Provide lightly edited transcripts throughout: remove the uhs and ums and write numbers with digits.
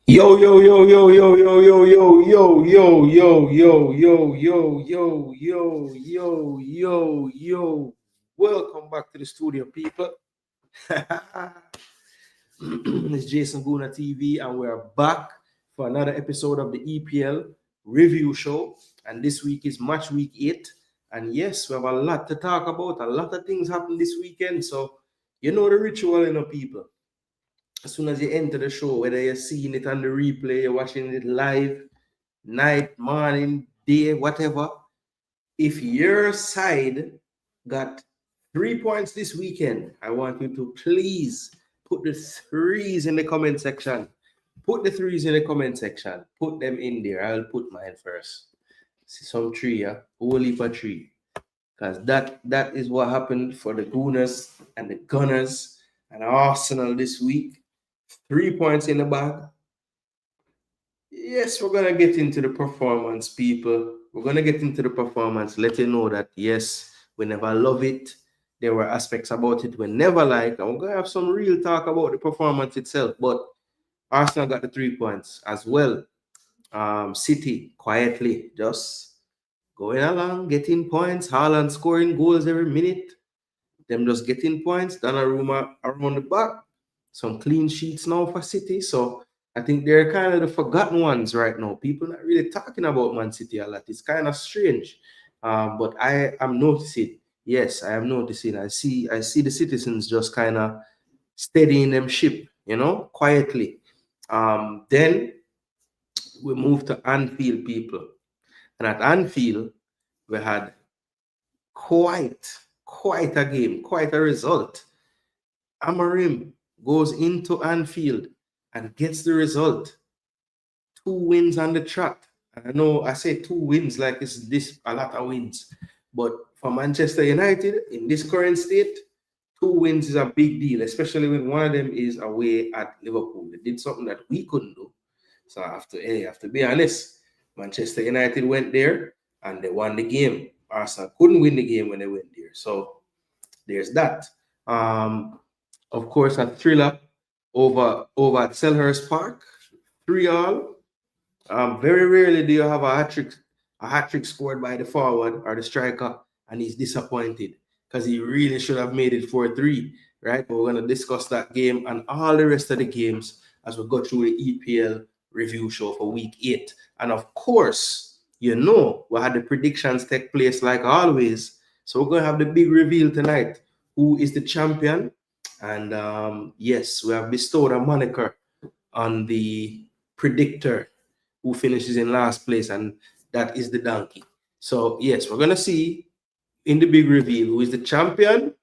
Yo, yo, yo, yo, yo, yo, yo, yo, yo, yo, yo, yo, yo, yo, yo, yo, yo, yo, yo. Welcome back to the studio, people. It's Jason Gooner TV, and we're back for another episode of the EPL review show. And this week is match week 8. And yes, we have a lot to talk about. A lot of things happened this weekend. So, you know the ritual, people. As soon as you enter the show, whether you're seeing it on the replay, you're watching it live, night, morning, day, whatever, if your side got 3 points this weekend, I want you to please put the threes in the comment section. Put the threes in the comment section. Put them in there. I'll put mine first. See some tree, yeah? Whole heap of tree. Because that is what happened for the Gooners and the Gunners and Arsenal this week. 3 points in the bag. Yes, we're gonna get into the performance, people. We're gonna get into the performance, let you know that yes, we never love it. There were aspects about it we never like, and we're gonna have some real talk about the performance itself. But Arsenal got the 3 points as well. City quietly just going along, getting points. Haaland scoring goals every minute. Them just getting points. Donnarumma around the back. Some clean sheets now for City. So I think they're kind of the forgotten ones right now. People not really talking about Man City a lot. It's kind of strange. But I am noticing. Yes, I am noticing. I see the citizens just kind of steadying them ship, quietly. Then we move to Anfield, people. And at Anfield, we had quite a game, quite a result. Amarim goes into Anfield and gets the result. 2 wins on the trot. I know I say 2 wins like it's this a lot of wins, but for Manchester United in this current state, 2 wins is a big deal, especially when one of them is away at Liverpool. They did something that we couldn't do. So I have to be honest. Manchester United went there and they won the game. Arsenal couldn't win the game when they went there. So there's that. Um, of course, a thriller over at Selhurst Park, 3-all. Very rarely do you have a hat trick scored by the forward or the striker, and he's disappointed because he really should have made it 4-3, right? But we're gonna discuss that game and all the rest of the games as we go through the EPL review show for week 8. And of course, we had the predictions take place like always. So we're gonna have the big reveal tonight. Who is the champion? And yes, we have bestowed a moniker on the predictor who finishes in last place, and that is the donkey. So yes, we're gonna see in the big reveal who is the champion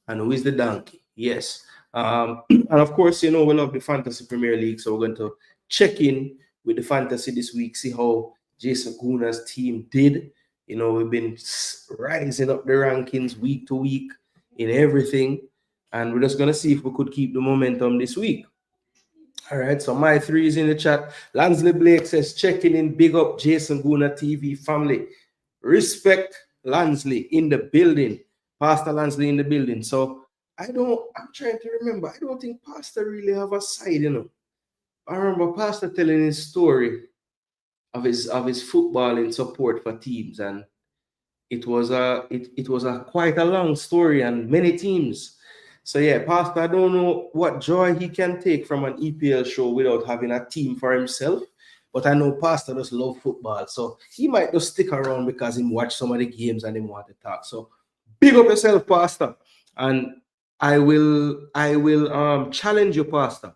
and who is the donkey. Yes. And of course, we love the Fantasy Premier League, so we're going to check in with the fantasy this week, see how Jason Guna's team did. We've been rising up the rankings week to week in everything, and we're just going to see if we could keep the momentum this week. All right, so my three is in the chat. Lansley Blake says, checking in, big up Jason Gooner TV family. Respect Lansley in the building. Pastor Lansley in the building. So I'm trying to remember. I don't think Pastor really have a side. I remember Pastor telling his story of his footballing support for teams, and it was a quite a long story and many teams. So yeah, Pastor, I don't know what joy he can take from an EPL show without having a team for himself. But I know Pastor does love football, so he might just stick around because he watch some of the games and he want to talk. So big up yourself, Pastor. And I will challenge you, Pastor.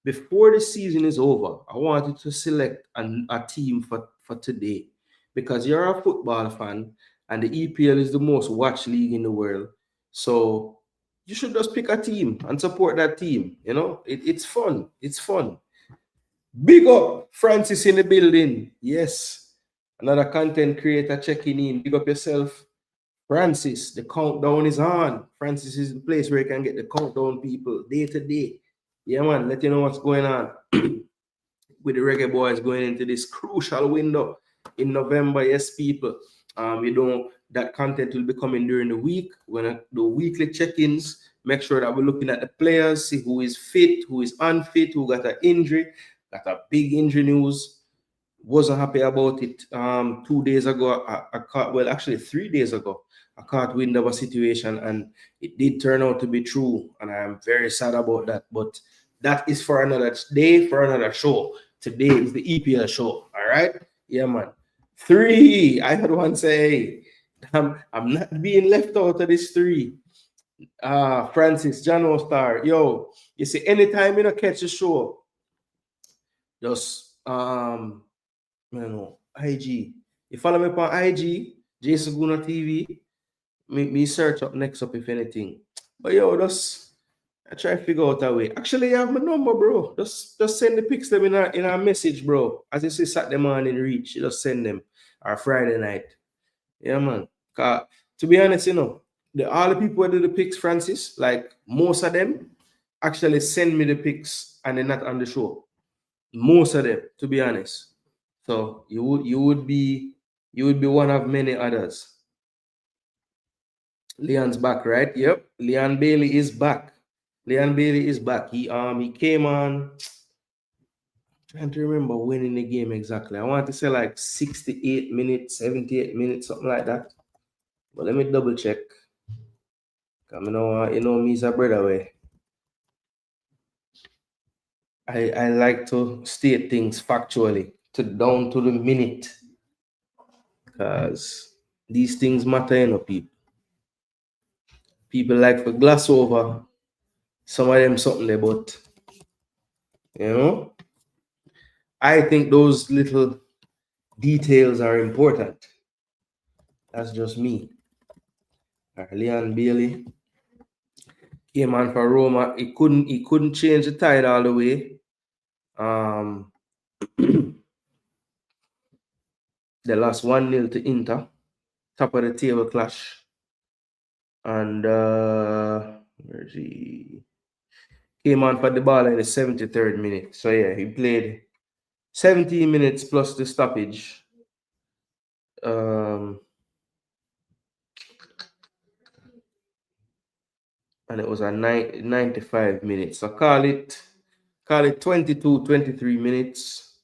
Before the season is over, I want you to select a team for today because you're a football fan and the EPL is the most watched league in the world. So you should just pick a team and support that team. It's fun. It's fun. Big up Francis in the building. Yes. Another content creator checking in. Big up yourself. Francis, the countdown is on. Francis is the place where you can get the countdown, people, day to day. Yeah, man, let you know what's going on with the Reggae Boys going into this crucial window in November. Yes, people. That content will be coming during the week. We're gonna do weekly check-ins. Make sure that we're looking at the players, see who is fit, who is unfit, who got an injury, got a big injury news. Wasn't happy about it. 2 days ago, I caught, well, actually 3 days ago, I caught wind of a situation, and it did turn out to be true. And I'm very sad about that. But that is for another day, for another show. Today is the EPL show. All right. Yeah, man. Three. I had one say, I'm not being left out of this three. Francis, John Star. Yo, you see, anytime you don't catch the show, just I don't know, IG. You follow me on IG, Jason Gooner TV. Me search up next up if anything. But yo, just I try to figure out a way. Actually, you have my number, bro. Just send the pics them in a message, bro. As you see Saturday morning reach, you just send them. Or Friday night. Yeah, man. To be honest, all the people who do the pics, Francis, like most of them actually send me the pics and they're not on the show. Most of them, to be honest. So you would be one of many others. Leon's back, right? Yep. Leon Bailey is back. Leon Bailey is back. He came on. Trying to remember when in the game exactly. I want to say like 68 minutes, 78 minutes, something like that. But let me double check. Me's a brother way. I like to state things factually, down to the minute. Because these things matter, people. People like to glass over some of them something there, but I think those little details are important. That's just me. Leon Bailey came on for Roma. He couldn't change the tide all the way. They lost 1-0 to Inter, top of the table clash. And where's he? Came on for the ball in the 73rd minute. So yeah, he played 17 minutes plus the stoppage. And it was a 95 minutes. So call it 22, 23 minutes.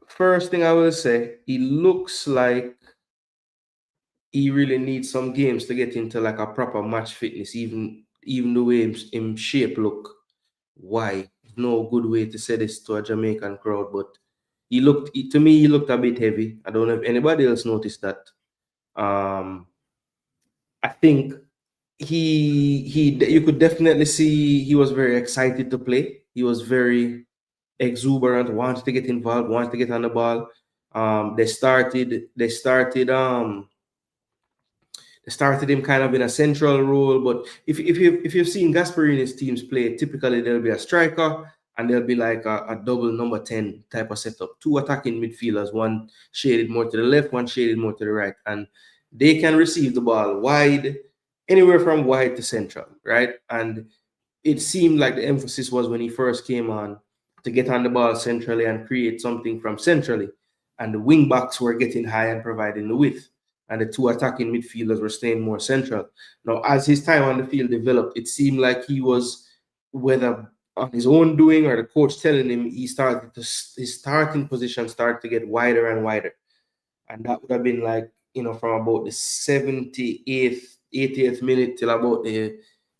First thing I will say, he looks like he really needs some games to get into like a proper match fitness, even the way him shape look. Why? No good way to say this to a Jamaican crowd, but he looked a bit heavy. I don't know if anybody else noticed that. I think you could definitely see he was very excited to play. He was very exuberant, wanted to get involved, wanted to get on the ball. They started him kind of in a central role, but if you've seen Gasparini's teams play, typically there'll be a striker and there'll be like a double number 10 type of setup. Two attacking midfielders, one shaded more to the left, one shaded more to the right, and they can receive the ball wide, anywhere from wide to central, right? And it seemed like the emphasis was when he first came on to get on the ball centrally and create something from centrally, and the wing backs were getting high and providing the width, and the two attacking midfielders were staying more central. Now, as his time on the field developed, it seemed like he was, whether on his own doing or the coach telling him, his starting position started to get wider and wider. And that would have been like, from about the 78th, 80th minute till about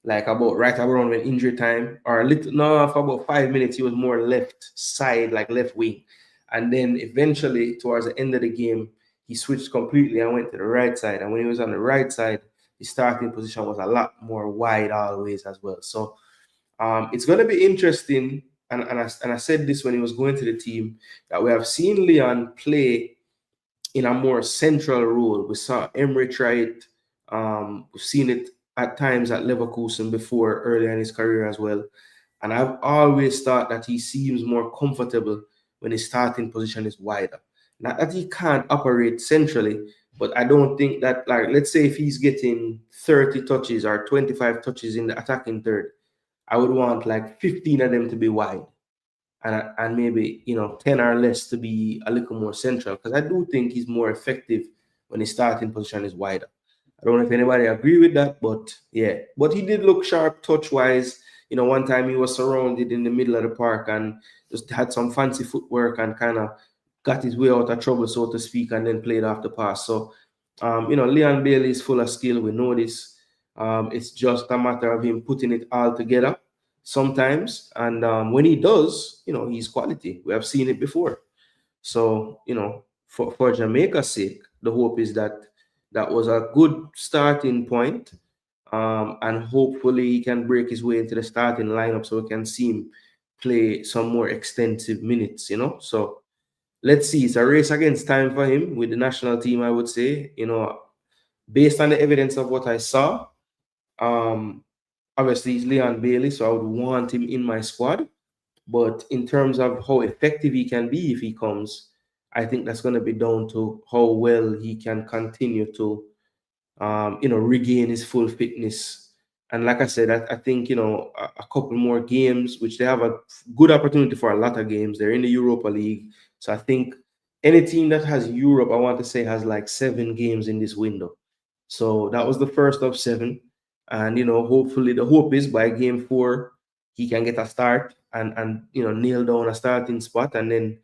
right around when injury time, or for about 5 minutes, he was more left side, like left wing. And then eventually, towards the end of the game, he switched completely and went to the right side. And when he was on the right side, his starting position was a lot more wide always as well. So it's going to be interesting. And I said this when he was going to the team, that we have seen Leon play in a more central role. We saw Emery try it. We've seen it at times at Leverkusen before, earlier in his career as well. And I've always thought that he seems more comfortable when his starting position is wider. Not that he can't operate centrally, but I don't think that, like, let's say if he's getting 30 touches or 25 touches in the attacking third, I would want like 15 of them to be wide. And maybe 10 or less to be a little more central, because I do think he's more effective when his starting position is wider. I don't know if anybody agree with that, but yeah. But he did look sharp touch-wise. one time he was surrounded in the middle of the park and just had some fancy footwork and kind of got his way out of trouble, so to speak, and then played off the pass. So, Leon Bailey is full of skill. We know this. It's just a matter of him putting it all together sometimes. And when he does, he's quality. We have seen it before. So, for Jamaica's sake, the hope is that that was a good starting point. And hopefully he can break his way into the starting lineup so we can see him play some more extensive minutes, So let's see. It's a race against time for him with the national team, I would say. Based on the evidence of what I saw, obviously he's Leon Bailey, so I would want him in my squad. But in terms of how effective he can be if he comes, I think that's going to be down to how well he can continue to, regain his full fitness. And like I said, I think, a couple more games, which they have a good opportunity for a lot of games. They're in the Europa League. So I think any team that has Europe, I want to say, has like 7 games in this window. So that was the first of 7. And, hopefully the hope is by game 4, he can get a start and nail down a starting spot. And then,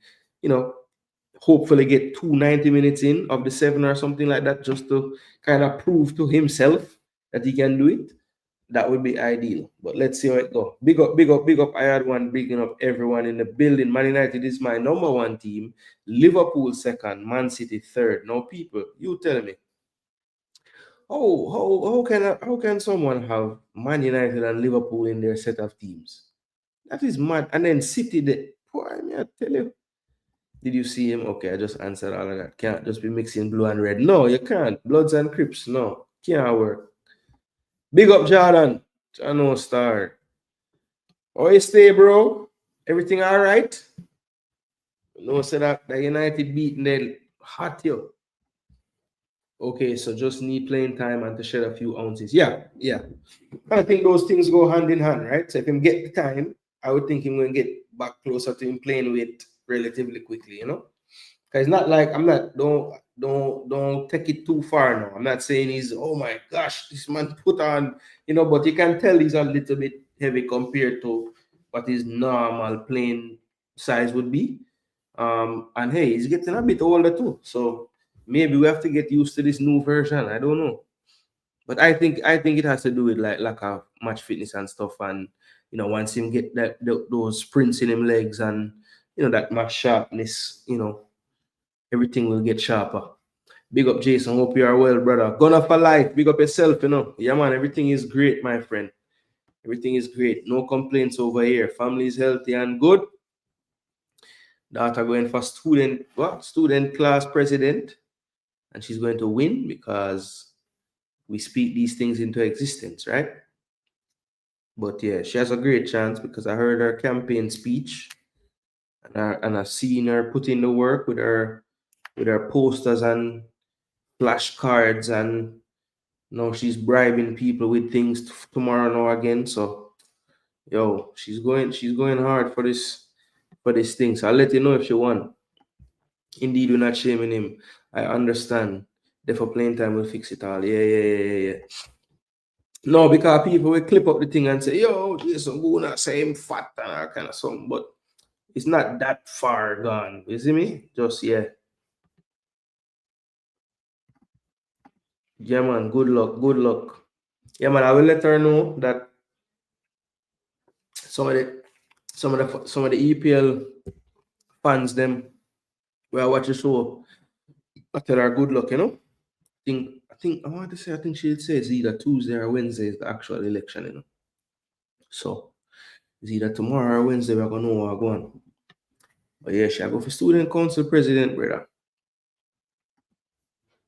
hopefully get 2 90 minutes in of the 7 or something like that, just to kind of prove to himself that he can do it. That would be ideal. But let's see how it goes. Big up, big up, big up. I had one bigging up everyone in the building. Man United is my number 1 team. Liverpool 2nd. Man City 3rd. Now, people, you tell me. How can someone have Man United and Liverpool in their set of teams? That is mad. And then City, boy, I tell you. Did you see him? Okay, I just answered all of that. Can't just be mixing blue and red. No, you can't. Bloods and Crips, no. Can't work. Big up, Jordan. Chano Star. How you stay, bro? Everything all right? No, say that the United beating them hot, yo. Okay, so just need playing time and to shed a few ounces. Yeah. I think those things go hand in hand, right? So if him get the time, I would think him going to get back closer to him playing weight relatively quickly, Because it's not like don't take it too far now. I'm not saying he's, oh my gosh, this man put on, but you can tell he's a little bit heavy compared to what his normal playing size would be. And hey, he's getting a bit older too. So maybe we have to get used to this new version. I don't know. But I think it has to do with like lack of match fitness and stuff. And once him get those sprints in him legs and that match sharpness, everything will get sharper. Big up Jason. Hope you are well, brother. Gonna for life. Big up yourself, Yeah, man. Everything is great, my friend. Everything is great. No complaints over here. Family is healthy and good. Daughter going for student class president, and she's going to win because we speak these things into existence, right? But yeah, she has a great chance because I heard her campaign speech, and I've seen her put in the work with her posters and flashcards, and now she's bribing people with things tomorrow now again. So, yo, she's going hard for this thing. So I'll let you know if she won. Indeed, we're not shaming him. I understand. Therefore, playing time will fix it all. Yeah. No, because people will clip up the thing and say, yo, Jason Gooner say him fat and all kind of something. But it's not that far gone. You see me? Just, yeah. Yeah, man. Good luck. Good luck. Yeah, man. I will let her know that some of the EPL fans them will watch the show. I tell her good luck, I want to say, I think she'll say it's either Tuesday or Wednesday is the actual election, So it's either tomorrow or Wednesday we're gonna know what going on. But yeah, she'll go for student council president, brother.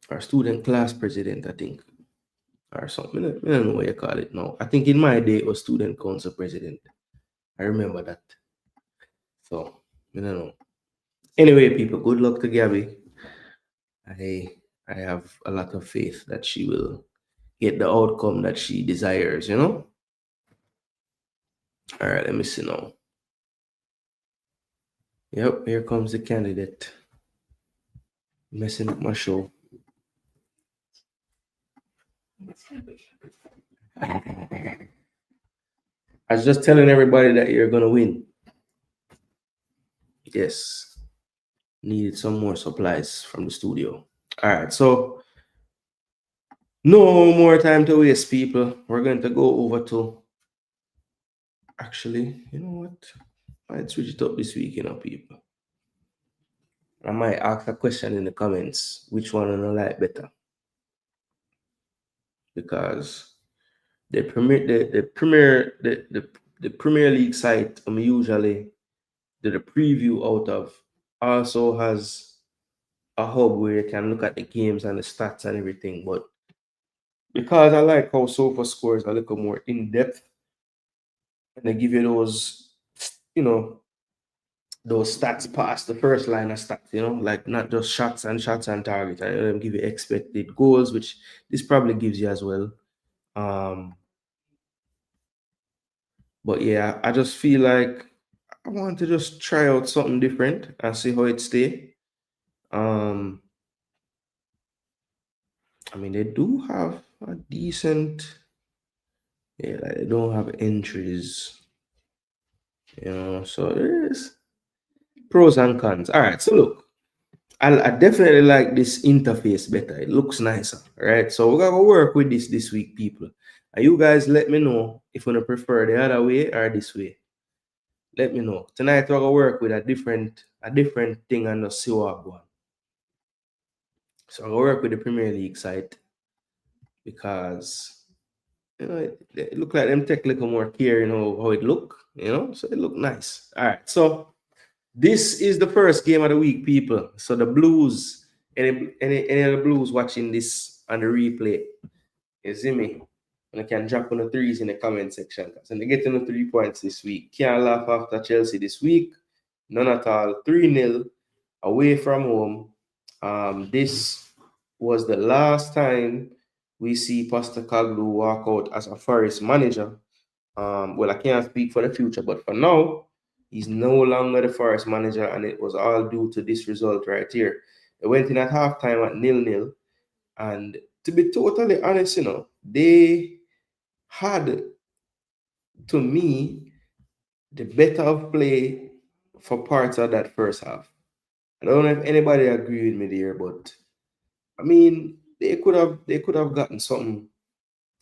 Or student class president, I think. Or something. I don't know what you call it now. I think in my day it was student council president. I remember that. So, I don't know. Anyway, people, good luck to Gabby. I have a lot of faith that she will get the outcome that she desires, All right, let me see now. Yep, here comes the candidate. Messing up my show. I was just telling everybody that you're gonna win. Yes. Needed some more supplies from the studio. All right, so no more time to waste, people. We're going to go over to actually, you know what? I might switch it up this week, people. I might ask a question in the comments which one I like better. Because the Premier League site I'm usually do the preview out of also has a hub where you can look at the games and the stats and everything. But because I like how Sofa scores a little more in depth and they give you you know, those stats past the first line of stats, like not just shots and targets. I them give you expected goals, which this probably gives you as well. But yeah, I just feel like I want to just try out something different and see how it stay. I mean, they do have a decent, yeah, like they don't have entries, so there's pros and cons. All right, so look, I definitely like this interface better. It looks nicer, right? So we're gonna work with this week, people. And you guys let me know if you wanna prefer the other way or this way. Let me know. Tonight we're gonna work with a different thing and just see what go on. So I'll work with the Premier League side because it look like them take a little more care, how it look, so it look nice. All right, so this is the first game of the week, people. So the Blues, any of the Blues watching this on the replay, you see me? And I can drop on the threes in the comment section. And they getting the 3 points this week. Can't laugh after Chelsea this week. None at all. 3-0 away from home. This was the last time we see Postecoglou walk out as a Forest manager. Well, I can't speak for the future, but for now, he's no longer the Forest manager, and it was all due to this result right here. They went in at halftime at 0-0, and to be totally honest, they had, to me, the better of play for parts of that first half. I don't know if anybody agree with me there, but I mean, they could have gotten something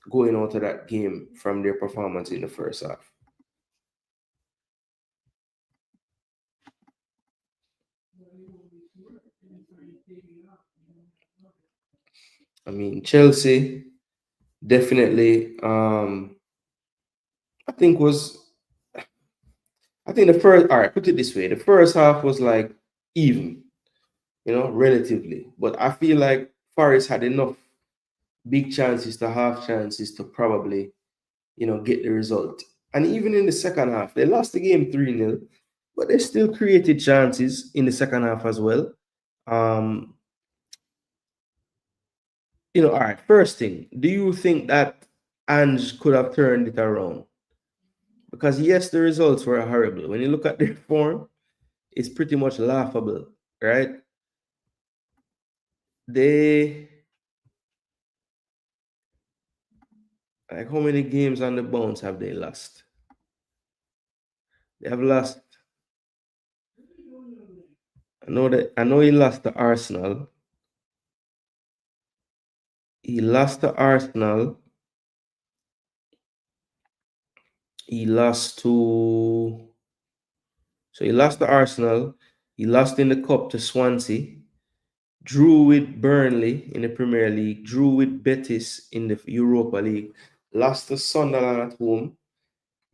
going out of that game from their performance in the first half. I mean, Chelsea definitely. I think the first. All right, put it this way: the first half was like even, relatively. But I feel like Forest had enough big chances to half chances to probably, get the result. And even in the second half, they lost the game 3-0, but they still created chances in the second half as well. All right, first thing, do you think that Ange could have turned it around? Because yes, the results were horrible. When you look at their form, it's pretty much laughable, right? They like how many games on the bounce have they lost? They have lost. I know he lost to Arsenal. He lost to Arsenal. He lost to he lost to Arsenal. He lost in the cup to Swansea. Drew with Burnley in the Premier League. Drew with Betis in the Europa League. Lost to Sunderland at home.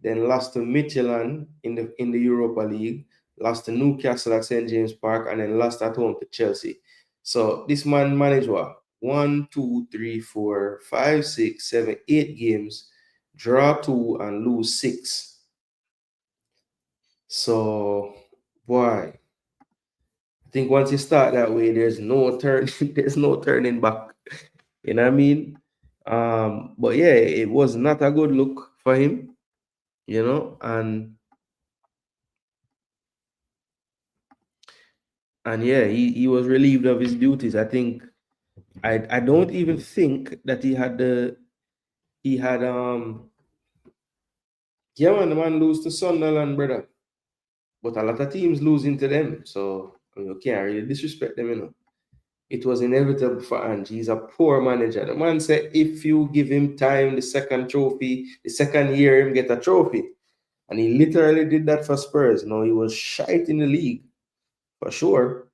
Then lost to Midtjylland in the Europa League, lost to Newcastle at St. James Park, and then lost at home to Chelsea. So this man managed what? 1, 2, 3, 4, 5, 6, 7, 8 games, draw 2 and lose 6. So, boy, I think once you start that way, there's no turning back. You know what I mean? But yeah, it was not a good look for him, and yeah, he was relieved of his duties. I think I don't even think that he had Yeah, man, the man lose to Sunderland, brother. But a lot of teams losing to them. So I mean, you can't really disrespect them, you know. It was inevitable for Ange. He's a poor manager. The man said if you give him time, the second trophy, the second year, him get a trophy. And he literally did that for Spurs. You know, he was shite in the league, for sure.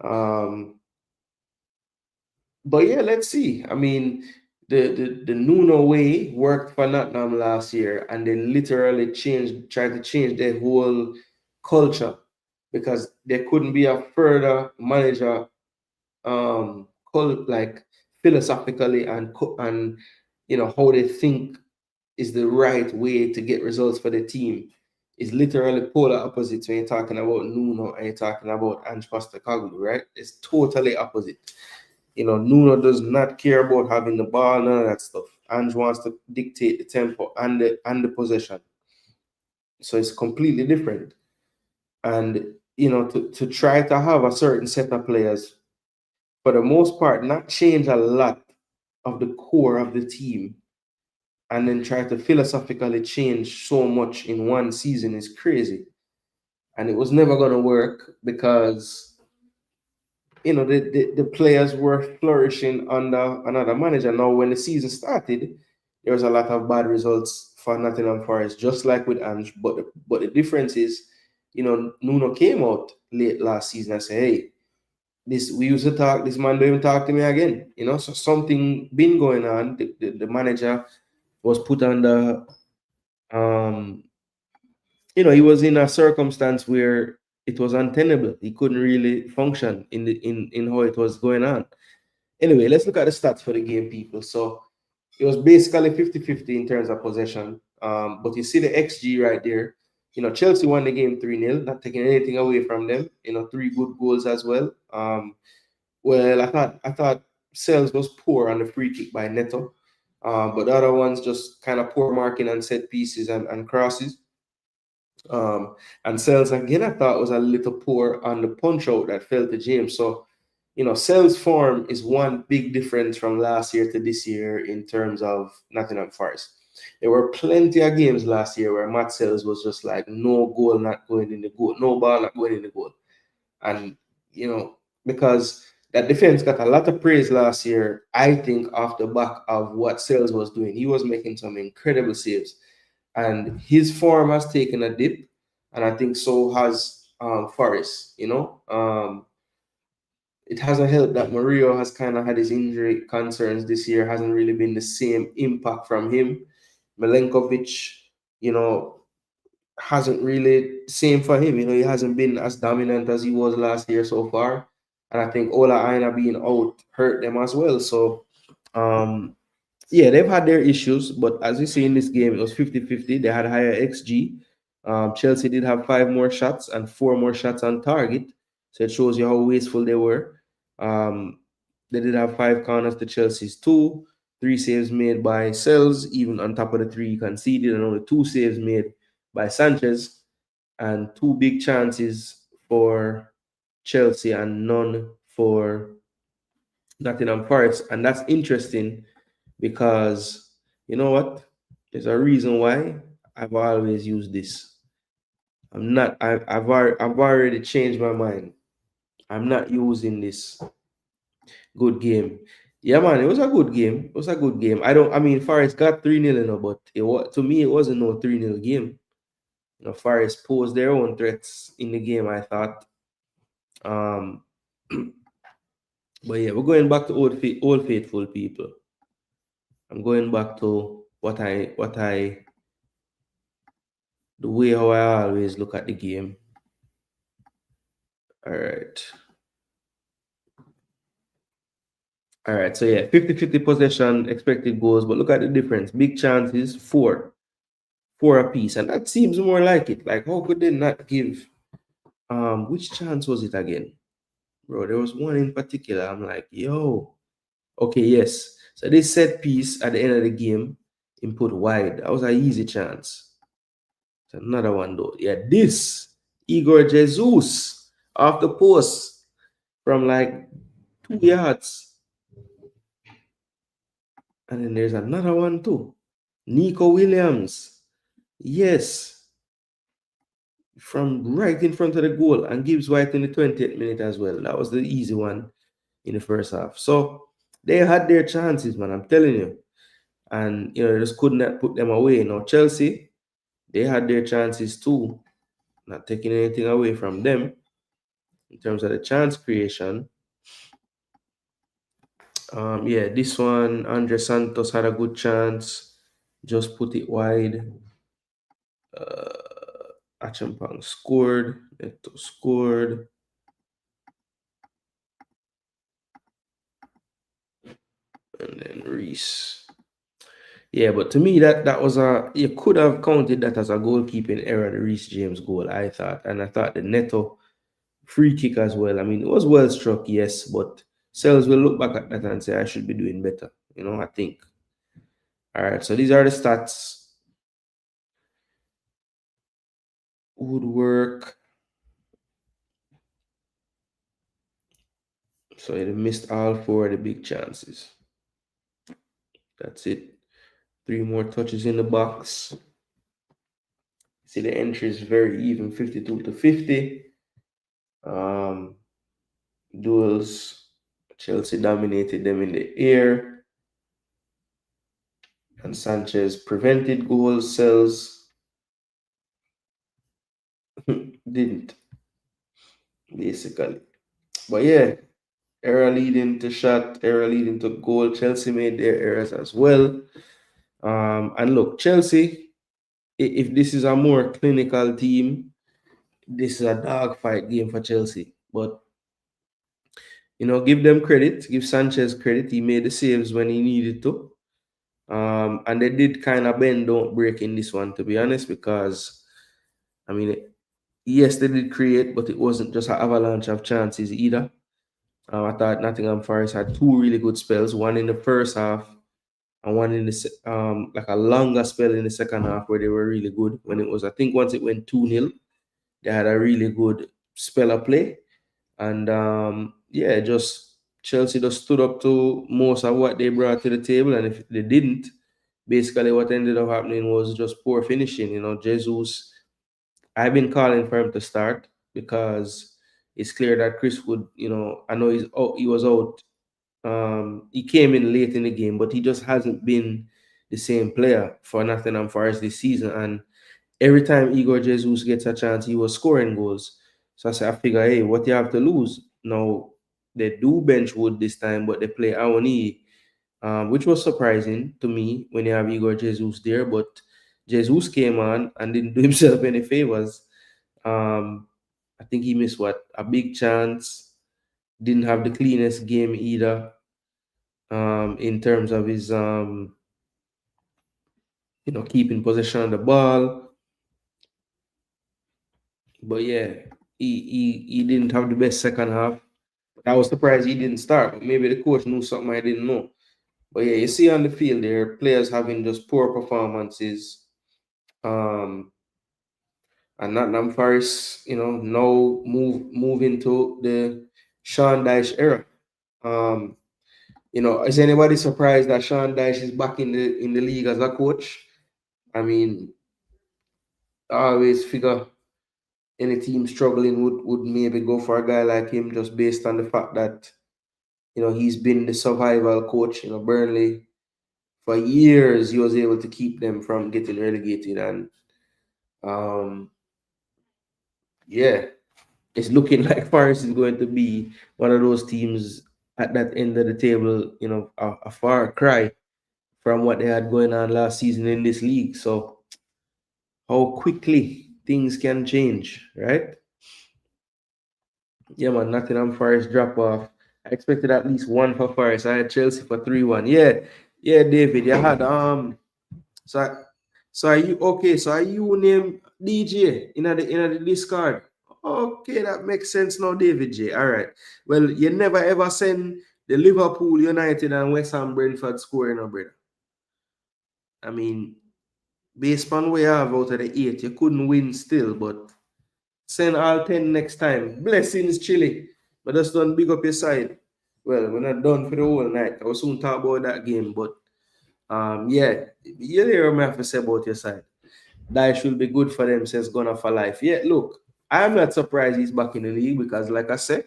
Um, but yeah, let's see. I mean, the Nuno way worked for Nottingham last year, and they literally tried to change their whole culture because there couldn't be a further manager like philosophically and you know how they think is the right way to get results for the team is literally polar opposites when you're talking about Nuno and you're talking about Ange Postecoglou, right? It's totally opposite. You know, Nuno does not care about having the ball, none of that stuff. Ange wants to dictate the tempo and the possession. So it's completely different. And you know, to try to have a certain set of players, for the most part, not change a lot of the core of the team and then try to philosophically change so much in one season is crazy. And it was never going to work because, you know, the players were flourishing under another manager. Now, when the season started, there was a lot of bad results for Nottingham Forest, just like with Ange. But the difference is, you know, Nuno came out late last season and said, hey, this we used to talk, this man don't even talk to me again. You know, so something been going on. The manager was put under um you know, he was in a circumstance where it was untenable. He couldn't really function in how it was going on. Anyway, let's look at the stats for the game, people. So it was basically 50-50 in terms of possession. But you see the XG right there. You know, Chelsea won the game 3-0, not taking anything away from them. You know, three good goals as well. Well, I thought Sales was poor on the free kick by Neto. But the other ones just kind of poor marking on set pieces and crosses. And Sales again, I thought was a little poor on the punch out that fell to James. So, you know, Sales' form is one big difference from last year to this year in terms of Nottingham Forest. There were plenty of games last year where Matt Sales was just like no goal not going in the goal, no ball not going in the goal. And, you know, because that defense got a lot of praise last year, I think, off the back of what Sales was doing. He was making some incredible saves and his form has taken a dip, and I think so has Forest. You know, it hasn't helped that Mario has kind of had his injury concerns this year. Hasn't really been the same impact from him. Milenkovic, you know, hasn't really same for him. You know, he hasn't been as dominant as he was last year so far, and I think Ola Aina being out hurt them as well. So. Um, yeah, they've had their issues, but as you see in this game, it was 50-50. They had higher XG. Chelsea did have five more shots and four more shots on target. So it shows you how wasteful they were. Um, they did have five corners to Chelsea's two, three saves made by Sells, even on top of the three conceded, and only two saves made by Sanchez, and two big chances for Chelsea and none for Nottingham Forest. And that's interesting because you know what? There's a reason why I've always used this. I'm not. I've already changed my mind. I'm not using this. Good game. Yeah, man. It was a good game. It was a good game. I don't. I mean, Forest got 3-0, you know, but it was to me it wasn't no 3-0 game. You know, Forest posed their own threats in the game. I thought. Um, but yeah, we're going back to old faithful people. I'm going back to the way how I always look at the game. All right. All right. So yeah, 50-50 possession, expected goals, but look at the difference. Big chances, four apiece. And that seems more like it. Like, how could they not give which chance was it again? Bro, there was one in particular. I'm like, yo. Okay, yes. So this set piece at the end of the game, input wide. That was an easy chance. So another one though. Yeah, this Igor Jesus off the post from like 2 yards. And then there's another one too. Nico Williams. Yes, from right in front of the goal, and Gibbs White in the 20th minute as well. That was the easy one in the first half. So they had their chances, man. I'm telling you. And they just could not put them away. Now Chelsea, they had their chances too. Not taking anything away from them in terms of the chance creation. Yeah, this one, Andre Santos had a good chance. Just put it wide. Achampang scored. Neto scored. And then Reese. Yeah, but to me, that was you could have counted that as a goalkeeping error, the Reese James goal, I thought. And I thought the Neto free kick as well. I mean, it was well struck, yes, but Sales will look back at that and say, I should be doing better. I think. All right, so these are the stats. Woodwork. So he missed all 4 of the big chances. That's it. 3 more touches in the box. See, the entry is very even, 52 to 50. Duels, Chelsea dominated them in the air. And Sanchez prevented goals, Sales didn't, basically. But yeah, error leading to shot, error leading to goal. Chelsea made their errors as well. And look, Chelsea, if this is a more clinical team, this is a dogfight game for Chelsea. But give them credit, give Sanchez credit. He made the saves when he needed to. And they did kind of bend, don't break in this one, to be honest, because I mean, yes, they did create, but it wasn't just an avalanche of chances either. I thought Nottingham Forest had 2 really good spells, one in the first half and one in the like a longer spell in the second half where they were really good. When it was, I think once it went 2-0, they had a really good spell of play. And yeah, just Chelsea just stood up to most of what they brought to the table. And if they didn't, basically what ended up happening was just poor finishing. Jesus, I've been calling for him to start because it's clear that Chris Wood, I know he was out. He came in late in the game, but he just hasn't been the same player for Nottingham Forest this season. And every time Igor Jesus gets a chance, he was scoring goals. So I figure, hey, what you have to lose? Now, they do bench Wood this time, but they play Awani, which was surprising to me when you have Igor Jesus there. But Jesus came on and didn't do himself any favors. I think he missed a big chance. Didn't have the cleanest game either. In terms of his keeping possession of the ball. But yeah, he didn't have the best second half. I was surprised he didn't start. But maybe the coach knew something I didn't know. But yeah, you see on the field there, players having just poor performances. And Nottingham Forest, now move into the Sean Dyche era. Is anybody surprised that Sean Dyche is back in the league as a coach? I mean, I always figure any team struggling would maybe go for a guy like him just based on the fact that he's been the survival coach. Burnley for years he was able to keep them from getting relegated, and yeah, it's looking like Forest is going to be one of those teams at that end of the table. A far cry from what they had going on last season in this league. So how quickly things can change, right? Yeah, man, Nottingham Forest drop off. I expected at least 1 for Forest. I had Chelsea for 3-1. Yeah, David. You had so so are you okay? So are you named DJ in the Discord? Okay, that makes sense now, David J. All right. Well, you never ever send the Liverpool, United, and West Ham Brentford scoring, no, brother. I mean, based on where you have out of the 8, you couldn't win still, but send all 10 next time. Blessings, Chile. But just don't big up your side. Well, we're not done for the whole night. I will soon talk about that game, but yeah, you hear what I have to say about your side. Dyche will be good for them, says Gunner for life. Yeah, look, I'm not surprised he's back in the league because, like I said,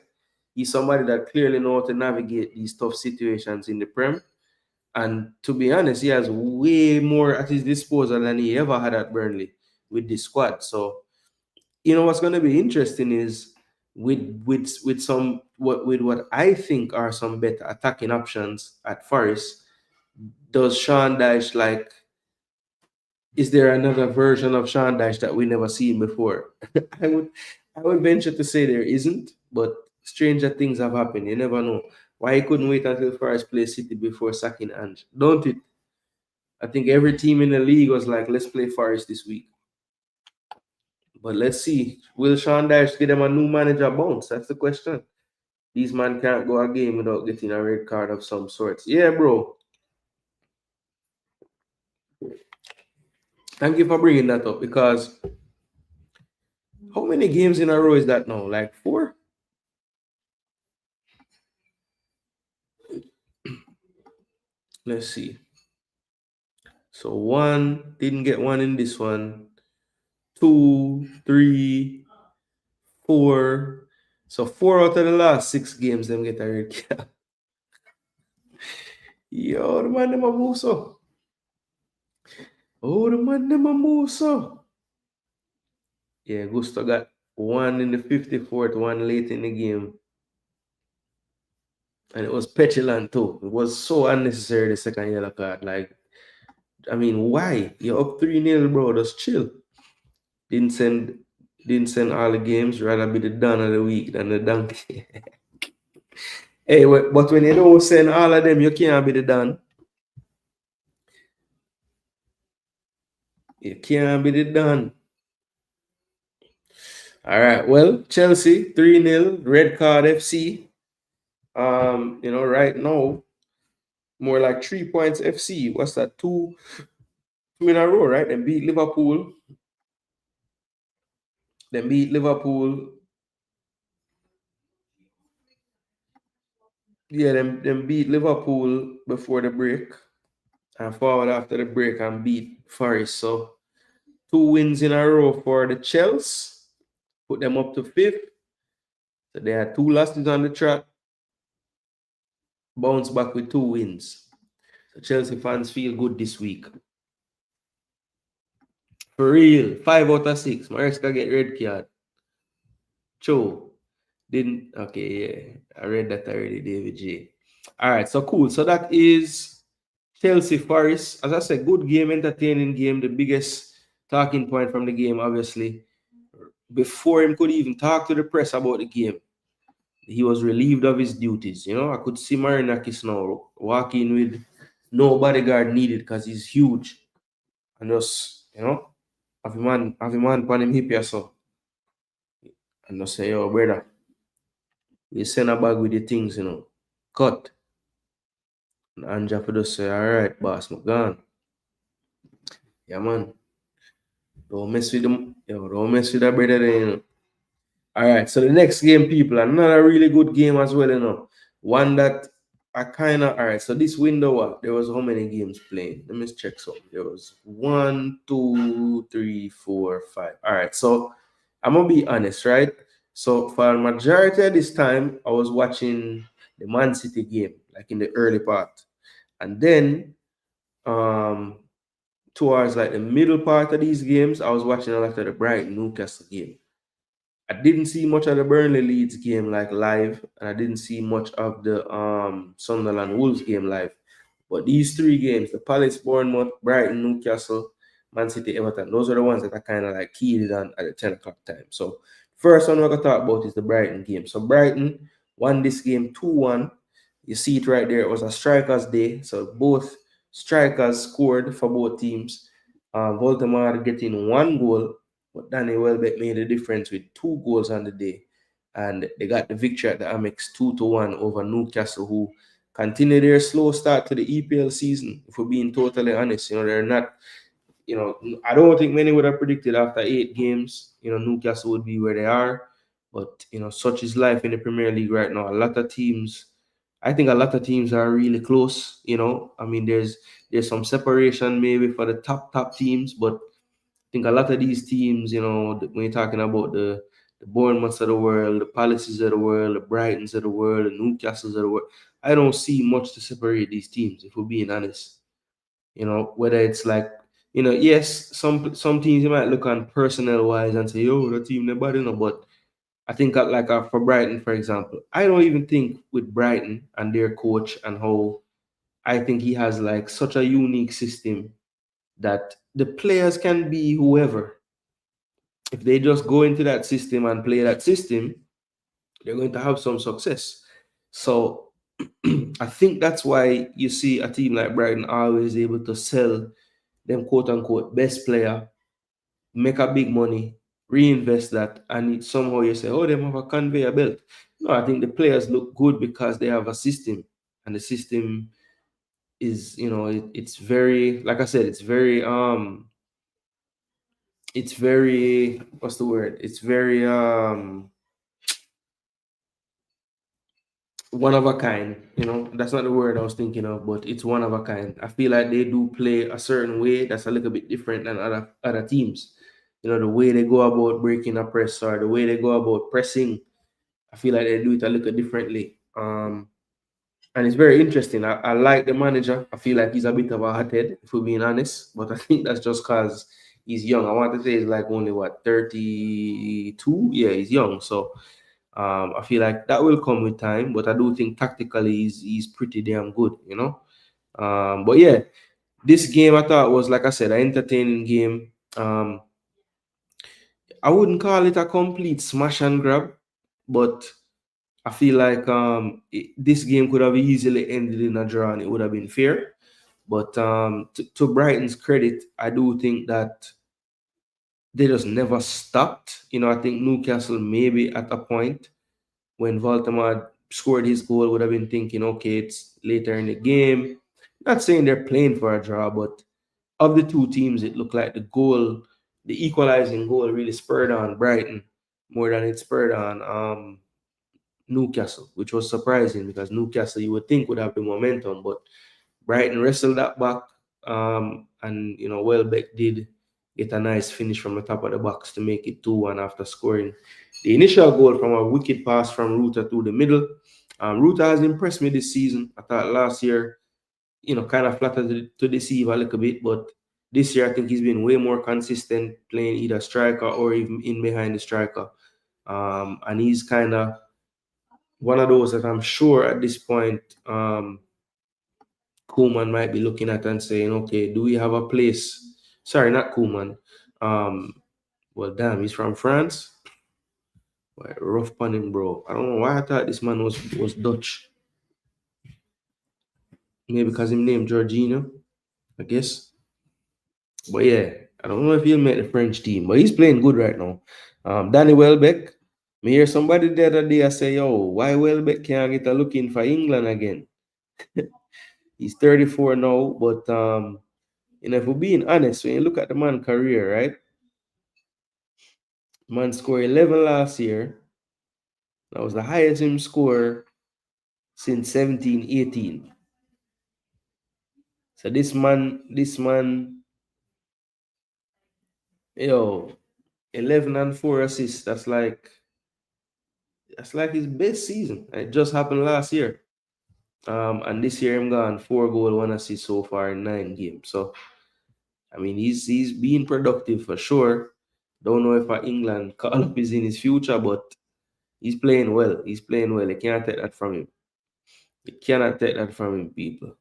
he's somebody that clearly knows how to navigate these tough situations in the Prem. And to be honest, he has way more at his disposal than he ever had at Burnley with this squad. So, what's going to be interesting is with some what I think are some better attacking options at Forest. Does Sean Dyche is there another version of Sean Dyche that we never seen before? I would I would venture to say there isn't, but stranger things have happened. You never know. Why he couldn't wait until Forest play City before sacking Ange? Don't it? I think every team in the league was like, let's play Forest this week. But let's see. Will Sean Dyche give them a new manager bounce? That's the question. These man can't go a game without getting a red card of some sorts. Yeah, bro. Thank you for bringing that up because how many games in a row is that now? Like 4? Let's see. So 1, didn't get 1 in this one. 2, 3, 4. So 4 out of the last 6 games, them get a red card. Yo, the man them a move so. Oh, the man them a move so. Yeah, Gusto got 1 in the 54th, 1 late in the game. And it was petulant too. It was so unnecessary, the second yellow card. Like, I mean, why? You're up 3-0, bro. Just chill. Didn't send all the games, rather be the done of the week than the donkey. Hey, but when you don't send all of them, you can't be the done. You can't be the done. All right. Well, Chelsea 3-0, red card FC. Right now, more like 3 points FC. What's that? Two in a row, right? Then beat Liverpool. Then beat Liverpool. Yeah, them beat Liverpool before the break. And forward after the break and beat Forest. So 2 wins in a row for the Chelsea. Put them up to 5th. So they had 2 losses on the track. Bounce back with 2 wins. So Chelsea fans feel good this week. For real. 5 out of 6. Maresca get red card. Cho. Didn't. Okay, yeah. I read that already, David J. All right, so cool. So that is Chelsea Forest. As I said, good game, entertaining game. The biggest talking point from the game, obviously. Before him could even talk to the press about the game, he was relieved of his duties. I could see Marinakis now walking with no bodyguard needed because he's huge. And just, have a man on him hip here, so. And just say, yo, brother, you send a bag with the things, cut. And Anja for just say, all right, boss, I'm gone. Yeah, man. Don't mess with them. Don't mess with that brother there, All right, so the next game, people, another really good game as well, One that I kind of, all right, so this window, there was how many games playing? Let me check something. There was 1, 2, 3, 4, 5. All right, so I'm going to be honest, right? So for the majority of this time, I was watching the Man City game, like in the early part. And then towards like the middle part of these games, I was watching a lot of the Brighton Newcastle game. I didn't see much of the Burnley Leeds game like live, and I didn't see much of the Sunderland Wolves game live. But these 3 games, the Palace, Bournemouth, Brighton, Newcastle, Man City, Everton, those are the ones that I kind of like keyed on at the 10 o'clock time. So first one we're going to talk about is the Brighton game. So Brighton won this game 2-1. You see it right there. It was a strikers day. So both strikers scored for both teams. Voldemar getting 1 goal, but Danny Welbeck made a difference with 2 goals on the day. And they got the victory at the Amex 2-1 over Newcastle, who continue their slow start to the EPL season. If we're being totally honest, they're not, I don't think many would have predicted after 8 games, Newcastle would be where they are. But, such is life in the Premier League right now. I think a lot of teams are really close, I mean, there's some separation maybe for the top teams, but think a lot of these teams, when you're talking about the Bournemouths of the world, the Palaces of the world, the Brightons of the world, the Newcastles of the world, I don't see much to separate these teams, if we're being honest. Whether it's like, yes, some teams you might look on personnel wise and say, yo, the team they're bad, but I think for Brighton, for example, I don't even think with Brighton and their coach and how I think he has like such a unique system that the players can be whoever. If they just go into that system and play that system, they're going to have some success. So I think that's why you see a team like Brighton always able to sell them quote unquote best player, make a big money, reinvest that, and somehow you say, oh, they have a conveyor belt. No, I think the players look good because they have a system, and the system is, it's very, like I said, it's very, what's the word? It's very one of a kind. That's not the word I was thinking of, but it's one of a kind. I feel like they do play a certain way that's a little bit different than other teams. The way they go about breaking a press or the way they go about pressing, I feel like they do it a little differently. And it's very interesting. I like the manager. I feel like he's a bit of a hothead, if we're being honest. But I think that's just because he's young. I want to say he's like only what, 32? Yeah, he's young. So I feel like that will come with time. But I do think tactically he's pretty damn good. But yeah, this game I thought was, like I said, an entertaining game. I wouldn't call it a complete smash and grab, but I feel like this game could have easily ended in a draw and it would have been fair. But to Brighton's credit, I do think that they just never stopped. I think Newcastle maybe at a point when Baltimore scored his goal would have been thinking, okay, it's later in the game. Not saying they're playing for a draw, but of the two teams, it looked like the equalizing goal really spurred on Brighton more than it spurred on Newcastle, which was surprising because Newcastle you would think would have the momentum, but Brighton wrestled that back, and Welbeck did get a nice finish from the top of the box to make it 2-1 after scoring the initial goal from a wicked pass from Ruta through the middle. Ruta has impressed me this season. I thought last year, kind of flattered to deceive a little bit, but this year I think he's been way more consistent playing either striker or even in behind the striker. And he's kind of one of those that I'm sure at this point Koeman might be looking at and saying, okay, do we have a place? Sorry, not Koeman. Well, damn, he's from France. Well, rough punning, bro. I don't know why I thought this man was Dutch. Maybe because him named Jorginho, I guess. But yeah, I don't know if he'll make the French team, but he's playing good right now. Danny Welbeck. Me hear somebody the other day I say, yo, why Welbeck can't get a look in for England again? He's 34 now, but if we're being honest, when you look at the man career, right? Man scored 11 last year. That was the highest him score since 17-18. So this man, 11 and 4 assists. That's like his best season. It just happened last year. And this year I'm gone 4 goal, 1 assist so far in 9 games. So I mean he's being productive for sure. Don't know if England call up is in his future, but he's playing well. He's playing well. They can't take that from him. They cannot take that from him, people.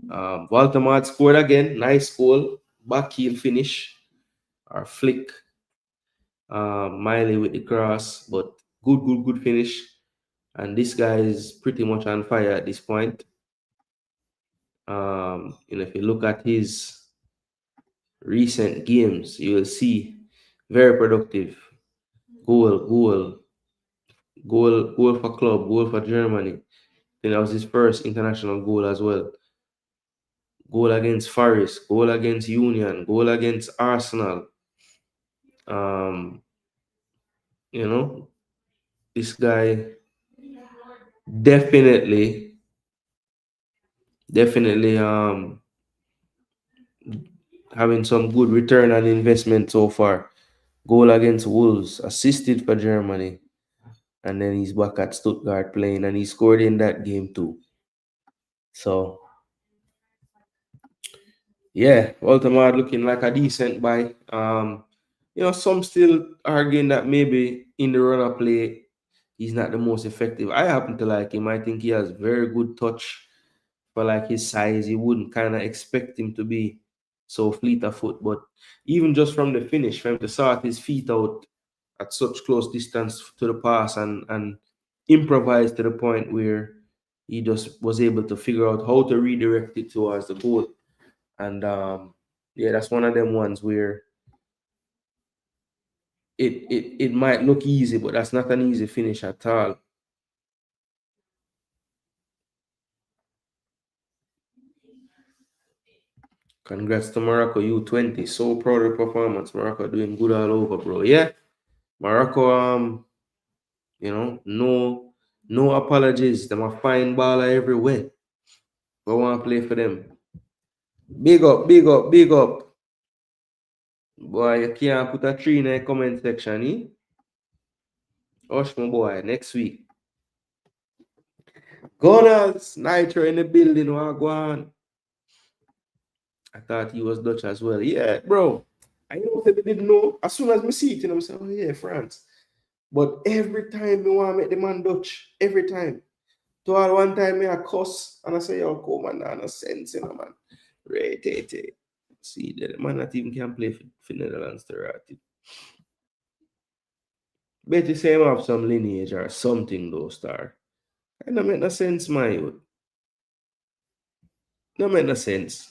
Baltimore scored again. Nice goal. Back heel finish. Or flick. Miley with the cross. But good finish. And this guy is pretty much on fire at this point. If you look at his recent games, you will see very productive. Goal for club, goal for Germany. Then that was his first international goal as well. Goal against Forest, goal against Union, goal against Arsenal. Um, this guy definitely having some good return on investment so far. Goal against Wolves, assisted for Germany, and then he's back at Stuttgart playing, and he scored in that game too. So yeah, Baltimore looking like a decent buy. Some still arguing that maybe in the run of play he's not the most effective. I happen to like him. I think he has very good touch for like his size. You wouldn't kind of expect him to be so fleet of foot, but even just from the finish, for him to start his feet out at such close distance to the pass and improvise to the point where he just was able to figure out how to redirect it towards the goal. And yeah, that's one of them ones where it might look easy, but that's not an easy finish at all. Congrats to Morocco U20. So proud of the performance. Morocco doing good all over, bro. Yeah. Morocco, no apologies. Them a fine baller everywhere. Go want to play for them. Big up, big up, big up. Boy, you can't put a tree in the comment section, eh? Hush, my boy, next week. Gunners, Nitro in the building, what go on? I thought he was Dutch as well. Yeah, bro. I know that didn't know. As soon as I see it, I'm saying, oh yeah, France. But every time me want to make the man Dutch, every time. To all one time me a cuss and I say, yo, come on, no sense, man. Right. See, the man that even can play for Netherlands to right. Bet you say him have some lineage or something though, star. That don't make no sense, my youth. Don't make no sense.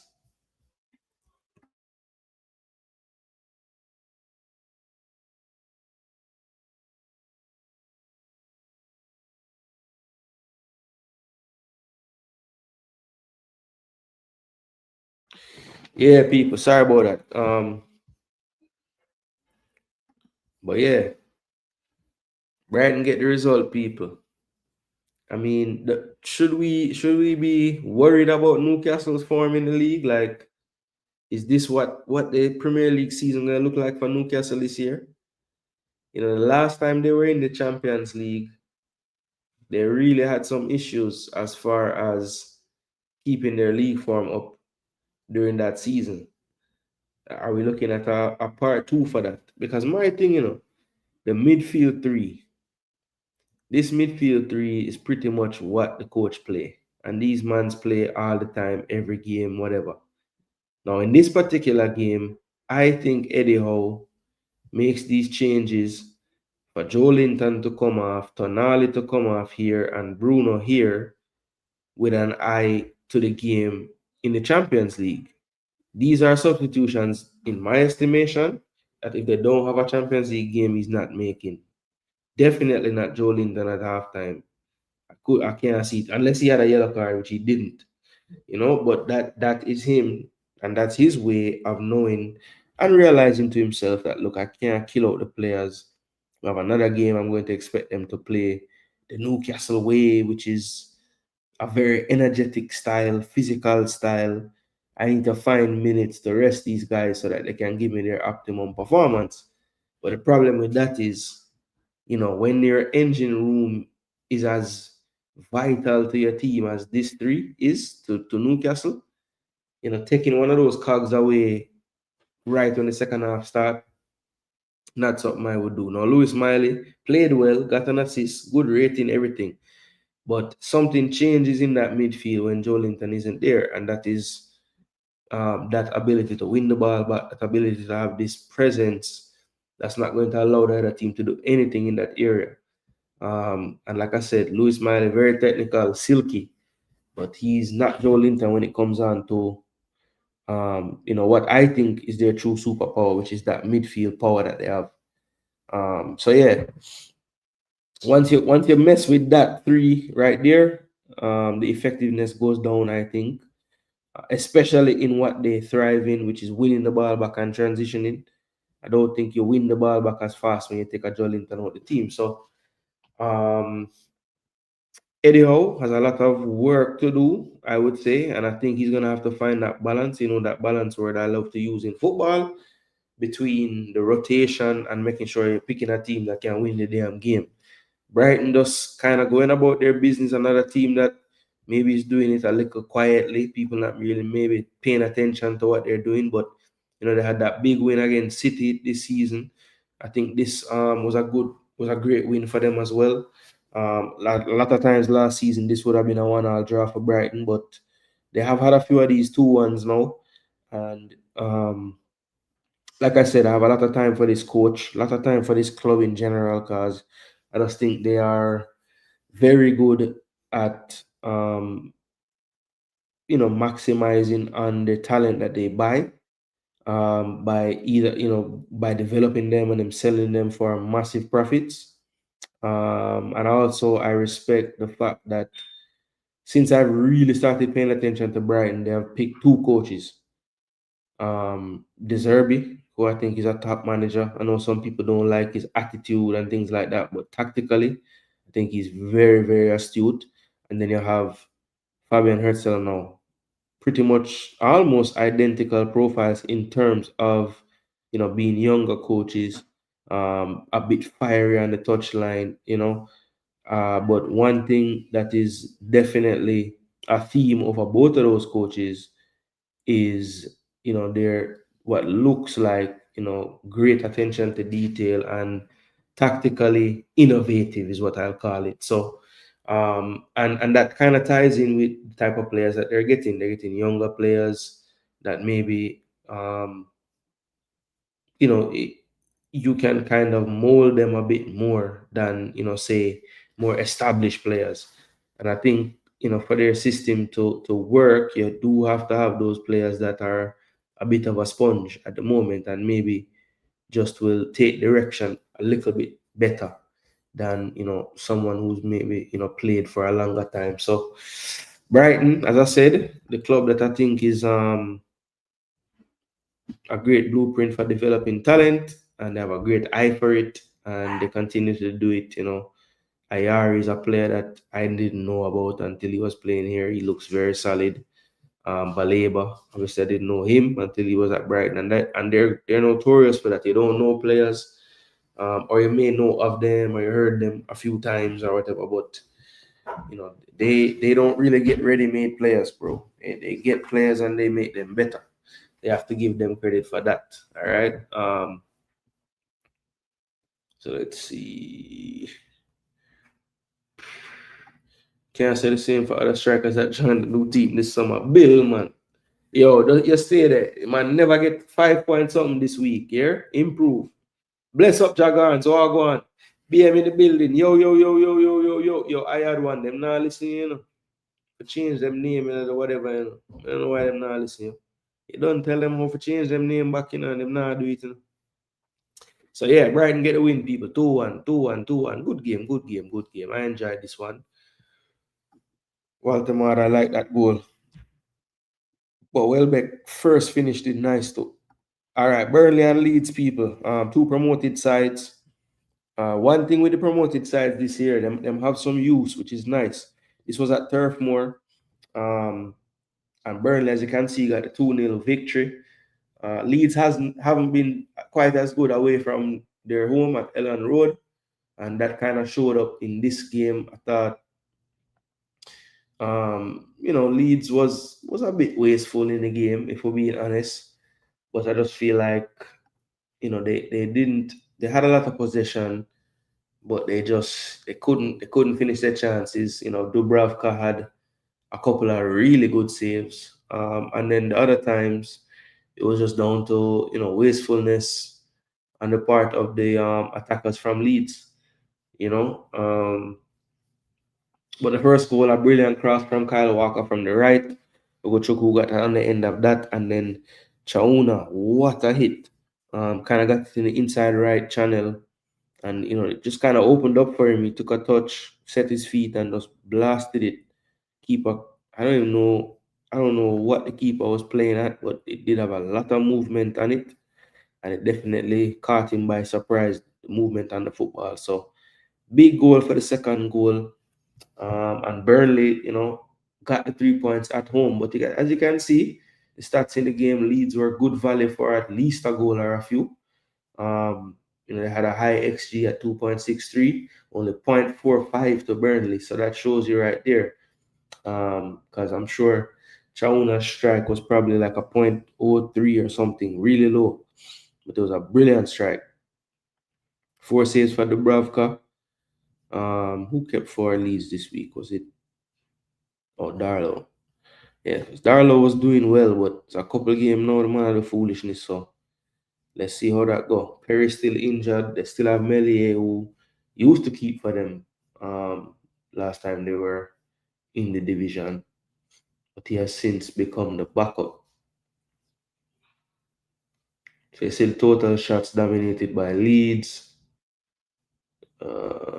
Yeah, people, sorry about that. But yeah, Brighton get the result, people. I mean, should we be worried about Newcastle's form in the league? Like, is this what the Premier League season gonna look like for Newcastle this year? The last time they were in the Champions League, they really had some issues as far as keeping their league form up during that season. Are we looking at a part two for that? Because my thing, the midfield three, this midfield three is pretty much what the coach play. And these mans play all the time, every game, whatever. Now, in this particular game, I think Eddie Howe makes these changes for Joe Linton to come off, Tonali to come off here, and Bruno here with an eye to the game in the Champions League. These are substitutions, in my estimation, that if they don't have a Champions League game, he's not making. Definitely not Joe Linton at halftime. I can't see it unless he had a yellow card, which he didn't. But that is him, and that's his way of knowing and realizing to himself that, look, I can't kill out the players. We have another game. I'm going to expect them to play the Newcastle way, which is a very energetic style, physical style. I need to find minutes to rest these guys so that they can give me their optimum performance. But the problem with that is, when your engine room is as vital to your team as this three is to Newcastle, taking one of those cogs away right when the second half start, not something I would do. Now, Lewis Miley played well, got an assist, good rating, everything. But something changes in that midfield when Joe Linton isn't there, and that is that ability to win the ball, but that ability to have this presence that's not going to allow the other team to do anything in that area. And like I said, Lewis Miley, very technical, silky, but he's not Joe Linton when it comes on to what I think is their true superpower, which is that midfield power that they have. So yeah, once you mess with that three right there, the effectiveness goes down, I think, especially in what they thrive in, which is winning the ball back and transitioning. I don't think you win the ball back as fast when you take a Joe Linton out the team. So Eddie Howe has a lot of work to do, I would say, and I think he's gonna have to find that balance. That balance word I love to use in football between the rotation and making sure you're picking a team that can win the damn game. Brighton just kind of going about their business. Another team that maybe is doing it a little quietly. People not really maybe paying attention to what they're doing, but they had that big win against City this season. I think this was a great win for them as well. A lot of times last season this would have been a 1-1 draw for Brighton, but they have had a few of these 2-1s now, and like I said, I have a lot of time for this coach, a lot of time for this club in general, because I just think they are very good at maximizing on the talent that they buy, by either by developing them and them selling them for massive profits. And also I respect the fact that since I've really started paying attention to Brighton, they have picked two coaches. De Zerbi, who I think is a top manager. I know some people don't like his attitude and things like that, but tactically, I think he's very, very astute. And then you have Fabian Herzl now. Pretty much almost identical profiles in terms of, being younger coaches, a bit fiery on the touchline, but one thing that is definitely a theme over both of those coaches is their what looks like great attention to detail and tactically innovative is what I'll call it. So and that kind of ties in with the type of players that they're getting younger players that maybe you know it, you can kind of mold them a bit more than say more established players. And I think for their system to work, you do have to have those players that are a bit of a sponge at the moment and maybe just will take direction a little bit better than someone who's maybe played for a longer time. So Brighton, as I said, the club that I think is a great blueprint for developing talent, and they have a great eye for it, and they continue to do it. Ayar is a player that I didn't know about until he was playing here. He looks very solid. Baleba, obviously I didn't know him until he was at Brighton, and they're notorious for that. You don't know players, or you may know of them or you heard them a few times or whatever, but they don't really get ready-made players, bro. They get players and they make them better. They have to give them credit for that. All right. So let's see. Can't say the same for other strikers that joined the new team this summer. Bill, man. Yo, don't you stay there. Man, never get 5 points something this week. Yeah? Improve. Bless up Jagan. So I'll go on. BM in the building. Yo, yo, yo, yo, yo, yo, yo, yo. I had one. Them not listening, To change them name or whatever, I don't know why them not listening. You don't tell them how to change them name back, them not do it, So yeah, Brighton get the win, people. 2-1, 2-1, 2-1. Good game, good game, good game. I enjoyed this one. Walter, I like that goal. But Welbeck first finished it nice too. All right, Burnley and Leeds, people. Two promoted sides. One thing with the promoted sides this year, them have some use, which is nice. This was at Turf Moor. And Burnley, as you can see, got a 2-0 victory. Leeds haven't been quite as good away from their home at Ellen Road, and that kind of showed up in this game. I thought, Leeds was a bit wasteful in the game, if we're being honest. But I just feel like, they had a lot of possession, but they couldn't finish their chances. Dubravka had a couple of really good saves, and then the other times it was just down to wastefulness on the part of the attackers from Leeds. But the first goal, a brilliant cross from Kyle Walker from the right. Ugochukwu got on the end of that, and then Chauna, what a hit! Kind of got it in the inside right channel, and it just kind of opened up for him. He took a touch, set his feet, and just blasted it. Keeper, I don't even know. I don't know what the keeper was playing at, but it did have a lot of movement on it, and it definitely caught him by surprise. The movement on the football. So big goal for the second goal. And Burnley, got the 3 points at home. But as you can see, the stats in the game, Leeds were good value for at least a goal or a few. Um, they had a high XG at 2.63, only 0.45 to Burnley. So that shows you right there. Because I'm sure Chauna's strike was probably like a 0.03 or something, really low. But it was a brilliant strike. 4 saves for Dubravka. Who kept 4 leads this week? Was it? Oh, Darlow. Yeah, Darlow was doing well, but it's a couple game now, the man of the foolishness. So let's see how that go. Perry's still injured. They still have Melier, who used to keep for them last time they were in the division, but he has since become the backup. So you see the total shots dominated by Leeds.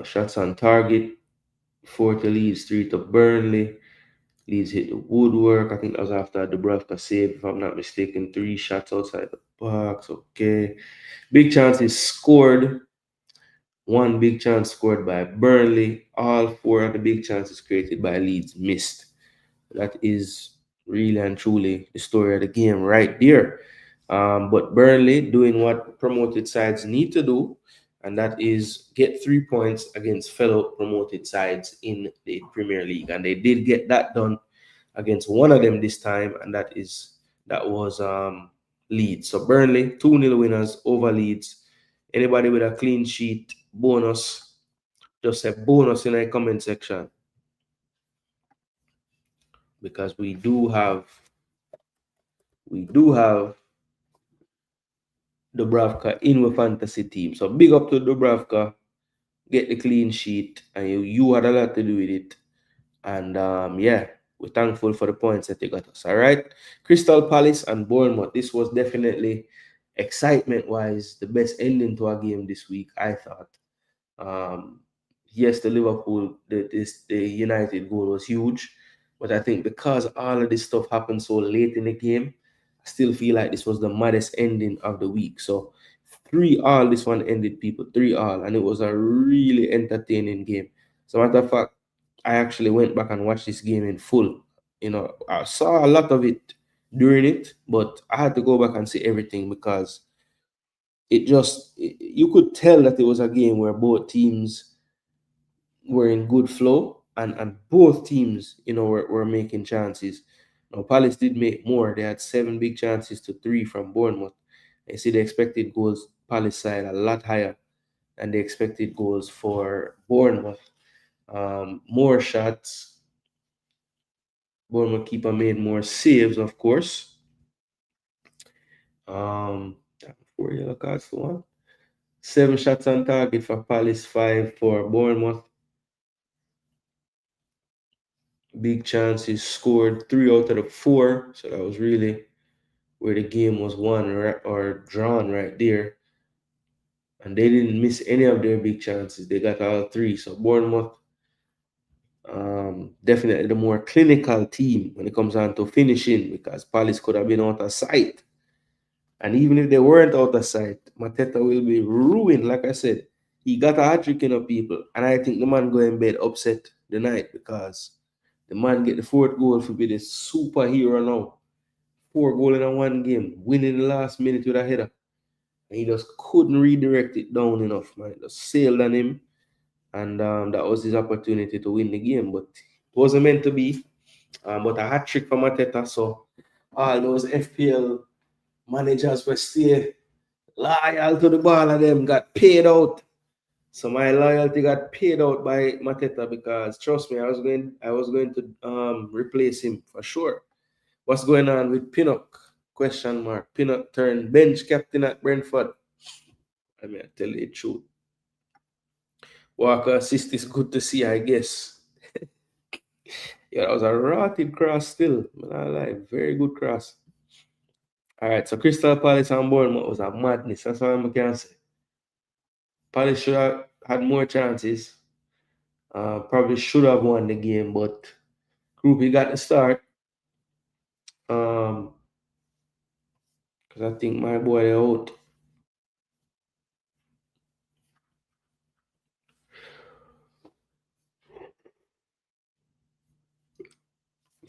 Shots on target, 4 to Leeds, 3 to Burnley. Leeds hit the woodwork. I think that was after Dubravka save, if I'm not mistaken. 3 shots outside the box. Okay. Big chances scored. 1 big chance scored by Burnley. All 4 of the big chances created by Leeds missed. That is really and truly the story of the game right there. But Burnley doing what promoted sides need to do, and that is get 3 points against fellow promoted sides in the Premier League. And they did get that done against one of them this time, and that was Leeds. So Burnley 2-0 winners over Leeds. Anybody with a clean sheet bonus, just a bonus in the comment section, because we do have Dubravka in the fantasy team. So big up to Dubravka, get the clean sheet, and you had a lot to do with it. And yeah, we're thankful for the points that they got us. All right, Crystal Palace and Bournemouth. This was definitely excitement-wise the best ending to a game this week, I thought. Um, yes, the Liverpool, the United goal was huge, but I think because all of this stuff happened so late in the game, I still feel like this was the maddest ending of the week. So 3-3, this one ended, people, 3-3, and it was a really entertaining game. As a matter of fact, I actually went back and watched this game in full. I saw a lot of it during it, but I had to go back and see everything because you could tell that it was a game where both teams were in good flow, and both teams, were making chances. Now, Palace did make more. They had 7 big chances to 3 from Bournemouth. You see the expected goals Palace side a lot higher than the expected goals for Bournemouth. More shots. Bournemouth keeper made more saves, of course. 4 yellow cards for one. 7 shots on target for Palace, 5 for Bournemouth. Big chances scored 3 out of the 4. So that was really where the game was won or drawn right there. And they didn't miss any of their big chances. They got all 3. So Bournemouth, definitely the more clinical team when it comes down to finishing, because Palace could have been out of sight. And even if they weren't out of sight, Mateta will be ruined. Like I said, he got a hat-trick in of people. And I think the man go in bed upset the night because the man get the 4th goal for be the superhero now. 4 goals in a one game, winning the last minute with a header. And he just couldn't redirect it down enough, man. It just sailed on him. And that was his opportunity to win the game. But it wasn't meant to be. But a hat-trick for Mateta. So all those FPL managers were still loyal to the ball, and them got paid out. So my loyalty got paid out by Mateta because trust me, I was going to replace him for sure. What's going on with Pinnock? Question mark. Pinnock turned bench captain at Brentford. I mean, I tell you the truth. Walker assist is good to see, I guess. Yeah, that was a rotted cross still. Man, I like very good cross. All right, so Crystal Palace and Bournemouth was a madness. That's all I can say. Palace should have had more chances. Probably should have won the game, but Groupie got the start. Because I think my boy out.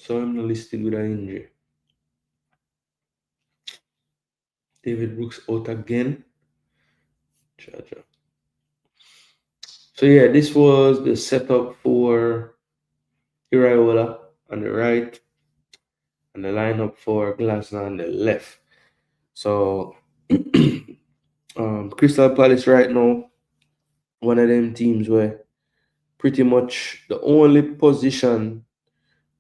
So I'm not listed with an injury. David Brooks out again. So yeah, this was the setup for Iraola on the right and the lineup for Glasner on the left. So Crystal Palace right now, one of them teams where pretty much the only position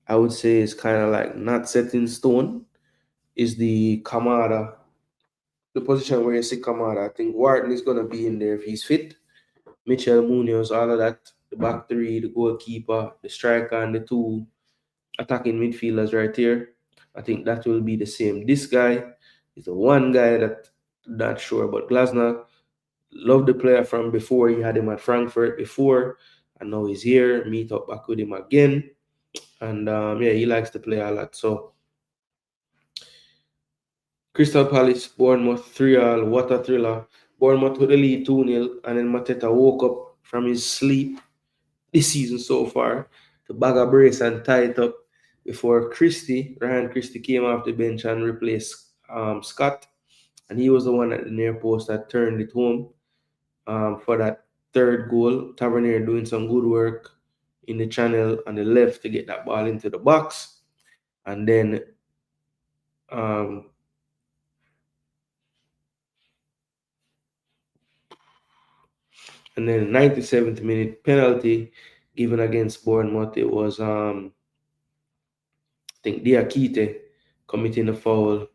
I would say is kind of like not set in stone is the Kamada, the position where you see Kamada. I think Wharton is going to be in there if he's fit. Mitchell Munoz, all of that, the back three, the goalkeeper, the striker, and the two attacking midfielders right here. I think that will be the same. This guy is the one guy that not sure about. Glasner. Love the player from before. He had him at Frankfurt before, and now he's here. Meet up back with him again, and yeah, he likes to play a lot. So Crystal Palace, Bournemouth 3-all. What a thriller! Bournemouth with the lead 2-0, and then Mateta woke up from his sleep this season so far to bag a brace and tie it up before Ryan Christie came off the bench and replaced Scott, and he was the one at the near post that turned it home for that third goal. Tavernier doing some good work in the channel on the left to get that ball into the box, and then um, and then 97th minute penalty given against Bournemouth. It was I think Diakite committing a foul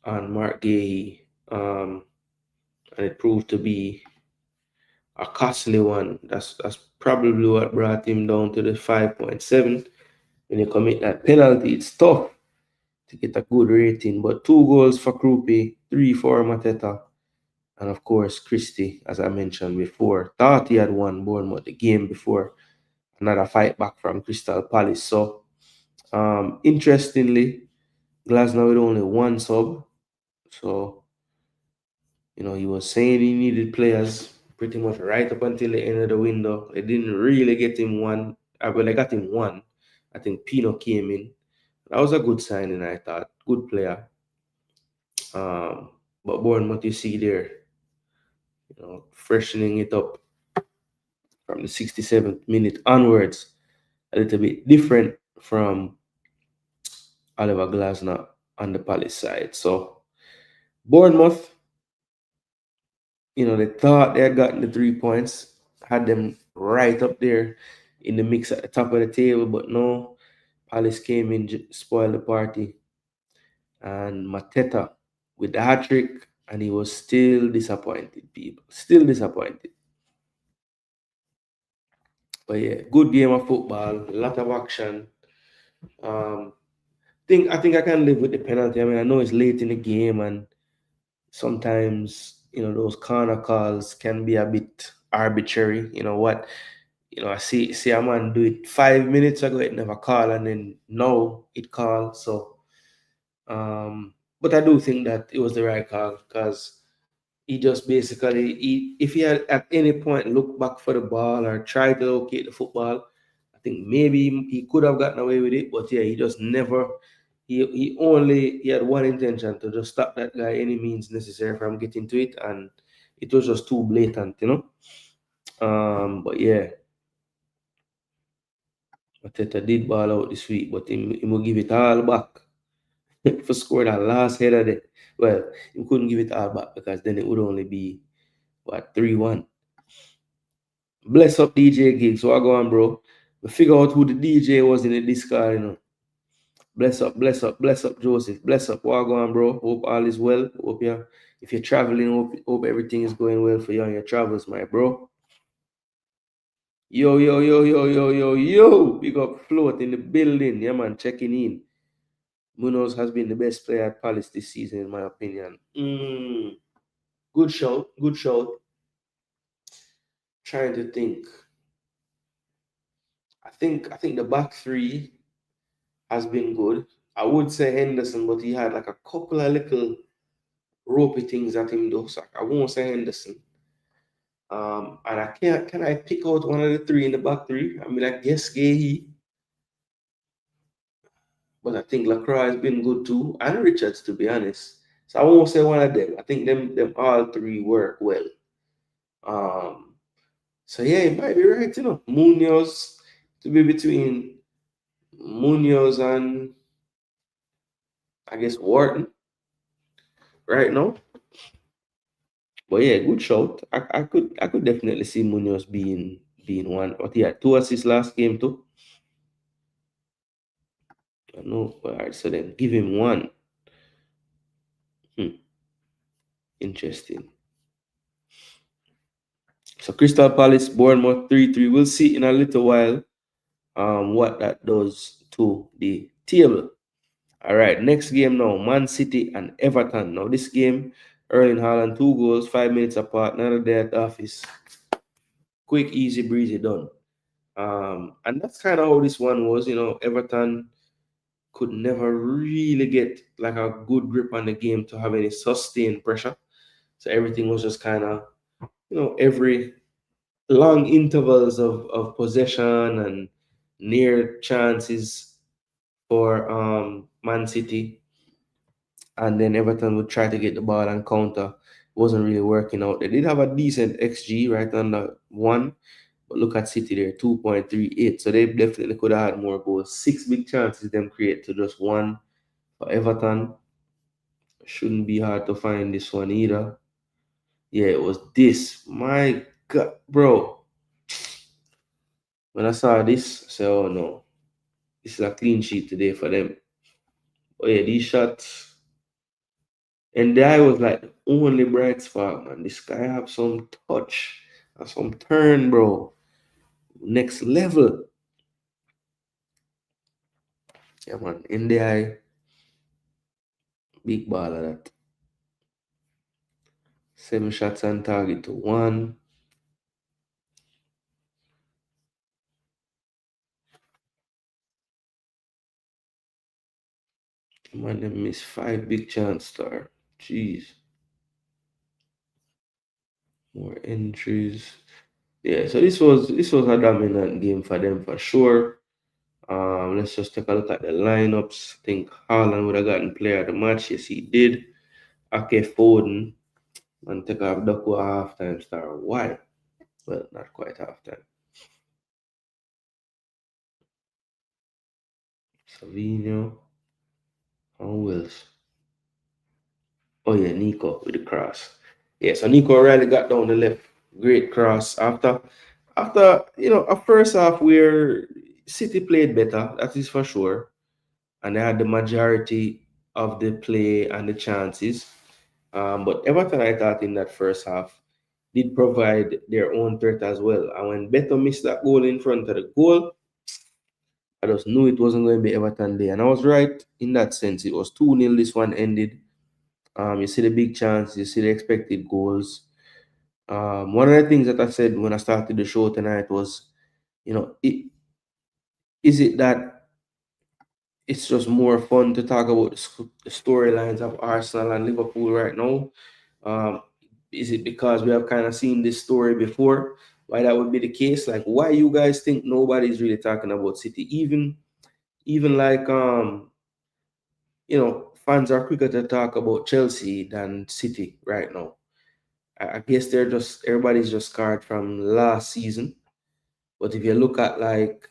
on Mark Gay, and it proved to be a costly one. That's probably what brought him down to the 5.7. When you commit that penalty, it's tough to get a good rating. But 2 goals for Krupi, 3 for Mateta, and of course Christie, as I mentioned before. Thought he had won Bournemouth the game before. Another fight back from Crystal Palace. So interestingly, Glasgow with only one sub. So he was saying he needed players pretty much right up until the end of the window. They didn't really get him one. Well, they got him one. I think Pino came in. That was a good signing, I thought. Good player. But Bournemouth, you see there, freshening it up from the 67th minute onwards, a little bit different from Oliver Glasner on the Palace side. So Bournemouth, they thought they had gotten the 3 points, had them right up there in the mix at the top of the table, but no, Palace came in, spoiled the party, and Mateta with the hat trick, and he was still disappointed, people. Still disappointed. But yeah, good game of football, a lot of action. Um, I think I can live with the penalty. I mean, I know it's late in the game, and sometimes those corner calls can be a bit arbitrary. I see a man do it 5 minutes ago, it never call, and then now it calls. So, but I do think that it was the right call because he just basically, if he had at any point looked back for the ball or tried to locate the football, I think maybe he could have gotten away with it. But yeah, he just never. He had one intention to just stop that guy any means necessary from getting to it, and it was just too blatant. But yeah, Mateta did ball out this week, but he will give it all back for score that last header there. Well, he couldn't give it all back because then it would only be 3-1. Bless up DJ Gigs. What go on, bro? We figure out who the DJ was in the Discord. Bless up, bless up, bless up, Joseph. Bless up. What go on, bro? Hope all is well. Hope if you're traveling, hope everything is going well for you on your travels, my bro. Yo, yo, yo, yo, yo, yo, yo. Big up Float in the building. Yeah, man, checking in. Munoz has been the best player at Palace this season, in my opinion. Good shout, good shout. Trying to think. I think the back three has been good. I would say Henderson, but he had like a couple of little ropey things at him though. So I won't say Henderson. And can I pick out one of the three in the back three? I mean, I guess Gahey. but I think Lacroix has been good too, and Richards, to be honest. So I won't say one of them. I think them all three work well. Um, so yeah, it might be right, Munoz to be between Munoz and I guess Wharton right now. But yeah, good shout. I could definitely see Munoz being one. But yeah, 2 assists last game too. I know. All right, so then give him one. Hmm, interesting. So Crystal Palace, Bournemouth 3-3. We'll see in a little while what that does to the table. All right, next game now, Man City and Everton. Now this game, Erling Haaland, 2 goals, 5 minutes apart, another day at the office. Quick, easy, breezy, done. And that's kind of how this one was. Everton could never really get like a good grip on the game to have any sustained pressure. So everything was just kind of, every long intervals of possession and near chances for Man City, and then Everton would try to get the ball and counter. It wasn't really working out. They did have a decent XG right under one, but look at City there, 2.38. So they definitely could have had more goals. 6 big chances them create to just one for Everton. Shouldn't be hard to find this one either. Yeah, it was this. My God, bro. When I saw this, I said, oh no, this is a clean sheet today for them. Oh yeah, these shots. And the guy was like the only bright spot, man. This guy have some touch and some turn, bro. Next level. Yeah, man. In the eye, big ball of that. 7 shots on target to one. Man, they missed 5 big chance star. Jeez. More entries. Yeah, so this was a dominant game for them for sure. Let's just take a look at the lineups. I think Haaland would have gotten player of the match. Yes, he did. Ake Foden and take off Doku a halftime star. Why? Well, not quite halftime. Savinho and Wills. Oh yeah, Nico with the cross. Yeah, so Nico O'Reilly got down the left. Great cross. After a first half where City played better, that is for sure. And they had the majority of the play and the chances. But Everton, I thought in that first half, did provide their own threat as well. And when Beto missed that goal in front of the goal, I just knew it wasn't going to be Everton Day. And I was right in that sense. It was 2-0 this one ended. You see the big chance, you see the expected goals. One of the things that I said when I started the show tonight was, is it that it's just more fun to talk about the storylines of Arsenal and Liverpool right now? Um, is it because we have kind of seen this story before? Why that would be the case? Like, why you guys think nobody's really talking about City? Even like fans are quicker to talk about Chelsea than City right now. I guess everybody's just scarred from last season. But if you look at it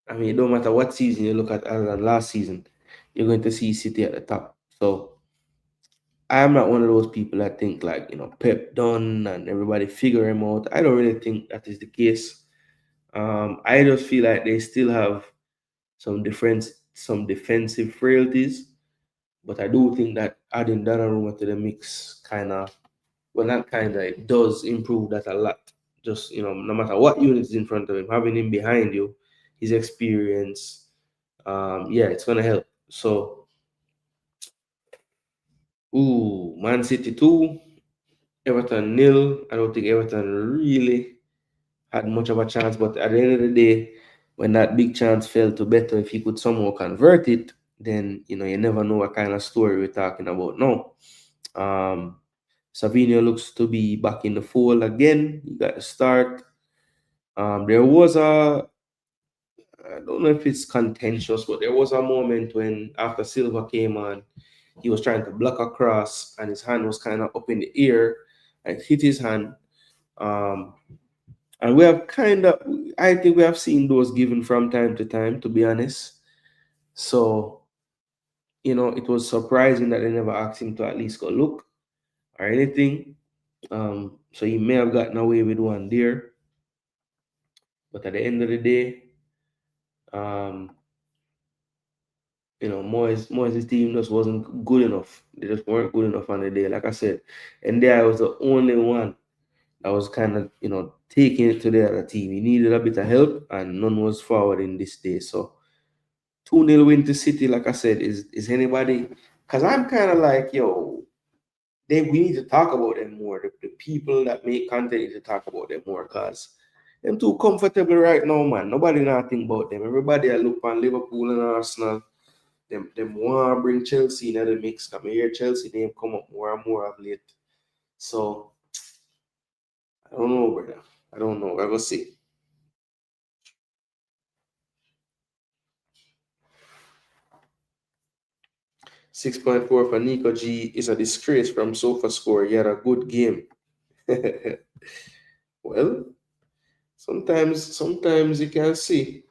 don't matter what season you look at other than last season, you're going to see City at the top. So I'm not one of those people that think Pep done and everybody figure him out. I don't really think that is the case. I just feel like they still have some defensive frailties. But I do think that adding Donnarumma to the mix it does improve that a lot. Just, no matter what unit is in front of him, having him behind you, his experience, yeah, it's going to help. So, Man City 2, Everton nil. I don't think Everton really had much of a chance, but at the end of the day, when that big chance fell to Beto, if he could somehow convert it, then you never know what kind of story we're talking about now. Savinho looks to be back in the fold again. He got the start. There was I don't know if it's contentious, but there was a moment when after Silva came on, he was trying to block a cross and his hand was kind of up in the air and hit his hand. And we have I think we have seen those given from time to time, to be honest. So, it was surprising that they never asked him to at least go look or anything. So he may have gotten away with one there. But at the end of the day, um, Moyes' team just wasn't good enough. They just weren't good enough on the day. Like I said, and there I was the only one that was kind of, taking it to the other team. He needed a bit of help, and none was forward in this day. So 2-0 win to City, like I said, is anybody? Because I'm kind of like, we need to talk about them more. The people that make content need to talk about them more, because them too comfortable right now, man. Nobody not think about them. Everybody I look on Liverpool and Arsenal. Them want to bring Chelsea into the mix. I hear Chelsea name come up more and more of late. So I don't know, brother. I don't know. I will see. 6.4 for Nico G is a disgrace from SofaScore. He had a good game. Well, sometimes you can see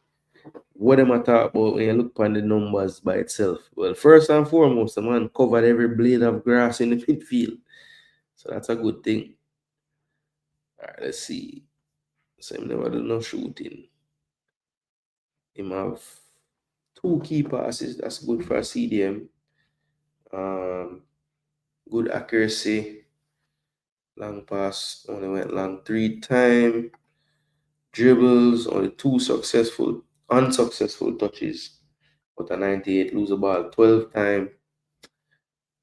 what am I talk about when you look on the numbers by itself. Well, first and foremost, the man covered every blade of grass in the midfield. So that's a good thing. All right, let's see. So him never do no shooting. Him have 2 key passes. That's good for a CDM. Good accuracy. Long pass only went long 3 times. Dribbles only 2 unsuccessful touches. But a 98 lose the ball 12 times.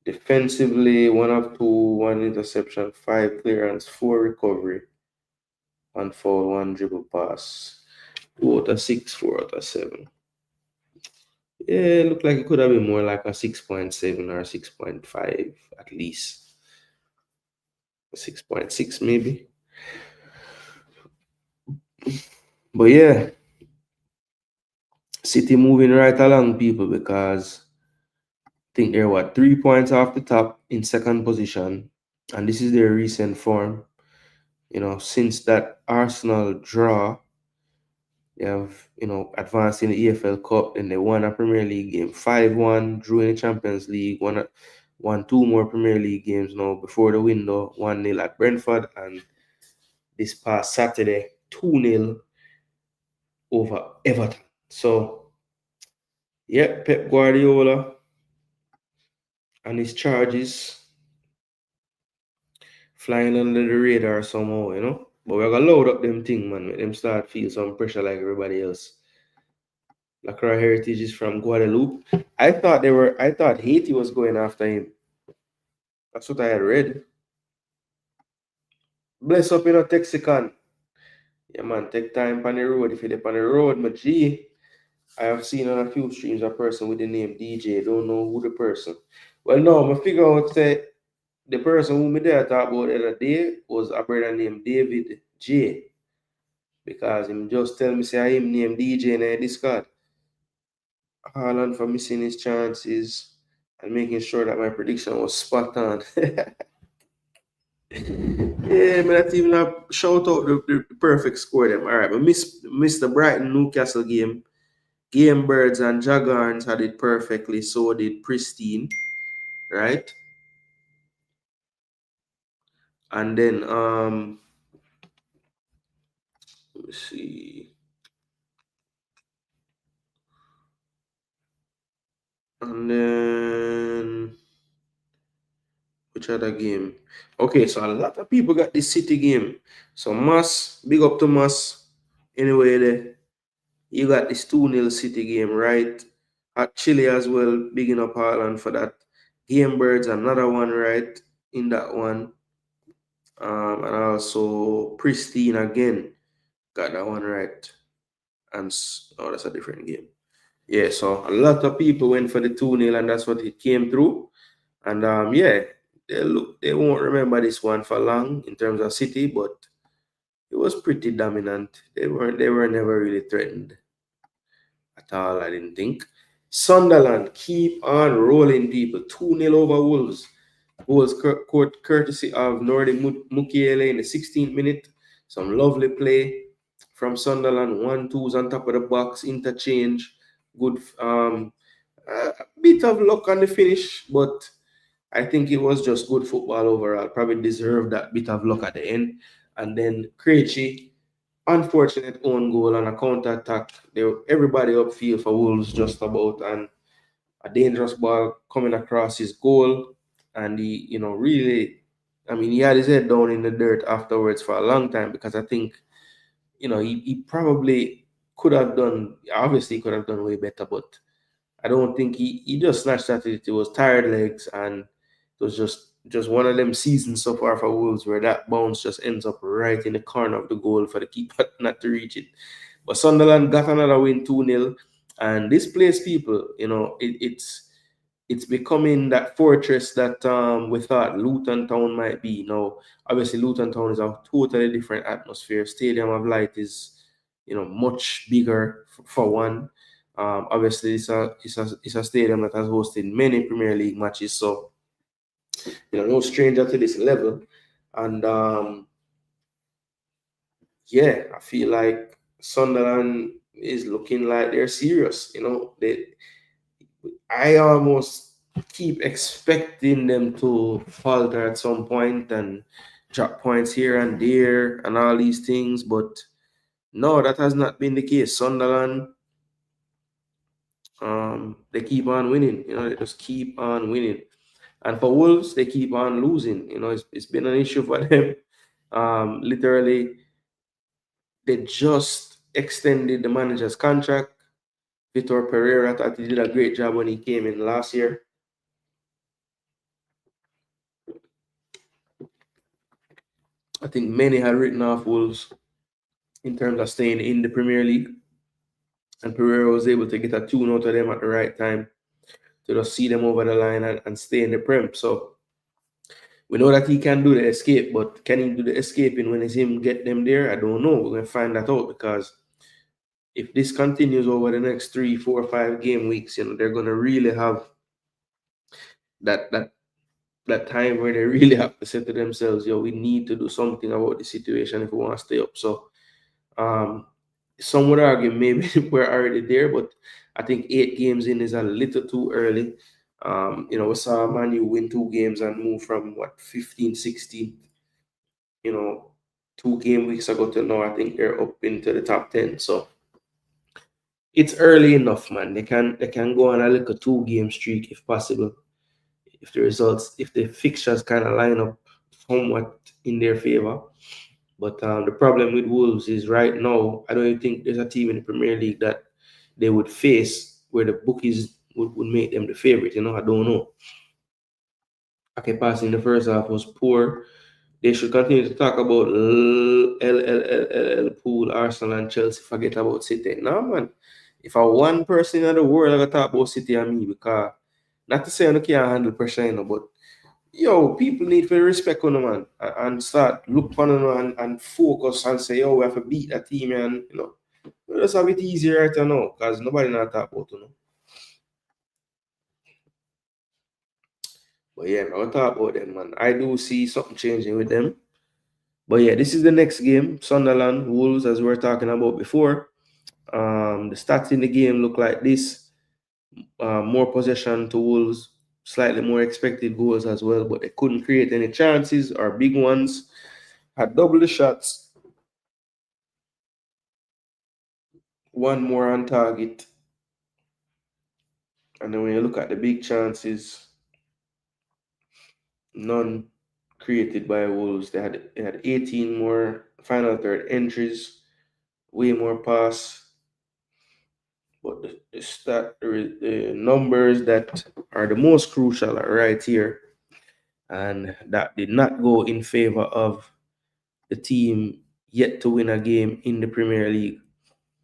Defensively, 1 of 2, 1 interception, 5 clearance, 4 recovery, 1 foul, 1 dribble pass. 2 out of 6, 4 out of 7. Yeah, it looked like it could have been more like a 6.7 or 6.5 at least. 6.6 maybe. But yeah, City moving right along, people, because I think they're 3 points off the top in second position. And this is their recent form. Since that Arsenal draw, they have, advanced in the EFL Cup, and they won a Premier League game 5-1, drew in the Champions League, won 2 more Premier League games now before the window, 1-0 at Brentford, and this past Saturday, 2-0 over Everton. So, yeah, Pep Guardiola and his charges flying under the radar somehow. But we're gonna load up them thing, man. Make them start feel some pressure like everybody else. Lacroix Heritage is from Guadeloupe. I thought Haiti was going after him. That's what I had read. Bless up, Texican. Yeah, man, take time on the road. If you're on the road, my G, I have seen on a few streams a person with the name DJ. Don't know who the person. Well, no, I figure out say the person who me there talk about the other day was a brother named David J. Because him just tell me say him name DJ in the Discord. Haaland for missing his chances and making sure that my prediction was spot on. Yeah, man, that's even a shout out the perfect score them. All right, but miss the Brighton Newcastle game. Game Birds and Jaguars had it perfectly. So did Pristine, right? And then let me see. And then which other game? Okay, so a lot of people got this City game. So big up to Mas. Anyway, you got this 2-0 City game, right? At Chile as well, bigging up Haaland for that. Game Birds, another one, right? In that one. And also Pristine again. Got that one right. And that's a different game. Yeah, so a lot of people went for the 2-0, and that's what it came through. And yeah, they won't remember this one for long in terms of City, but it was pretty dominant. They were never really threatened. at all, I didn't think. Sunderland keep on rolling, people. 2-0 over Wolves. Goals courtesy of Nordi Mukiele in the 16th minute. Some lovely play from Sunderland. 1-2s on top of the box, interchange. Good, a bit of luck on the finish, but I think it was just good football overall. Probably deserved that bit of luck at the end. And then Krejci, unfortunate own goal on a counter attack. Everybody upfield for Wolves just about, and a dangerous ball coming across his goal. And he, really, I mean, he had his head down in the dirt afterwards for a long time, because I think, he probably could have done, obviously could have done way better, but I don't think he just snatched at it. It was tired legs, and it was just one of them seasons so far for Wolves where that bounce just ends up right in the corner of the goal for the keeper not to reach it. But Sunderland got another win, 2-0, and this place, people, it's becoming that fortress that we thought Luton Town might be. Now, obviously, Luton Town is a totally different atmosphere. Stadium of Light is, much bigger for one. Obviously, it's a stadium that has hosted many Premier League matches, so no stranger to this level. And yeah, I feel like Sunderland is looking like they're serious. I almost keep expecting them to falter at some point and drop points here and there and all these things, but no, that has not been the case. Sunderland, they keep on winning. They just keep on winning. And for Wolves, they keep on losing. It's been an issue for them. Literally, they just extended the manager's contract. Vitor Pereira, I thought he did a great job when he came in last year. I think many had written off Wolves in terms of staying in the Premier League. And Pereira was able to get a tune out of them at the right time to just see them over the line and stay in the Prem. So we know that he can do the escape, but can he do the escaping when it's him get them there? I don't know. We're going to find that out, because if this continues over the next 3, 4, 5 game weeks, they're going to really have that time where they really have to say to themselves, we need to do something about the situation if we want to stay up. So some would argue maybe we're already there, but I think 8 games in is a little too early. We saw Man U win 2 games and move from 15, 16, 2 game weeks ago to now. I think they're up into the top 10. So it's early enough, man. They can go on a little 2 game streak if possible. If the fixtures kind of line up somewhat in their favor. But the problem with Wolves is right now, I don't even think there's a team in the Premier League that they would face where the bookies would make them the favorite. I don't know. Okay, passing the first half was poor. They should continue to talk about Liverpool, Arsenal, and Chelsea. Forget about City. No, man. If I one person in the world, I gotta talk about City and me, because not to say I can't handle pressure, but people need to respect on man and start look for them and focus and say, we have to beat that team, and we just have it easier right now, because nobody not talk about But yeah, I'll talk about them, man. I do see something changing with them. But yeah, this is the next game. Sunderland, Wolves, as we were talking about before. The stats in the game look like this. More possession to Wolves, slightly more expected goals as well, but they couldn't create any chances or big ones. Had double the shots. One more on target. And then when you look at the big chances, none created by Wolves. They had 18 more final third entries, way more pass. But the numbers that are the most crucial are right here. And that did not go in favor of the team yet to win a game in the Premier League.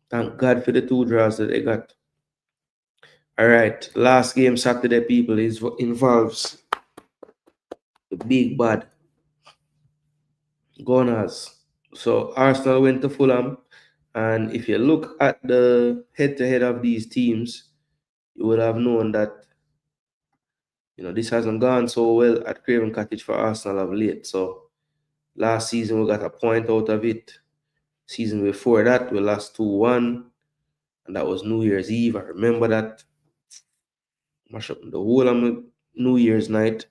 Thank God for the 2 draws that they got. All right, last game Saturday, people, involves the big bad Gunners. So Arsenal went to Fulham And if you look at the head-to-head of these teams, you would have known that this hasn't gone so well at Craven Cottage for Arsenal of late. So last season we got a point out of it. Season before that we lost 2-1, and that was New Year's Eve. I remember that. Mash up the whole of New Year's night.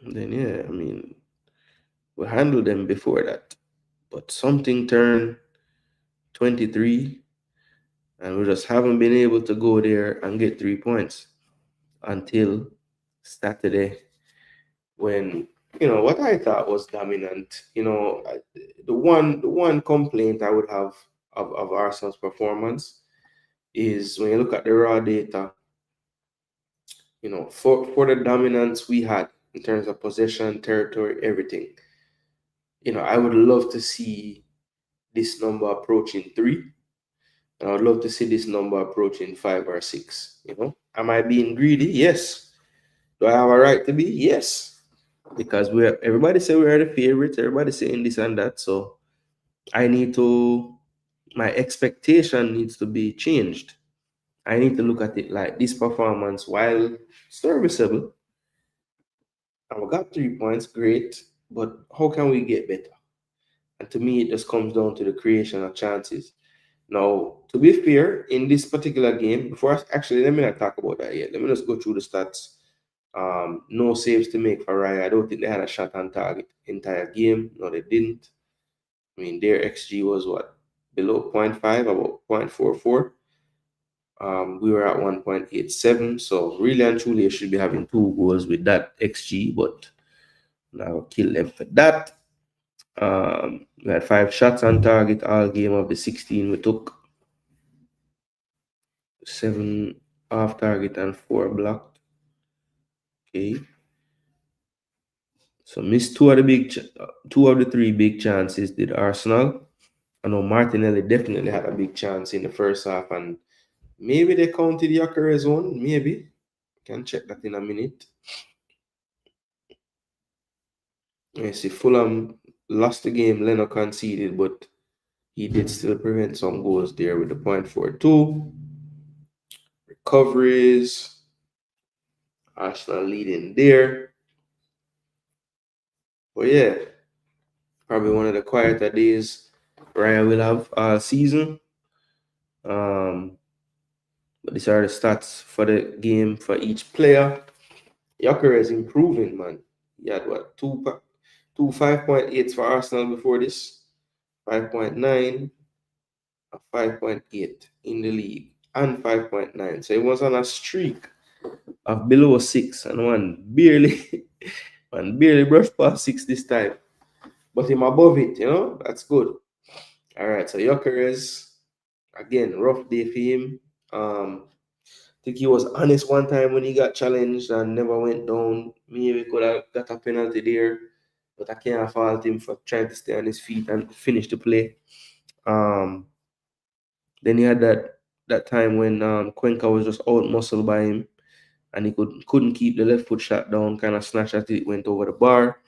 Then yeah, I mean, we handled them before that, but something turned 23, and we just haven't been able to go there and get 3 points until Saturday, when what I thought was dominant. The one complaint I would have of Arsenal's performance is when you look at the raw data. For the dominance we had in terms of possession, territory, everything. I would love to see this number approaching 3. And I would love to see this number approaching 5 or 6. Am I being greedy? Yes. Do I have a right to be? Yes. Because everybody say we are the favorites, everybody saying this and that. So my expectation needs to be changed. I need to look at it like this performance, while serviceable, and we got 3 points, great, but how can we get better? And to me, it just comes down to the creation of chances. Now, to be fair, in this particular game, let me not talk about that yet. Let me just go through the stats. No saves to make for Raya. I don't think they had a shot on target entire game. No, they didn't. I mean, their XG was what? Below 0.5, about 0.44. We were at 1.87. So really and truly, you should be having 2 goals with that XG, but now kill them for that. We had 5 shots on target all game of the 16 we took. 7 off target and 4 blocked. Okay. So missed 2 of the 3 big chances did Arsenal. I know Martinelli definitely had a big chance in the first half, and maybe they counted Gyökeres one. Maybe. Can check that in a minute. You see, Fulham lost the game. Leno conceded, but he did still prevent some goals there with the 0.42. Recoveries. Arsenal leading there. But yeah, probably one of the quieter days Ryan will have all season. But these are the stats for the game for each player. Gyökeres is improving, man. He had what? 5.8 for Arsenal before this, 5.9, 5.8 in the league, and 5.9. So he was on a streak of below 6, and one barely brushed past 6 this time. But him above it, that's good. All right, so Gyökeres, again, rough day for him. I think he was honest one time when he got challenged and never went down. Maybe could have got a penalty there, but I can't fault him for trying to stay on his feet and finish the play. Then he had that time when Cuenca was just out muscled by him, and he couldn't keep the left foot shot down, kind of snatched at it, went over the bar.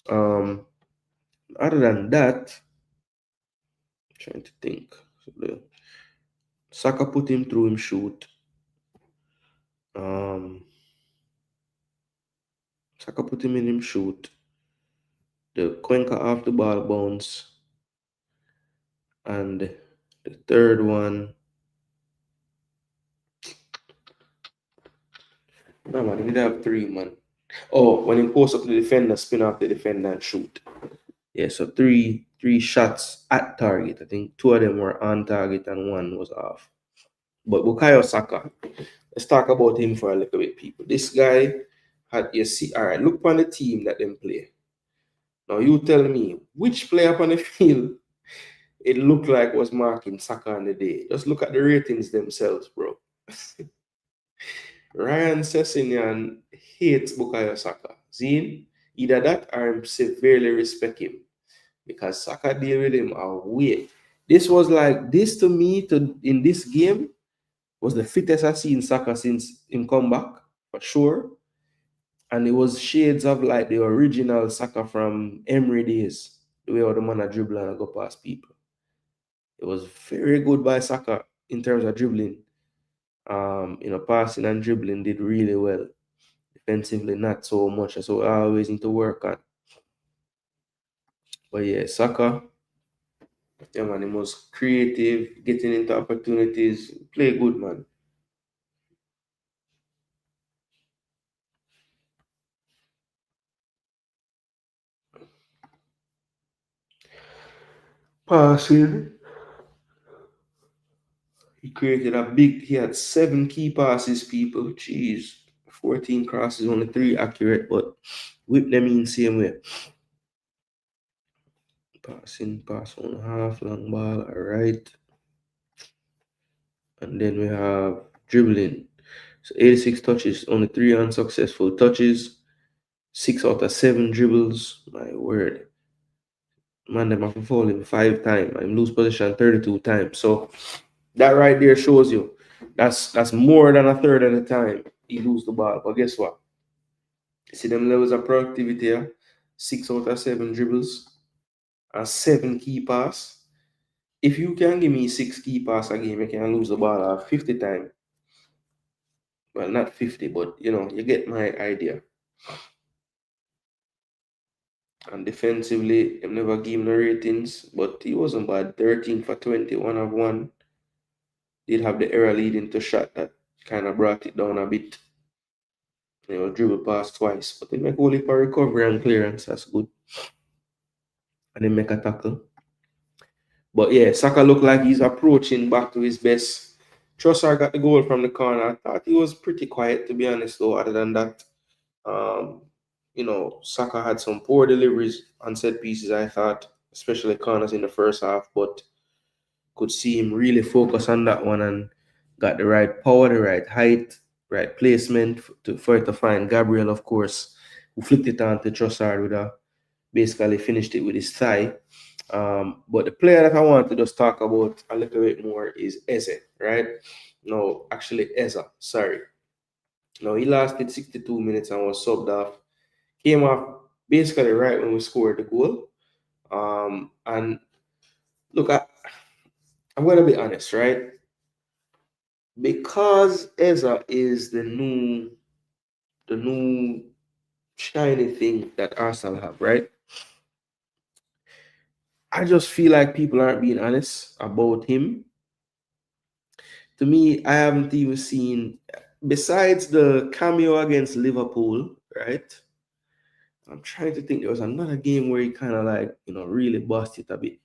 Other than that, I'm trying to think. Saka put him through him shoot. Saka put him in him shoot. The Cuenca off the ball bounce. And the third one. No, man, he did have 3, man. Oh, when he posts up the defender, spin off the defender and shoot. Yeah, so three shots at target. I think 2 of them were on target and 1 was off. But Bukayo Saka, let's talk about him for a little bit, people. This guy all right, look on the team that them play. Now you tell me which player on the field it looked like was marking Saka on the day. Just look at the ratings themselves, bro. Ryan Sessegnon hates Bukayo Saka. Zine, either that or I severely respect him, because Saka deal with him away. This was like, this to me, in this game, was the fittest I've seen Saka since him come back, for sure. And it was shades of like the original Saka from Emery days, the way how the man a dribble and go past people. It was very good by Saka in terms of dribbling. Passing and dribbling did really well. Defensively, not so much. So I always need to work on. But yeah, Saka, yeah, man, he was creative, getting into opportunities, play good, man. Passing, he had 7 key passes, people. Jeez, 14 crosses, only 3 accurate, but whip them in same way. Passing, pass on half, long ball, all right. And then we have dribbling. So 86 touches, only 3 unsuccessful touches, 6 out of 7 dribbles. My word. Man, them have fallen 5 times. I lose possession 32 times. So that right there shows you that's more than a third of the time he lose the ball. But guess what? See them levels of productivity here. 6 out of 7 dribbles and 7 key pass. If you can give me 6 key pass a game, you can lose the ball 50 times. Well, not 50, but you get my idea. And defensively, I've never given no ratings, but he wasn't bad. 13 for 20, 1 of 1. Did have the error leading to shot that kind of brought it down a bit. Dribble pass twice, but they make only for recovery and clearance. That's good. And they make a tackle. But yeah, Saka looked like he's approaching back to his best. Trossard got the goal from the corner. I thought he was pretty quiet, to be honest, though. Other than that, um, Saka had some poor deliveries on set pieces, I thought, especially corners in the first half, but could see him really focus on that one and got the right power, the right height, right placement for it to find Gabriel, of course, who flipped it on to Trossard with basically finished it with his thigh. But the player that I want to just talk about a little bit more is Eze, right? No, actually Eza, sorry. No, he lasted 62 minutes and was subbed off. Came off basically right when we scored the goal. And look, I'm going to be honest, right? Because Eza is the new shiny thing that Arsenal have, right? I just feel like people aren't being honest about him. To me, I haven't even seen, besides the cameo against Liverpool, right? I'm trying to think there was another game where he kind of like, really busted a bit.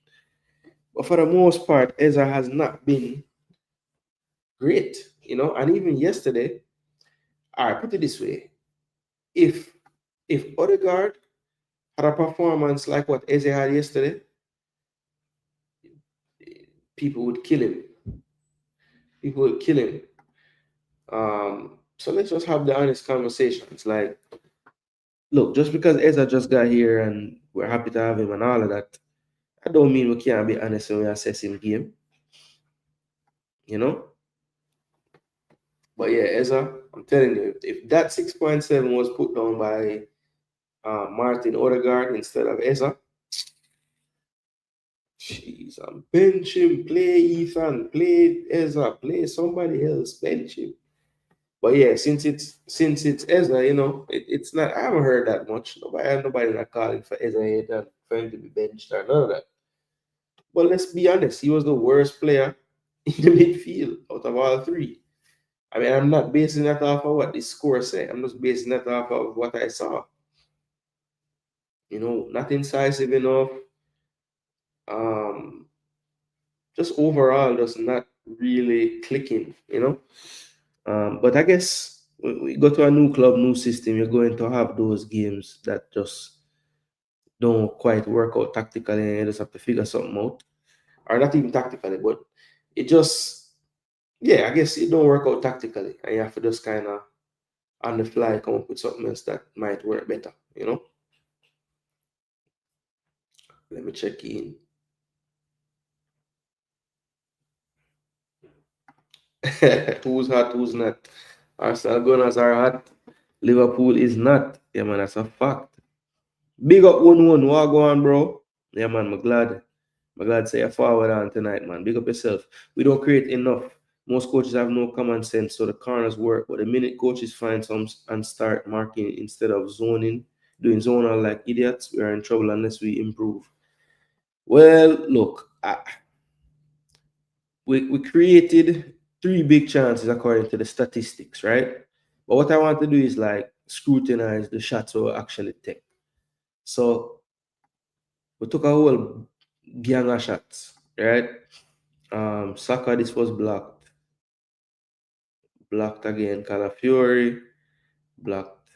But for the most part, Eza has not been great, and even yesterday, all right, put it this way. If Odegaard had a performance like what Eze had yesterday, people would kill him. People would kill him. So let's just have the honest conversations. Like, look, just because Eza just got here and we're happy to have him and all of that, I don't mean we can't be honest when we assess him game, you know? But yeah, Eza, I'm telling you, if that 6.7 was put down by Martin Odegaard instead of Eza, jeez, I'm bench him, play Ethan, play Eza, play somebody else, bench him. But yeah, since it's Ezra, it's not. I haven't heard that much. Nobody not calling for Ezra yet and for him to be benched or none of that. But let's be honest, he was the worst player in the midfield out of all three. I mean, I'm not basing that off of what the score say. I'm just basing that off of what I saw. Not incisive enough. Um, just overall, just not really clicking. But I guess we go to a new club, new system. You're going to have those games that just don't quite work out tactically, and you just have to figure something out, or not even tactically, but it just, yeah, I guess it don't work out tactically, and you have to just kind of on the fly come up with something else that might work better. Let me check in. Who's hot, who's not? Arsenal Gunners are hot. Liverpool is not. Yeah, man, that's a fact. Big up 1-1. What go on, bro? Yeah, man, I'm glad. I'm glad say you're forward on tonight, man. Big up yourself. We don't create enough. Most coaches have no common sense, so the corners work. But the minute coaches find some and start marking instead of zoning, doing zonal like idiots, we are in trouble unless we improve. Well, look, we created 3 big chances according to the statistics, right? But what I want to do is like scrutinize the shots we actually take. So we took a whole gang of shots, right? Saka, this was blocked again. Calafiori, blocked.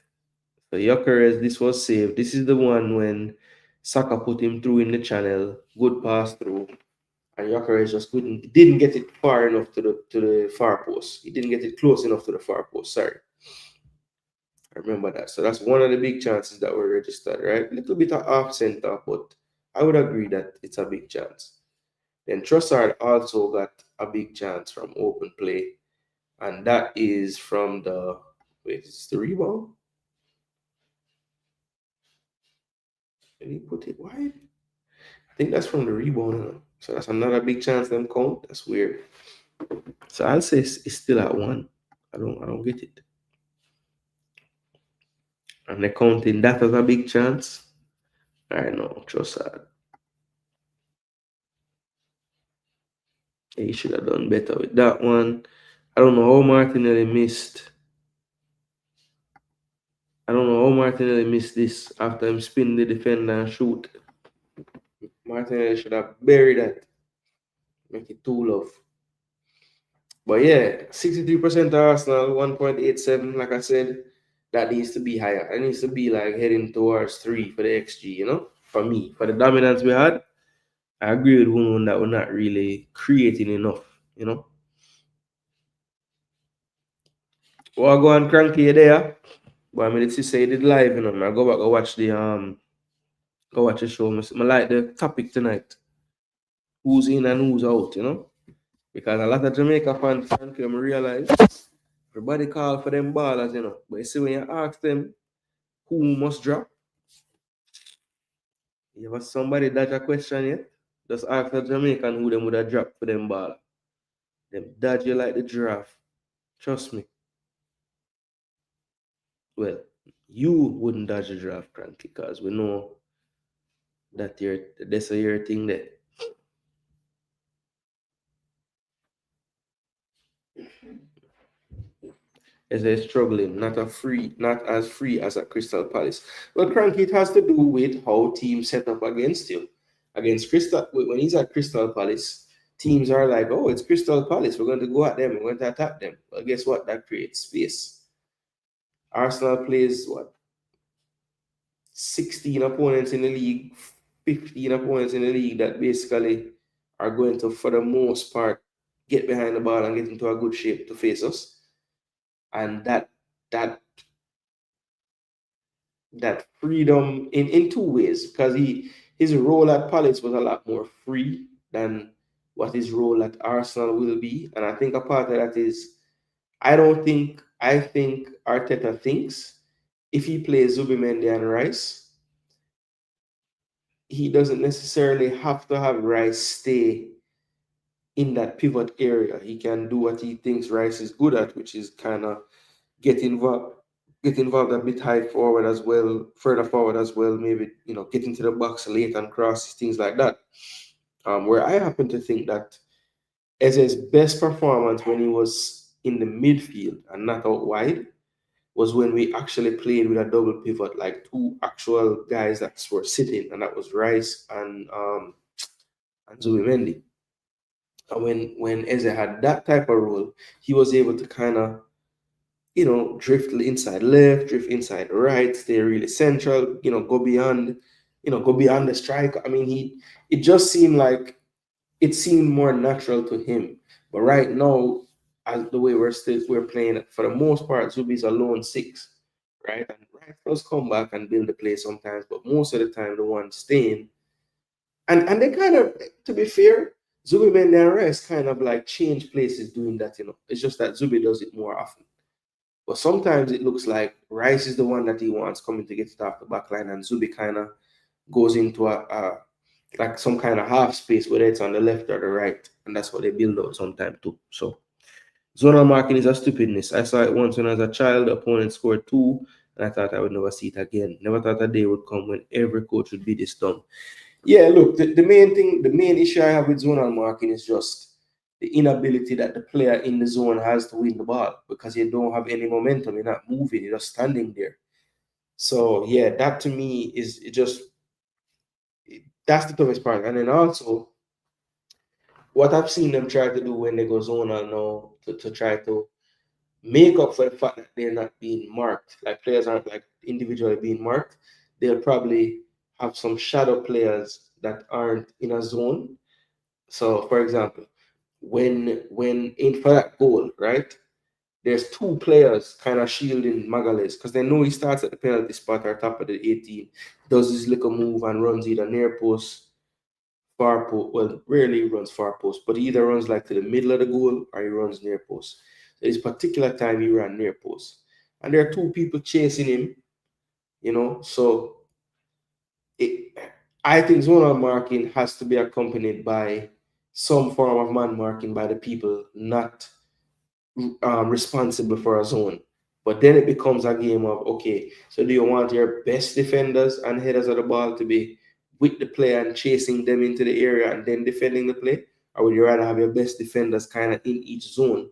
So Gyökeres, this was saved. This is the one when Saka put him through in the channel, good pass through, and Gyökeres just didn't get it far enough to the far post. He didn't get it close enough to the far post. Sorry, I remember that. So that's one of the big chances that were registered, right? A little bit of off center, but I would agree that it's a big chance. Then Trossard also got a big chance from open play, and that is from the is the rebound. Did he put it wide? I think that's from the rebound. So that's another big chance them count. That's weird. So I'll say it's still at 1. I don't get it. And they're counting that as a big chance. I know, Trossard. He should have done better with that one. I don't know how Martinelli missed. I don't know how Martinelli missed this after him spin the defender and shoot. Martinelli should have buried that. Make it 2 love. But yeah, 63% Arsenal, 1.87, like I said, that needs to be higher. It needs to be like heading towards 3 for the XG, you know? For me, for the dominance we had, I agree with Hunun that we're not really creating enough, you know? Well, I go on cranky there. But I mean, it's say it live, you know. I go back and watch go watch the show. I like the topic tonight. Who's in and who's out, you know? Because a lot of Jamaica fans can realize everybody call for them ballers, you know. But you see when you ask them who must drop, you have somebody dodge a question yet? Just ask a Jamaican who them would have dropped for them baller. Them dodge you like the giraffe. Trust me. Well, you wouldn't dodge a giraffe, Cranky, because we know that that's a your thing there. As they're struggling, not as free as at Crystal Palace. Well, Cranky, it has to do with how teams set up against you. Against Crystal, when he's at Crystal Palace, teams are like, oh, it's Crystal Palace. We're going to go at them. We're going to attack them. Well, guess what? That creates space. Arsenal plays what? 16 opponents in the league, 15 opponents in the league that basically are going to, for the most part, get behind the ball and get into a good shape to face us. And that freedom in 2 ways, because his role at Palace was a lot more free than what his role at Arsenal will be. And I think a part of that is I think Arteta thinks if he plays Zubimendi and Rice, he doesn't necessarily have to have Rice stay in that pivot area. He can do what he thinks Rice is good at, which is kind of get involved a bit high forward as well, further forward as well, maybe, you know, get into the box late and crosses, things like that. Where I happen to think that Eze's best performance when he was in the midfield and not out wide was when we actually played with a double pivot, like 2 actual guys that were sitting, and that was Rice and Zubimendi. And when Eze had that type of role, he was able to kind of, you know, drift inside left, drift inside right, stay really central, you know, go beyond the strike. I mean, it just seemed like it seemed more natural to him. But right now, as the way we're playing, for the most part, Zubi's a lone 6, right? And Rice does come back and build the play sometimes, but most of the time, the one staying. And they kind of, to be fair, Zubi and Rice kind of like change places doing that, you know. It's just that Zubi does it more often. But sometimes it looks like Rice is the one that he wants coming to get it off the back line, and Zubi kind of goes into a like some kind of half space, whether it's on the left or the right, and that's what they build out sometimes too. So zonal marking is a stupidness. I saw it once when I was a child. The opponent scored 2, and I thought I would never see it again. Never thought a day would come when every coach would be this dumb. Yeah, look, the main thing, the main issue I have with zonal marking is just the inability that the player in the zone has to win the ball, because you don't have any momentum. You're not moving. You're just standing there. So yeah, that to me is just that's the toughest part. And then also, what I've seen them try to do when they go zonal now to try to make up for the fact that they're not being marked, like players aren't like individually being marked, they'll probably have some shadow players that aren't in a zone. So, for example, when in for that goal, right? There's 2 players kind of shielding Magalhaes because they know he starts at the penalty spot or top of the 18, does his little move and runs either near post, far post. Well, rarely runs far post, but he either runs like to the middle of the goal or he runs near post. So this particular time he ran near post, and there are 2 people chasing him. So I think zonal marking has to be accompanied by some form of man marking by the people not responsible for a zone. But then it becomes a game of, okay, so do you want your best defenders and headers of the ball to be with the player and chasing them into the area and then defending the play? Or would you rather have your best defenders kind of in each zone?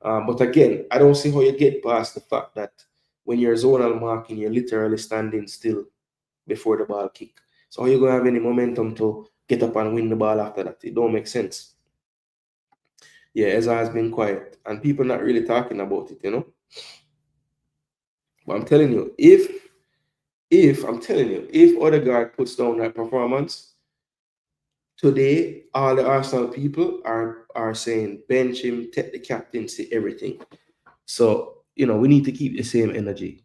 But again, I don't see how you get past the fact that when you're zonal marking, you're literally standing still before the ball kick. So how you going to have any momentum to get up and win the ball after that? It don't make sense. Yeah, Eza has been quiet and people not really talking about it. But I'm telling you, if Odegaard puts down that performance today, all the Arsenal people are saying bench him, take the captaincy, everything. So we need to keep the same energy.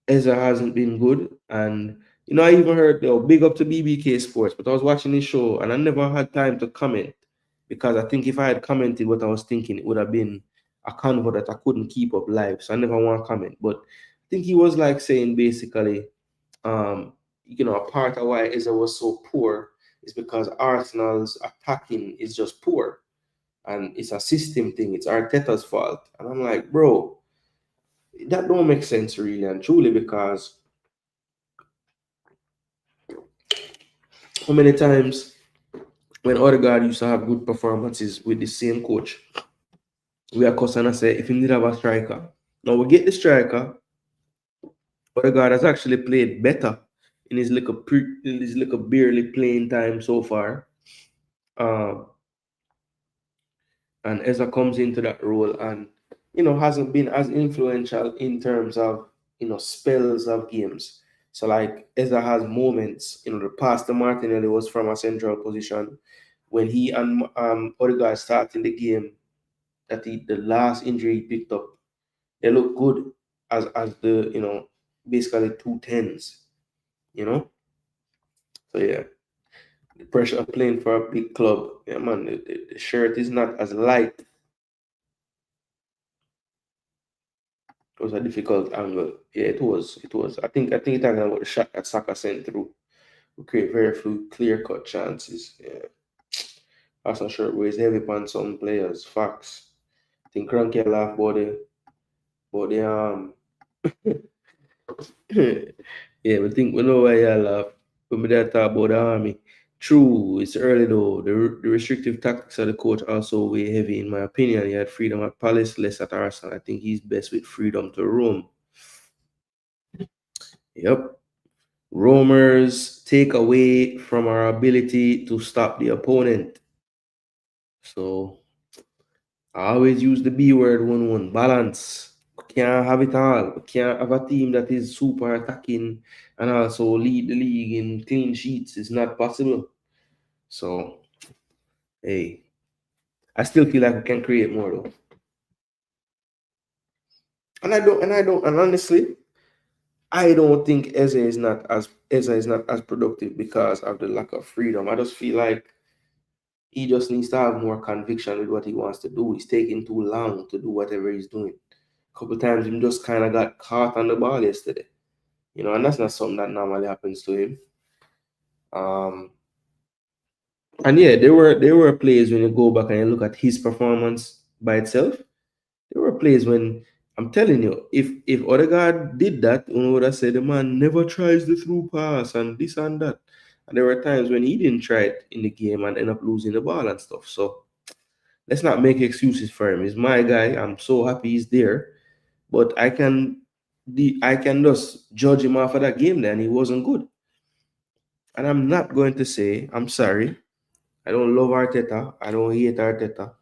Ezra hasn't been good, and I even heard big up to BBK Sports, but I was watching this show and I never had time to comment because I think if I had commented what I was thinking, it would have been a convo that I couldn't keep up live. So I never want to comment. But I think he was like saying basically, a part of why Ezra was so poor is because Arsenal's attacking is just poor, and it's a system thing. It's Arteta's fault, and I'm like, bro, that don't make sense really and truly, because how many times when Odegaard used to have good performances with the same coach, we are cussing and say if he did have a striker. Now we get the striker. Odegaard has actually played better in his little barely playing time so far. And Ezra comes into that role and hasn't been as influential in terms of spells of games. So like Ezra has moments, the pass to Martinelli was from a central position. When he and Odegaard started the game, that the last injury he picked up, they look good as the basically 2 10s. So yeah, the pressure of playing for a big club, yeah man, the shirt is not as light. It was a difficult angle. Yeah, it was. It was. I think you're talking about the shot that Saka sent through. We create very few clear-cut chances. Yeah. Arsenal shirt weighs heavy upon some players. Facts. I think Cranky laugh about the yeah, we know why you laugh. When we talk about the army. True, it's early though. The restrictive tactics of the coach also weigh heavy in my opinion. He had freedom at Palace, less at Arsenal. I think he's best with freedom to roam. Yep. Roamers take away from our ability to stop the opponent. So I always use the B word one balance. We can't have it all. We can't have a team that is super attacking and also lead the league in clean sheets. It's not possible. So hey, I still feel like we can create more though. And honestly, I don't think Eze is not as productive because of the lack of freedom. I just feel like he just needs to have more conviction with what he wants to do. He's taking too long to do whatever he's doing. A couple times him just kind of got caught on the ball yesterday. And that's not something that normally happens to him. Um, and yeah, there were plays when you go back and you look at his performance by itself. There were plays when I'm telling you, if Odegaard did that, one would have said the man never tries the through pass and this and that. And there were times when he didn't try it in the game and end up losing the ball and stuff. So let's not make excuses for him. He's my guy. I'm so happy he's there. But I can just judge him off of that game then. He wasn't good. And I'm not going to say, I'm sorry. I don't love Arteta. I don't hate Arteta.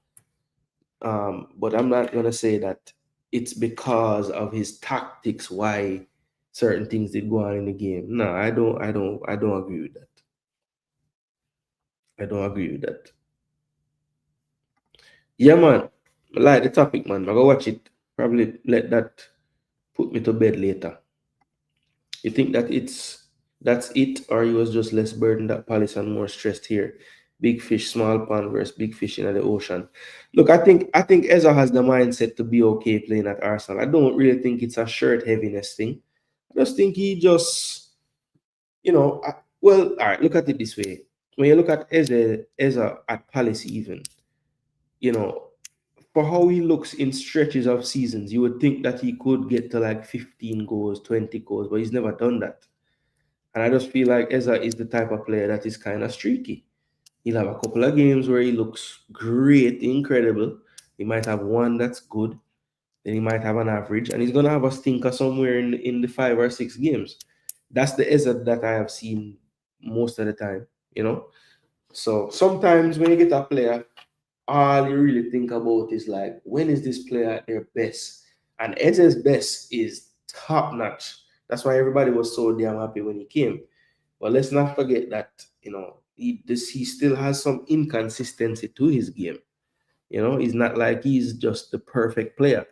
But I'm not gonna say that it's because of his tactics why certain things did go on in the game. No, I don't agree with that. I don't agree with that. Yeah, man. I like the topic, man. I go watch it. Probably let that put me to bed later. You think that that's it, or he was just less burdened at Palace and more stressed here? Big fish, small pond versus big fish in the ocean. Look, I think Eza has the mindset to be okay playing at Arsenal. I don't really think it's a shirt heaviness thing. I just think he just, well, all right. Look at it this way: when you look at Eza at Palace, even, you know, for how he looks in stretches of seasons, you would think that he could get to like 15 goals, 20 goals, but he's never done that. And I just feel like Eza is the type of player that is kind of streaky. He'll have a couple of games where he looks great, incredible. He might have one that's good. Then he might have an average. And he's going to have a stinker somewhere in the 5 or 6 games. That's the Eza that I have seen most of the time. So sometimes when you get a player, all you really think about is like, when is this player at their best? And Eze's best is top notch. That's why everybody was so damn happy when he came. But let's not forget that he still has some inconsistency to his game. He's not like he's just the perfect player.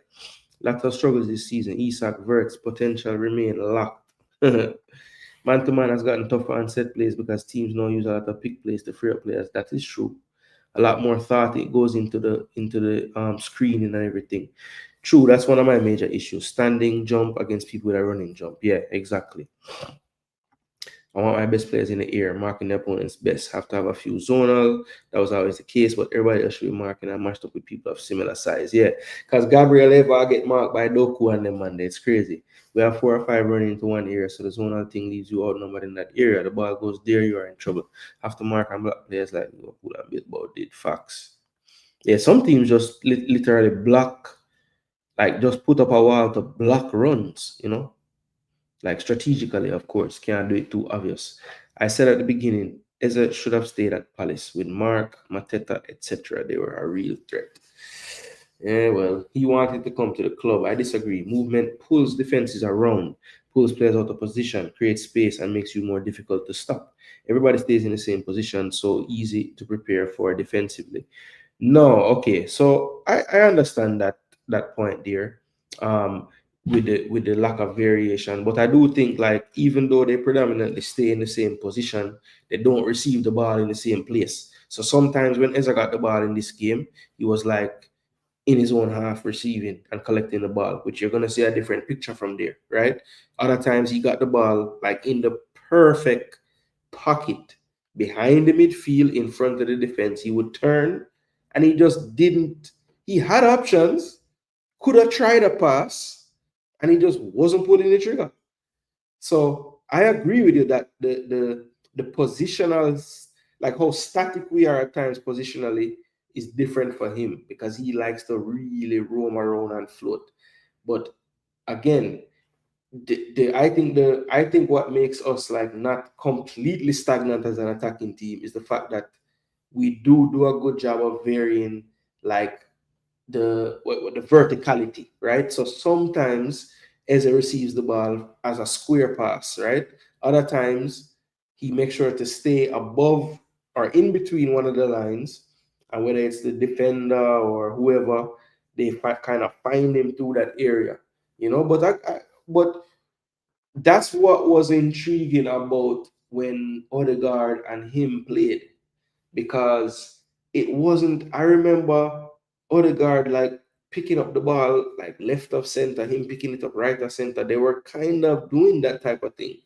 Lots of struggles this season. Isak, Verts, potential remain locked. Man to man has gotten tougher on set plays because teams now use a lot of pick plays to free up players. That is true. A lot more thought it goes into the screening and everything. True, that's one of my major issues. Standing jump against people with a running jump. Yeah, exactly. I want my best players in the air, marking the opponent's best. Have to have a few zonal. That was always the case, but everybody else should be marking and matched up with people of similar size. Yeah, because Gabriel ever get marked by Doku and them, man. It's crazy. We have 4 or 5 running into one area, so the zonal thing leaves you outnumbered in that area. The ball goes there, you are in trouble. Have to mark and block players like Liverpool and Bilbao did. Facts. Yeah, some teams just literally block, like just put up a wall to block runs. Like strategically, of course, can't do it too obvious. I said at the beginning, Eze should have stayed at Palace with Mark, Mateta, etc. They were a real threat. Yeah, well, he wanted to come to the club. I disagree. Movement pulls defenses around, pulls players out of position, creates space, and makes you more difficult to stop. Everybody stays in the same position, so easy to prepare for defensively. No, okay. So I understand that point there. With the lack of variation. But I do think, like, even though they predominantly stay in the same position, they don't receive the ball in the same place. So sometimes when Ezra got the ball in this game, he was like in his own half receiving and collecting the ball, which you're gonna see a different picture from there, right? Other times he got the ball like in the perfect pocket behind the midfield in front of the defense. He would turn and he just didn't. He had options, could have tried a pass, and he just wasn't pulling the trigger. So I agree with you that the positional, like how static we are at times positionally, is different for him because he likes to really roam around and float. But again, I think what makes us like not completely stagnant as an attacking team is the fact that we do a good job of varying, like, the verticality, right? So sometimes Eze receives the ball as a square pass, right? Other times he makes sure to stay above or in between one of the lines, and whether it's the defender or whoever, they kind of find him through that area. But that's what was intriguing about when Odegaard and him played, because it wasn't. I remember Odegaard, like, picking up the ball like left of center, him picking it up right of center. They were kind of doing that type of thing.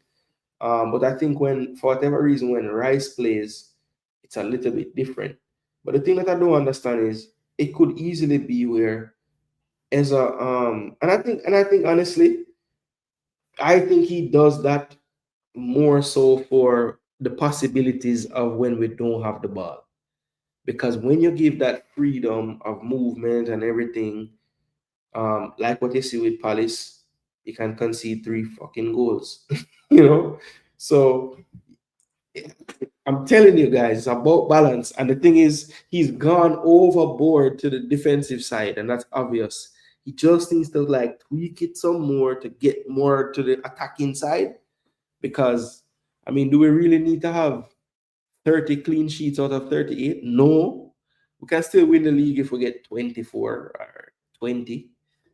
But I think when, for whatever reason, when Rice plays, it's a little bit different. But the thing that I don't understand is it could easily be where as a and I think honestly, I think he does that more so for the possibilities of when we don't have the ball. Because when you give that freedom of movement and everything, like what you see with Palace, you can concede 3 fucking goals. you know? So I'm telling you guys, it's about balance. And the thing is, he's gone overboard to the defensive side, and that's obvious. He just needs to like tweak it some more to get more to the attacking side. Because I mean, do we really need to have 30 clean sheets out of 38? No. We can still win the league if we get 24 or 20,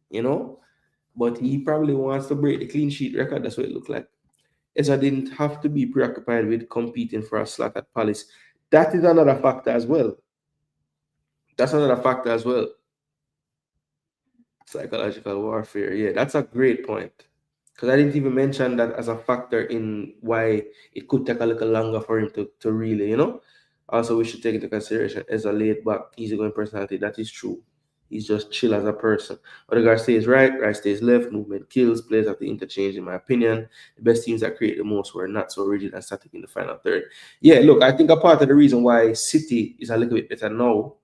you know? But he probably wants to break the clean sheet record. That's what it looked like. As I didn't have to be preoccupied with competing for a slot at Palace. That is another factor as well. That's another factor as well. Psychological warfare. Yeah, that's a great point. Because I didn't even mention that as a factor in why it could take a little longer for him to really, Also, we should take into consideration as a laid back, easygoing personality. That is true. He's just chill as a person. Odegaard stays right stays left, movement kills, players have to interchange, in my opinion. The best teams that create the most were not so rigid and static in the final third. Yeah, look, I think a part of the reason why City is a little bit better now,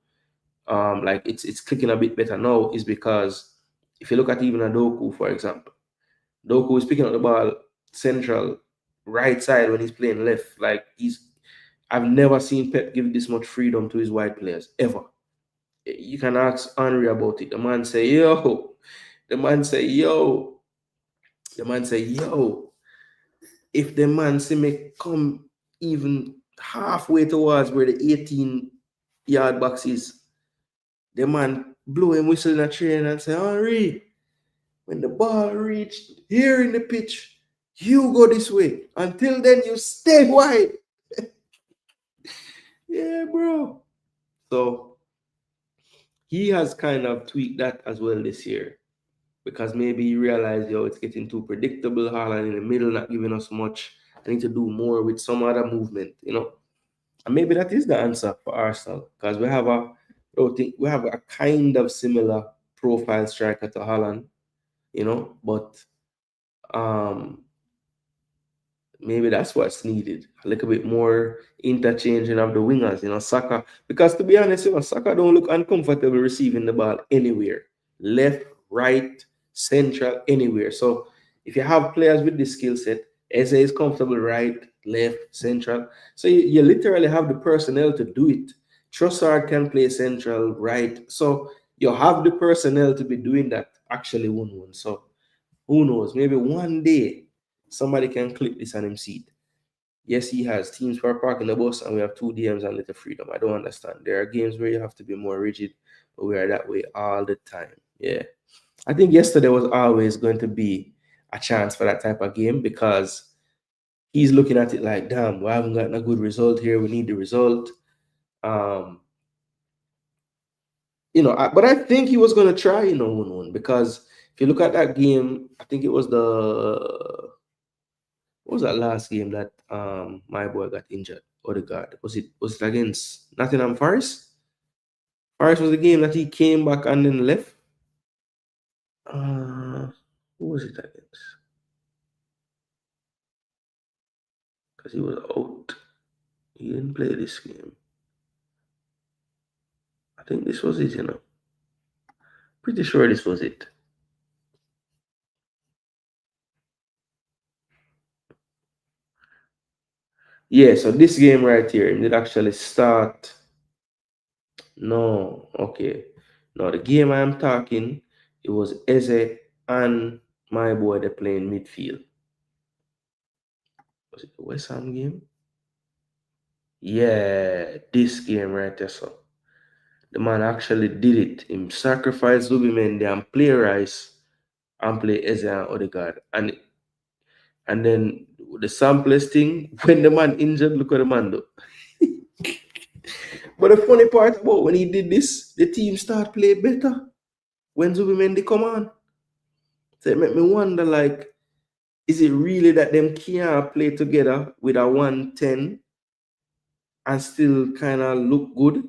like it's clicking a bit better now, is because if you look at even a Doku, for example, Doku is picking up the ball central, right side when he's playing left. Like I've never seen Pep give this much freedom to his wide players ever. You can ask Henry about it. The man say, yo. The man say, yo. The man say, yo. If the man see me come even halfway towards where the 18-yard box is, the man blow him whistle in a train and say, Henry, when the ball reached here in the pitch, you go this way. Until then, you stay wide. Yeah, bro. So he has kind of tweaked that as well this year, because maybe he realized, it's getting too predictable. Haaland in the middle, not giving us much. I need to do more with some other movement, And maybe that is the answer for Arsenal, because we have a kind of similar profile striker to Haaland, but maybe that's what's needed. A little bit more interchanging of the wingers, Saka. Because to be honest, Saka don't look uncomfortable receiving the ball anywhere. Left, right, central, anywhere. So if you have players with this skill set, Eze is comfortable right, left, central. So you literally have the personnel to do it. Trossard can play central, right. So you have the personnel to be doing that actually 1-1. So who knows? Maybe one day somebody can clip this and him see it. Yes, he has teams for parking the bus and we have 2 DMs and little freedom. I don't understand. There are games where you have to be more rigid, but we are that way all the time. Yeah. I think yesterday was always going to be a chance for that type of game, because he's looking at it like, damn, we haven't gotten a good result here. We need the result. But I think he was going to try, 1-1, because if you look at that game, I think it was what was that last game that my boy got injured? Odegaard. Was it against Nottingham Forest? Forest was the game that he came back and then left. Who was it against? Because he was out. He didn't play this game. I think this was it, Pretty sure this was it. Yeah, so this game right here, it did actually start. No, okay. No, the game I'm talking, it was Eze and my boy, they're playing midfield. Was it the West Ham game? Yeah, this game right there. So the man actually did it. Him sacrificed Zubimendi and play Rice and play Eze and Odegaard. And then the simplest thing, when the man injured, look what the man do. But the funny part about when he did this, the team start play better. when Zubimendi come on. So it make me wonder, like, is it really that them can't play together with a 110 and still kind of look good?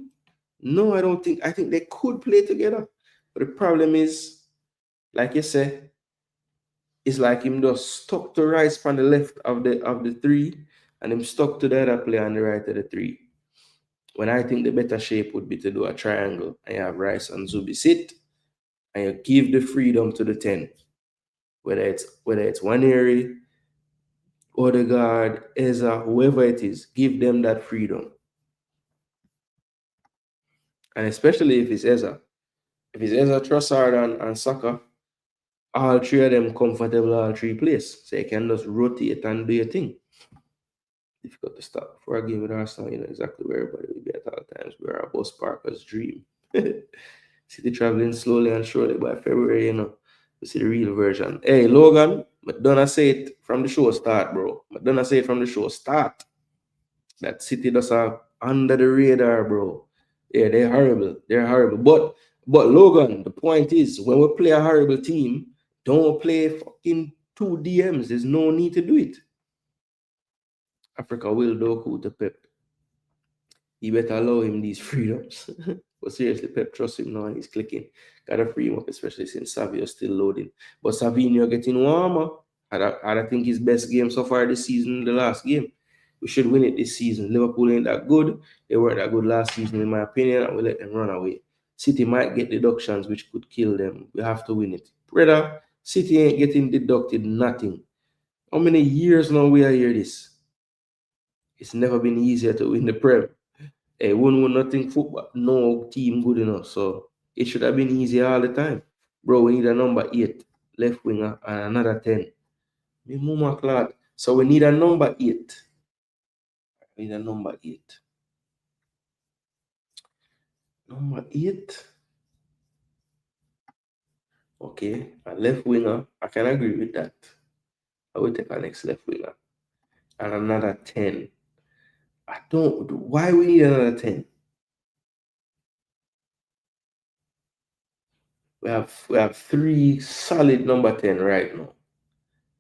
No, I don't think. I think they could play together. But the problem is, like you said, it's like him just stuck to Rice from the left of the three, and him stuck to the other player on the right of the three. When I think the better shape would be to do a triangle, and you have Rice and Zubi sit, and you give the freedom to the 10. Whether it's Waneri, Odegaard, Eza, whoever it is, give them that freedom. And especially if it's Eza. If it's Eza, Trossard, and Saka, all three of them comfortable all three places. So you can just rotate and do your thing. Difficult to stop. For a game with Arsenal, you know exactly where everybody will be at all times. We're a bus parker's dream. City traveling slowly and surely by February, you know. We see the real version. Hey, Logan, Madonna say it from the show start, bro. Madonna say it from the show start. That City does are under the radar, bro. Yeah, they're horrible. They're horrible. But Logan, the point is, when we play a horrible team, don't play fucking two DMs. There's no need to do it. Africa will Doku to Pep. You better allow him these freedoms. But seriously, Pep trust him now and he's clicking. Gotta free him up, especially since Savio's still loading. But Savinho getting warmer. I think his best game so far this season, the last game. We should win it this season. Liverpool ain't that good. They weren't that good last season, in my opinion, and we let them run away. City might get deductions, which could kill them. We have to win it. Brother, City ain't getting deducted nothing. How many years now we are here this? It's never been easier to win the Prem. Hey, won nothing football, no team good enough. So it should have been easy all the time. Bro, we need a number 8 left winger and another 10. Me mama clad. So we need a number 8. We need a number 8. Number 8. Okay, a left winger. I can agree with that. I will take our next left winger. And another 10. I don't. Why we need another 10? We have 3 solid number 10 right now.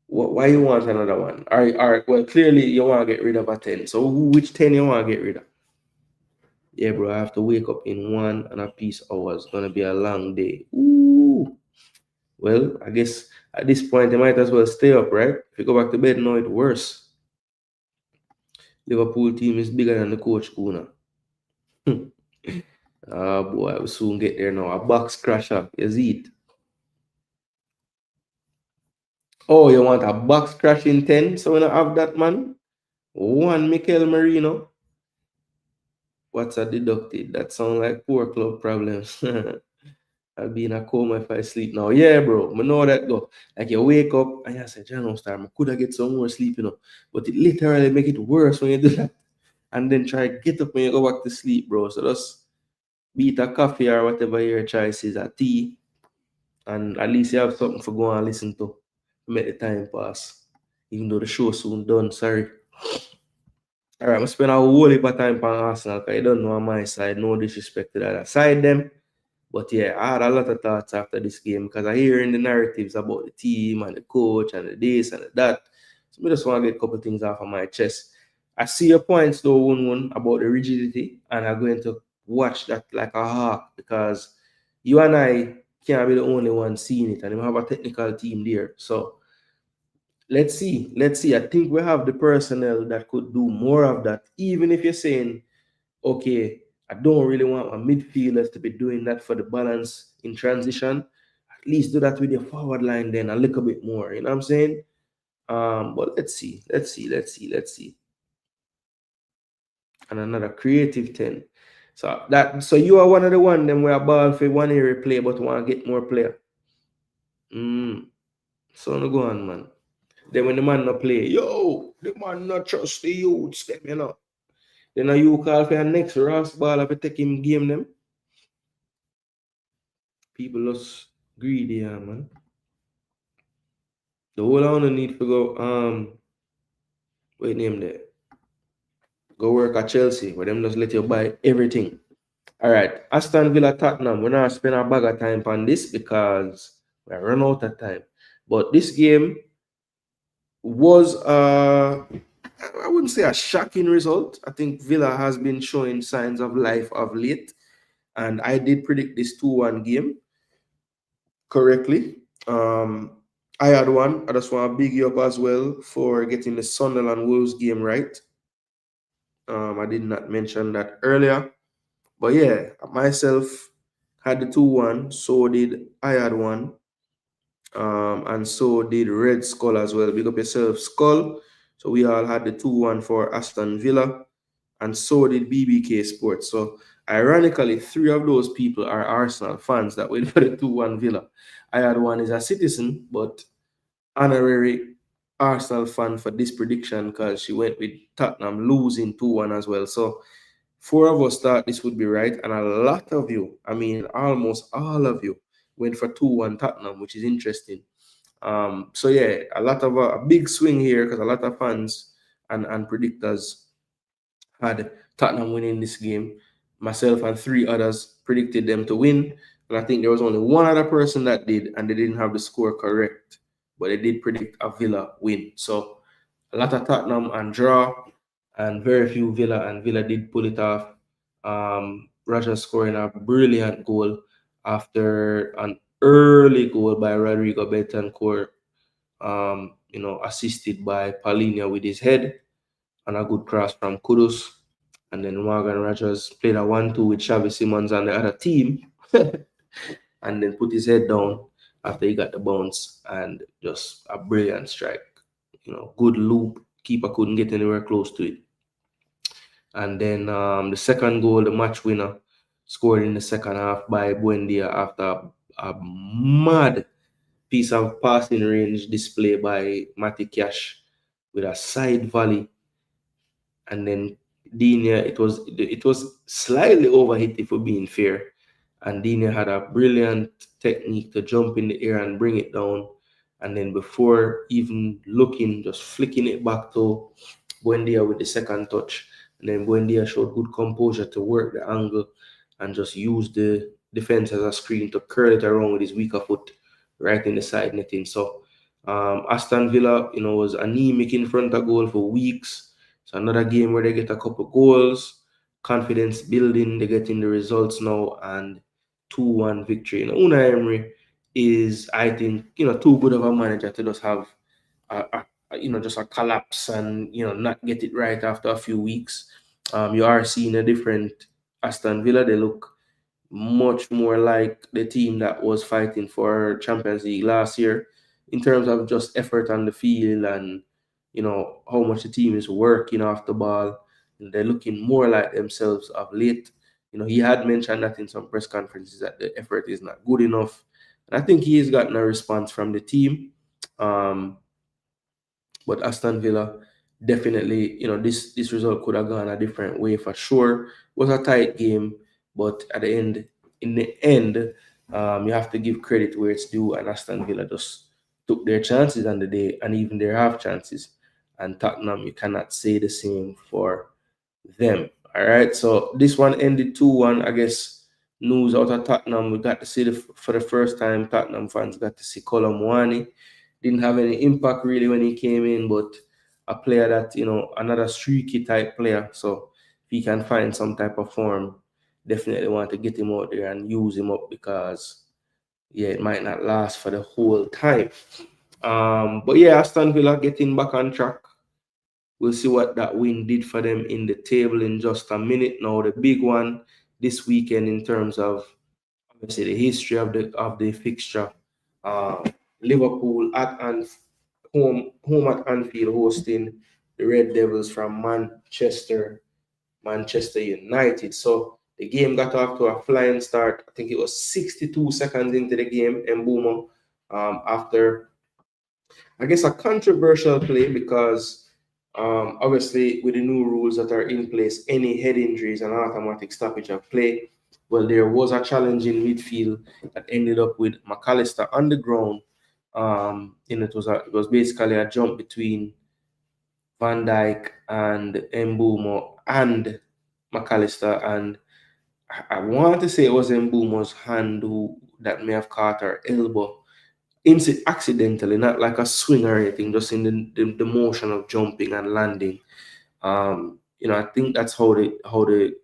Why you want another one? All right. Well, clearly you want to get rid of a 10. So which 10 you want to get rid of? Yeah, bro, I have to wake up in 1.5 hours. It's gonna be a long day. Ooh. Well, I guess at this point you might as well stay up, right? If you go back to bed now, it's worse. Liverpool team is bigger than the coach Gooner. Ah, boy, I will soon get there now. A box crasher, you see it. Oh, you want a box crashing 10? So we don't have that, man. One Mikel Merino. What's a deducted? That sounds like poor club problems. I'll be in a coma if I sleep now. Yeah, bro. I know that go. Like you wake up and you say, John Star, I could have get some more sleep, you know. But it literally make it worse when you do that. And then try to get up when you go back to sleep, bro. So just beat a coffee or whatever your choice is, a tea. And at least you have something for go and listen to make the time pass. Even though the show soon done, sorry. All right, I'm spend a whole heap of time on Arsenal because I don't know on my side. No disrespect to the other side them. But yeah, I had a lot of thoughts after this game because I hear in the narratives about the team and the coach and the this and the that. So I just want to get a couple things off of my chest. I see your points though, one about the rigidity, and I'm going to watch that like a hawk because you and I can't be the only one seeing it, and we have a technical team there. So let's see. Let's see. I think we have the personnel that could do more of that. Even if you're saying, okay, I don't really want my midfielders to be doing that for the balance in transition. At least do that with your forward line then a little bit more. You know what I'm saying? But let's see. And another creative 10. So you are one of the one them where ball for 1 year play but want to get more player. So no go on, man. Then when the man not play, yo, the man not trust the youths, them, you know. Then you call for your next Ross ball if you take him game them. People just greedy, yeah, man. The whole I wanna need to go wait name there. Go work at Chelsea where them just let you buy everything. All right, Aston Villa Tottenham. We're not spend a bag of time on this because we run out of time. But this game was I wouldn't say a shocking result. I think Villa has been showing signs of life of late, and I did predict this 2-1 game correctly. I had one. I just want to big you up as well for getting the Sunderland Wolves game right. I did not mention that earlier. But yeah, myself had the 2-1. So did I had one. And so did Red Skull as well. Big up yourself, Skull. So we all had the 2-1 for Aston Villa. And so did BBK Sports. So ironically, 3 of those people are Arsenal fans that went for the 2-1 Villa. I had one is a citizen, but honorary Arsenal fan for this prediction because she went with Tottenham losing 2-1 as well. So 4 of us thought this would be right, and a lot of you, I mean, almost all of you, went for 2-1 Tottenham, which is interesting. So yeah, a lot of a big swing here because a lot of fans and predictors had Tottenham winning this game. Myself and 3 others predicted them to win, and I think there was only one other person that did, and they didn't have the score correct, but they did predict a Villa win. So a lot of Tottenham and draw, and very few Villa, and Villa did pull it off. Roger scoring a brilliant goal after an early goal by Rodrigo Betancourt, assisted by Paulinho with his head, and a good cross from Kudus. And then Morgan Rogers played a 1-2 with Xavi Simons on the other team, and then put his head down after he got the bounce, and just a brilliant strike. Good loop. Keeper couldn't get anywhere close to it. And then the second goal, the match winner, scored in the second half by Buendia after a mad piece of passing range display by Matty Cash with a side volley. And then Digne, it was slightly overhit if we're being fair. And Digne had a brilliant technique to jump in the air and bring it down. And then before even looking, just flicking it back to Buendia with the second touch. And then Buendia showed good composure to work the angle and just use the defense as a screen to curl it around with his weaker foot right in the side netting. So Aston Villa, was anemic in front of goal for weeks. So another game where they get a couple goals, confidence building, they're getting the results now, and 2-1 victory. Unai Emery is, I think, too good of a manager to just have just a collapse and not get it right after a few weeks. You are seeing a different Aston Villa. They look much more like the team that was fighting for Champions League last year in terms of just effort on the field and how much the team is working off the ball. They're looking more like themselves of late. He had mentioned that in some press conferences that the effort is not good enough, and I think he has gotten a response from the team. But Aston Villa definitely, this result could have gone a different way for sure. It was a tight game, but in the end, you have to give credit where it's due, and Aston Villa just took their chances on the day, and even their half chances. And Tottenham, you cannot say the same for them. All right, so this one ended 2-1. I guess news out of Tottenham, we got to see for the first time, Tottenham fans got to see Colm Muani. Didn't have any impact really when he came in, but a player that, another streaky type player. So if he can find some type of form, definitely want to get him out there and use him up because, yeah, it might not last for the whole time. But yeah, Aston Villa getting back on track. We'll see what that win did for them in the table in just a minute. Now, the big one this weekend in terms of obviously the history of the fixture. Liverpool at home at Anfield hosting the Red Devils from Manchester United. So the game got off to a flying start. I think it was 62 seconds into the game, and boom, after I guess a controversial play because obviously with the new rules that are in place, any head injury is an automatic stoppage of play. Well, there was a challenge in midfield that ended up with McAllister on the ground. It was basically a jump between Van Dijk and Mbumo and McAllister, and I want to say it was Mbumo's hand that may have caught her elbow accidentally, not like a swing or anything, just in the motion of jumping and landing. I think that's how the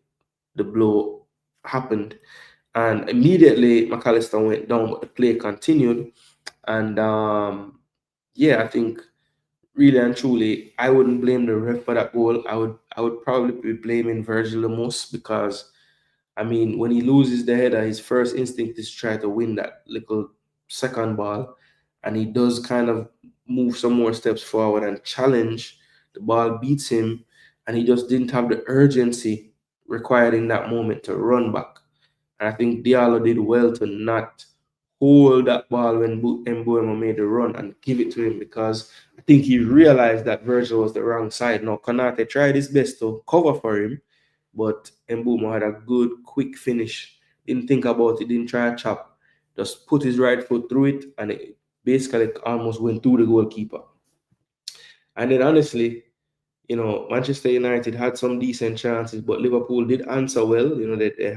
blow happened. And immediately McAllister went down, but the play continued. And yeah, I think really and truly, I wouldn't blame the ref for that goal. I would probably be blaming Virgil the most, because I mean, when he loses the header, his first instinct is try to win that little second ball, and he does kind of move some more steps forward and challenge. The ball beats him, and he just didn't have the urgency required in that moment to run back. And I think Diallo did well to not hold that ball when Mbuemo made the run and give it to him, because I think he realized that Virgil was the wrong side. Now, Konate tried his best to cover for him, but Mbumo had a good, quick finish. Didn't think about it, didn't try a chop. Just put his right foot through it, and it basically almost went through the goalkeeper. And then, honestly, Manchester United had some decent chances, but Liverpool did answer well. They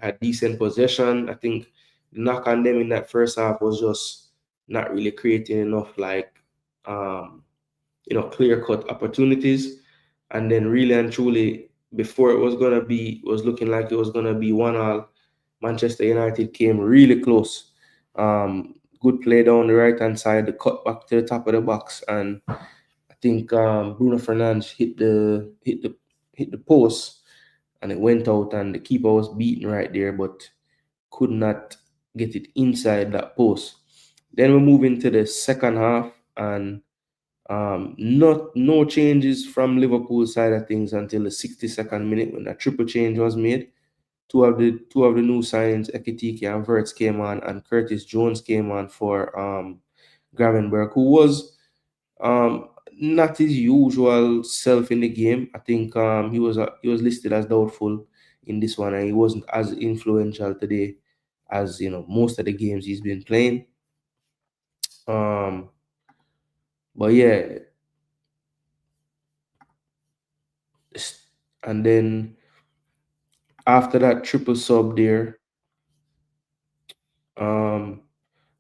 had decent possession. I think the knock on them in that first half was just not really creating enough, like, clear cut opportunities. And then really and truly, before was looking like it was gonna be 1-1. Manchester United came really close. Good play down the right hand side, the cut back to the top of the box, and I think Bruno Fernandes hit the post, and it went out, and the keeper was beaten right there, but could not get it inside that post. Then we move into the second half, and not no changes from Liverpool side of things until the 62nd minute, when a triple change was made. Two of the new signings, Ekitike and Verts, came on, and Curtis Jones came on for Gravenberg, who was not his usual self in the game. I think he was listed as doubtful in this one, and he wasn't as influential today as most of the games he's been playing. Um, but yeah, and then after that triple sub there, um,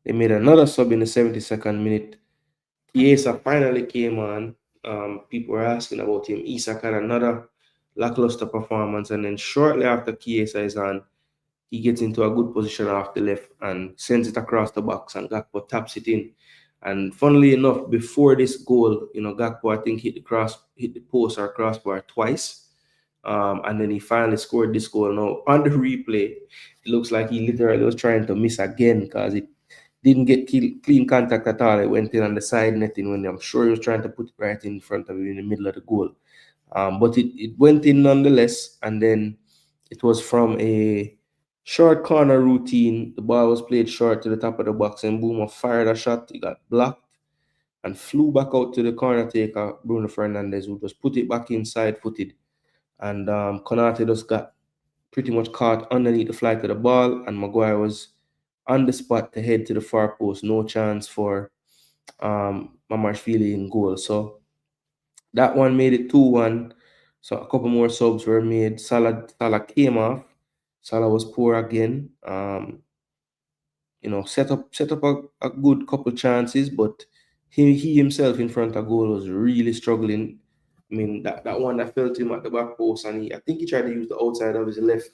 they made another sub in the 72nd minute. Chiesa finally came on. People were asking about him. Isak had another lackluster performance, and then shortly after Chiesa is on, he gets into a good position off the left and sends it across the box, and Gakpo taps it in. And funnily enough, before this goal, Gakpo, I think, hit the post or crossbar twice. And then he finally scored this goal. Now, on the replay, it looks like he literally was trying to miss again, because it didn't get clean contact at all. It went in on the side netting, when I'm sure he was trying to put it right in front of him in the middle of the goal. But it went in nonetheless, and then it was from a short corner routine. The ball was played short to the top of the box, and Boomer fired a shot. It got blocked and flew back out to the corner taker, Bruno Fernandes, who just put it back inside footed. And Konate just got pretty much caught underneath the flight of the ball, and Maguire was on the spot to head to the far post. No chance for Mamarshvili in goal. So that one made it 2-1. So a couple more subs were made. Salah came off. Salah was poor again. Set up a good couple chances, but he himself in front of goal was really struggling. I mean, that one that fell to him at the back post, and I think he tried to use the outside of his left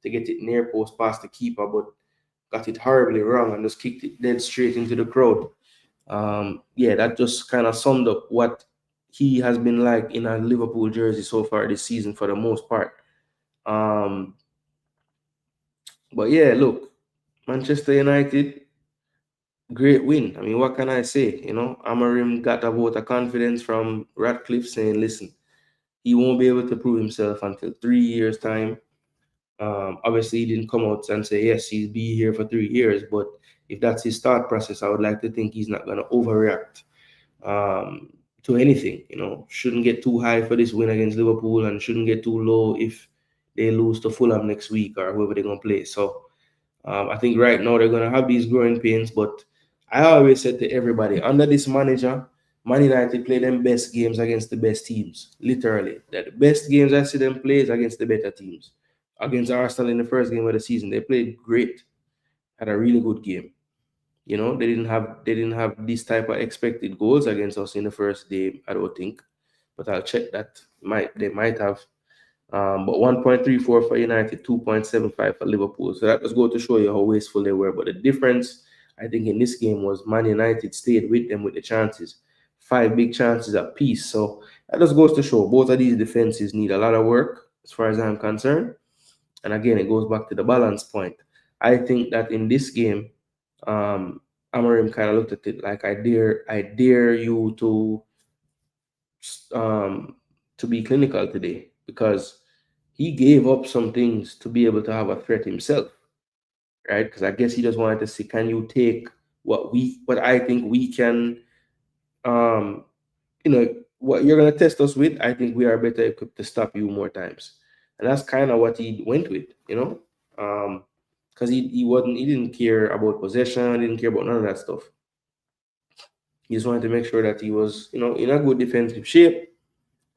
to get it near post past the keeper, but got it horribly wrong and just kicked it dead straight into the crowd. Yeah, that just kind of summed up what he has been like in a Liverpool jersey so far this season for the most part. But yeah, look, Manchester United, great win. I mean, what can I say? Amorim got a vote of confidence from Ratcliffe, saying, listen, he won't be able to prove himself until 3 years' time. Obviously, he didn't come out and say, yes, he'll be here for 3 years. But if that's his thought process, I would like to think he's not going to overreact to anything. Shouldn't get too high for this win against Liverpool, and shouldn't get too low if they lose to Fulham next week or whoever they're going to play. So I think right now they're going to have these growing pains. But I always said to everybody, under this manager, Man United play them best games against the best teams. Literally. The best games I see them play is against the better teams. against Arsenal in the first game of the season. They played great, had a really good game. You know, they didn't have this type of expected goals against us in the first game, I don't think. But I'll check that. They might have. But 1.34 for United, 2.75 for Liverpool. So that just go to show you how wasteful they were. But the difference, I think, in this game was Man United stayed with them with the chances. 5 big chances apiece. So that just goes to show both of these defenses need a lot of work, as far as I'm concerned. And again, it goes back to the balance point. I think that in this game, Amorim kind of looked at it like I dare you um, to be clinical today, because he gave up some things to be able to have a threat himself, right? Because I guess he just wanted to see, can you take what I think we can, um, what you're gonna test us with. I think we are better equipped to stop you more times, and that's kind of what he went with, because he didn't care about possession, didn't care about none of that stuff. He just wanted to make sure that he was, in a good defensive shape,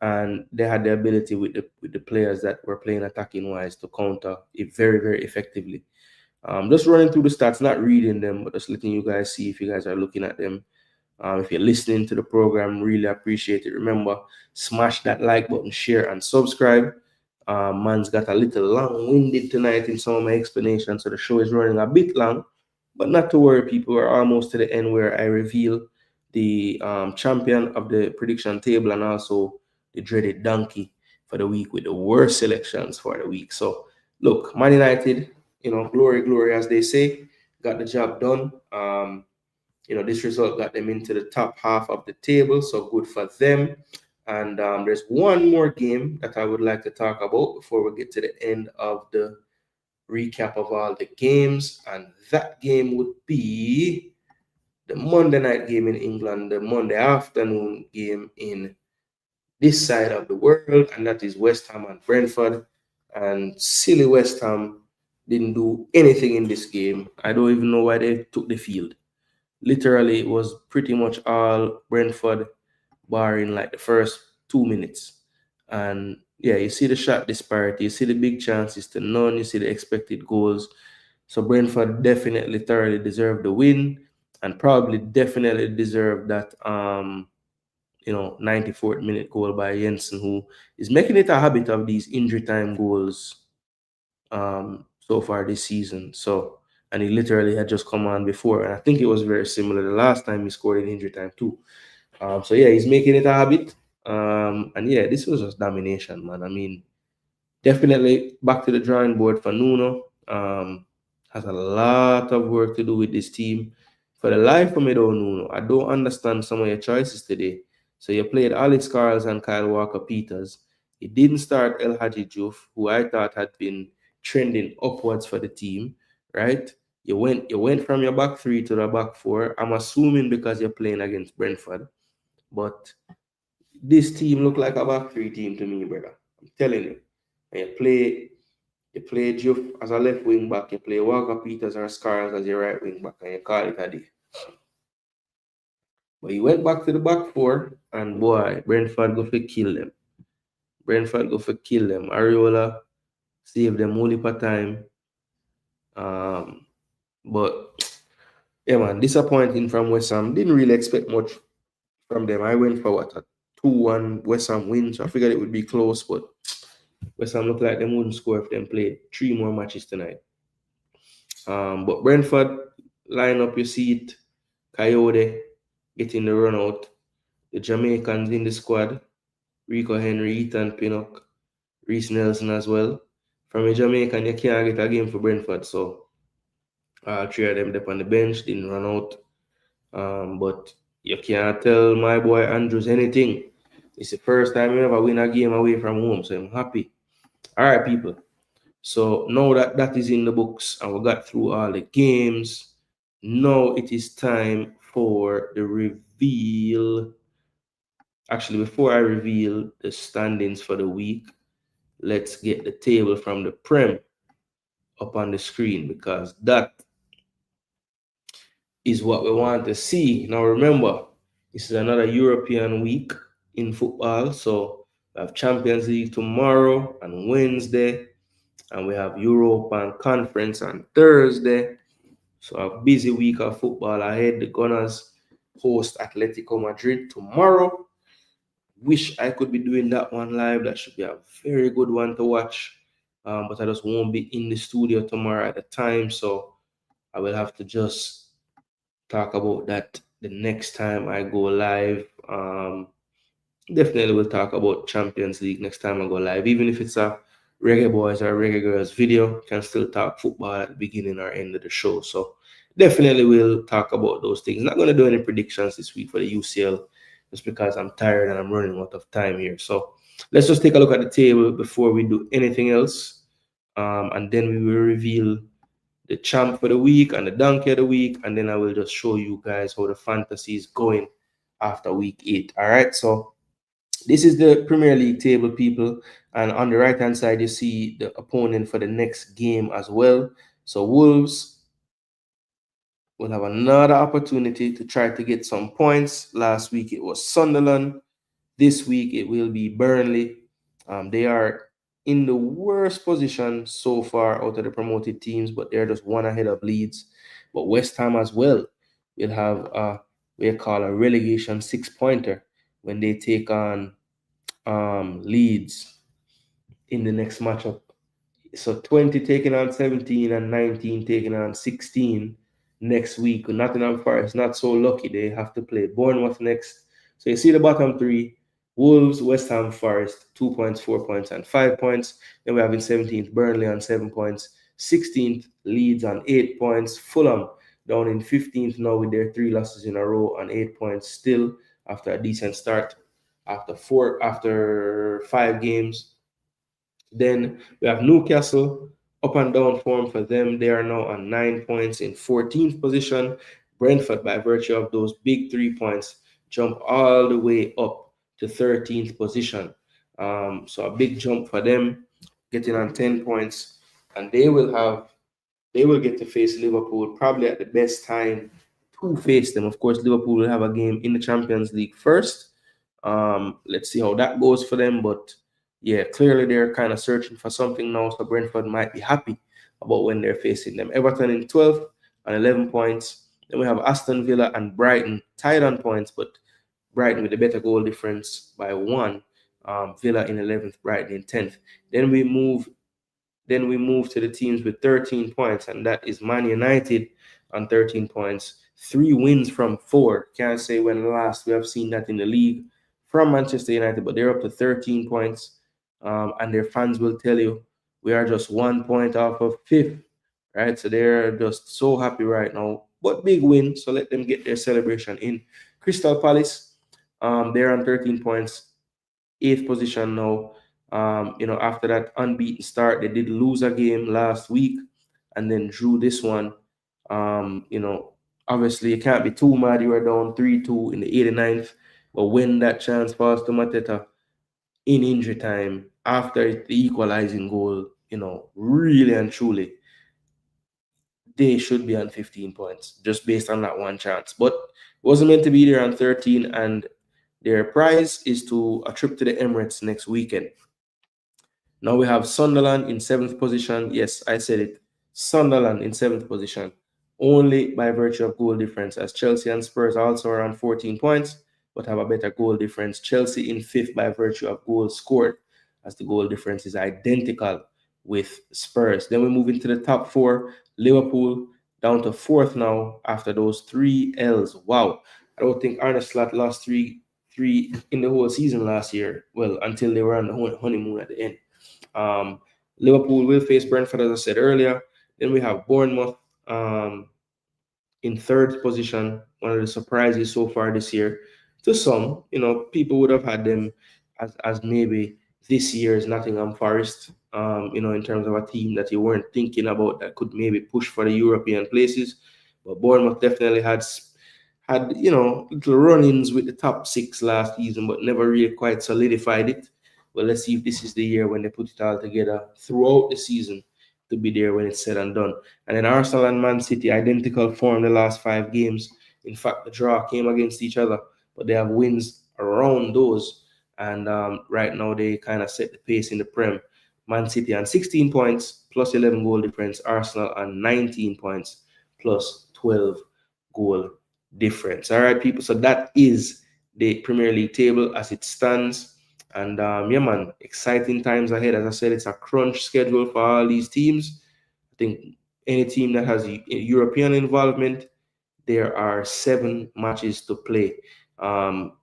and they had the ability with the players that were playing attacking wise to counter it very, very effectively. Just running through the stats, not reading them, but just letting you guys see if you guys are looking at them. If you're listening to the program, really appreciate it. Remember, smash that like button, share, and subscribe. Man's got a little long-winded tonight in some of my explanations, so the show is running a bit long, but not to worry, people. We're almost to the end where I reveal the champion of the prediction table and also the dreaded donkey for the week with the worst selections for the week. So, look, Man United, glory, glory, as they say, got the job done. This result got them into the top half of the table, so good for them. And there's one more game that I would like to talk about before we get to the end of the recap of all the games, and that game would be the Monday night game in England, the Monday afternoon game in this side of the world, and that is West Ham and Brentford. And silly West Ham didn't do anything in this game. I don't even know why they took the field. Literally, it was pretty much all Brentford, barring like the first 2 minutes. And yeah, you see the shot disparity, you see the big chances to none, you see the expected goals. So Brentford definitely thoroughly deserved the win, and probably definitely deserved that 94th minute goal by Jensen, who is making it a habit of these injury time goals so far this season. So, and he literally had just come on before, and I think it was very similar the last time he scored in injury time too. So yeah, he's making it a habit. And yeah, this was just domination, man. I mean, definitely back to the drawing board for Nuno. Has a lot of work to do with this team. For the life of me, though, Nuno, I don't understand some of your choices today. So you played Alex Carls and Kyle Walker-Peters. You didn't start El Hadji Diouf, who I thought had been trending upwards for the team, right? You went from your back three to the back four. I'm assuming because you're playing against Brentford. But this team look like a back three team to me, brother. I'm telling you. And you play Diouf as a left wing back, you play Walker Peters or Scarles as your right wing back, and you call it a day. But you went back to the back four, and boy, Brentford go for kill them. Brentford go for kill them. Ariola save them only for time. But yeah, man, disappointing from West Ham. Didn't really expect much from them. I went for a 2-1 West Ham win, so I figured it would be close, but West Ham looked like they wouldn't score if they played 3 more matches tonight. But Brentford lineup, you see it. Coyote getting the run out. The Jamaicans in the squad. Rico Henry, Ethan Pinnock, Reese Nelson as well. From a Jamaican, you can't get a game for Brentford. So all 3 of them up on the bench, didn't run out. But you can't tell my boy Andrews anything. It's the first time he ever win a game away from home, so I'm happy. All right, people. So now that is in the books and we got through all the games, now it is time for the reveal. Actually, before I reveal the standings for the week, let's get the table from the Prem up on the screen, because that is what we want to see. Now remember, this is another European week in football, so we have Champions League tomorrow and Wednesday. and we have European Conference on Thursday. So a busy week of football ahead. The Gunners host Atletico Madrid tomorrow. Wish I could be doing that one live. That should be a very good one to watch. But I just won't be in the studio tomorrow at the time, so I will have to just talk about that the next time I go live. Definitely we'll talk about Champions League next time I go live. Even if it's a Reggae Boys or Reggae Girls video, can still talk football at the beginning or end of the show. So definitely we'll talk about those things. Not going to do any predictions this week for the UCL just because I'm tired and I'm running out of time here. So let's just take a look at the table before we do anything else. And then we will reveal the champ for the week and the donkey of the week. And then I will just show you guys how the fantasy is going after week 8. All right. So this is the Premier League table, people. And on the right-hand side, you see the opponent for the next game as well. So Wolves will have another opportunity to try to get some points. Last week, it was Sunderland. This week, it will be Burnley. They are in the worst position so far out of the promoted teams, but they're just one ahead of Leeds. But West Ham as well will have we call a relegation 6-pointer when they take on Leeds in the next matchup. So 20 taking on 17 and 19 taking on 16 next week. Nottingham Forest not so lucky. They have to play Bournemouth next. So you see the bottom three: Wolves, West Ham, Forest, 2 points, 4 points, and 5 points. Then we have in 17th Burnley on 7 points, 16th Leeds on 8 points, Fulham down in 15th now with their 3 losses in a row on 8 points still after a decent start after 5 games. Then we have Newcastle, up and down form for them. They are now on 9 points in 14th position. Brentford, by virtue of those big 3 points, jump all the way up to 13th position. So a big jump for them, getting on 10 points, and they will get to face Liverpool probably at the best time to face them. Of course, Liverpool will have a game in the Champions League first. Let's see how that goes for them, but yeah, clearly they're kind of searching for something now, so Brentford might be happy about when they're facing them. Everton in 12th on 11 points. Then we have Aston Villa and Brighton tied on points, but Brighton with a better goal difference by 1. Villa in 11th, Brighton in 10th. Then we move to the teams with 13 points, and that is Man United on 13 points. 3 wins from 4. Can't say when last we have seen that in the league from Manchester United, but they're up to 13 points. And their fans will tell you we are just 1 point off of 5th, right? So they're just so happy right now. But big win, so let them get their celebration in. Crystal Palace, they're on 13 points, 8th position now. After that unbeaten start, they did lose a game last week and then drew this one. Obviously, you can't be too mad. You were down 3-2 in the 89th, but when that chance falls to Mateta in injury time after the equalizing goal, really and truly, they should be on 15 points just based on that one chance. But it wasn't meant to be there on 13, and their prize is to a trip to the Emirates next weekend. Now we have Sunderland in 7th position. Yes, I said it. Sunderland in 7th position, only by virtue of goal difference, as Chelsea and Spurs also are on 14 points, but have a better goal difference. Chelsea in 5th by virtue of goals scored, as the goal difference is identical with Spurs. Then we move into the top 4. Liverpool down to 4th now after those 3 L's. Wow. I don't think Arne Slot lost three in the whole season last year. Well, until they were on the honeymoon at the end. Liverpool will face Brentford, as I said earlier. Then we have Bournemouth in 3rd position, one of the surprises so far this year. To some, people would have had them as maybe this year's Nottingham Forest, in terms of a team that you weren't thinking about that could maybe push for the European places. But Bournemouth definitely had little run-ins with the top 6 last season, but never really quite solidified it. Well, let's see if this is the year when they put it all together throughout the season to be there when it's said and done. And then Arsenal and Man City, identical form the last 5 games. In fact, the draw came against each other, but they have wins around those. And right now, they kind of set the pace in the Prem. Man City on 16 points plus 11 goal difference. Arsenal on 19 points plus 12 goal difference. All right, people. So that is the Premier League table as it stands. And yeah, man, exciting times ahead. As I said, it's a crunch schedule for all these teams. I think any team that has European involvement, there are 7 matches to play. Um,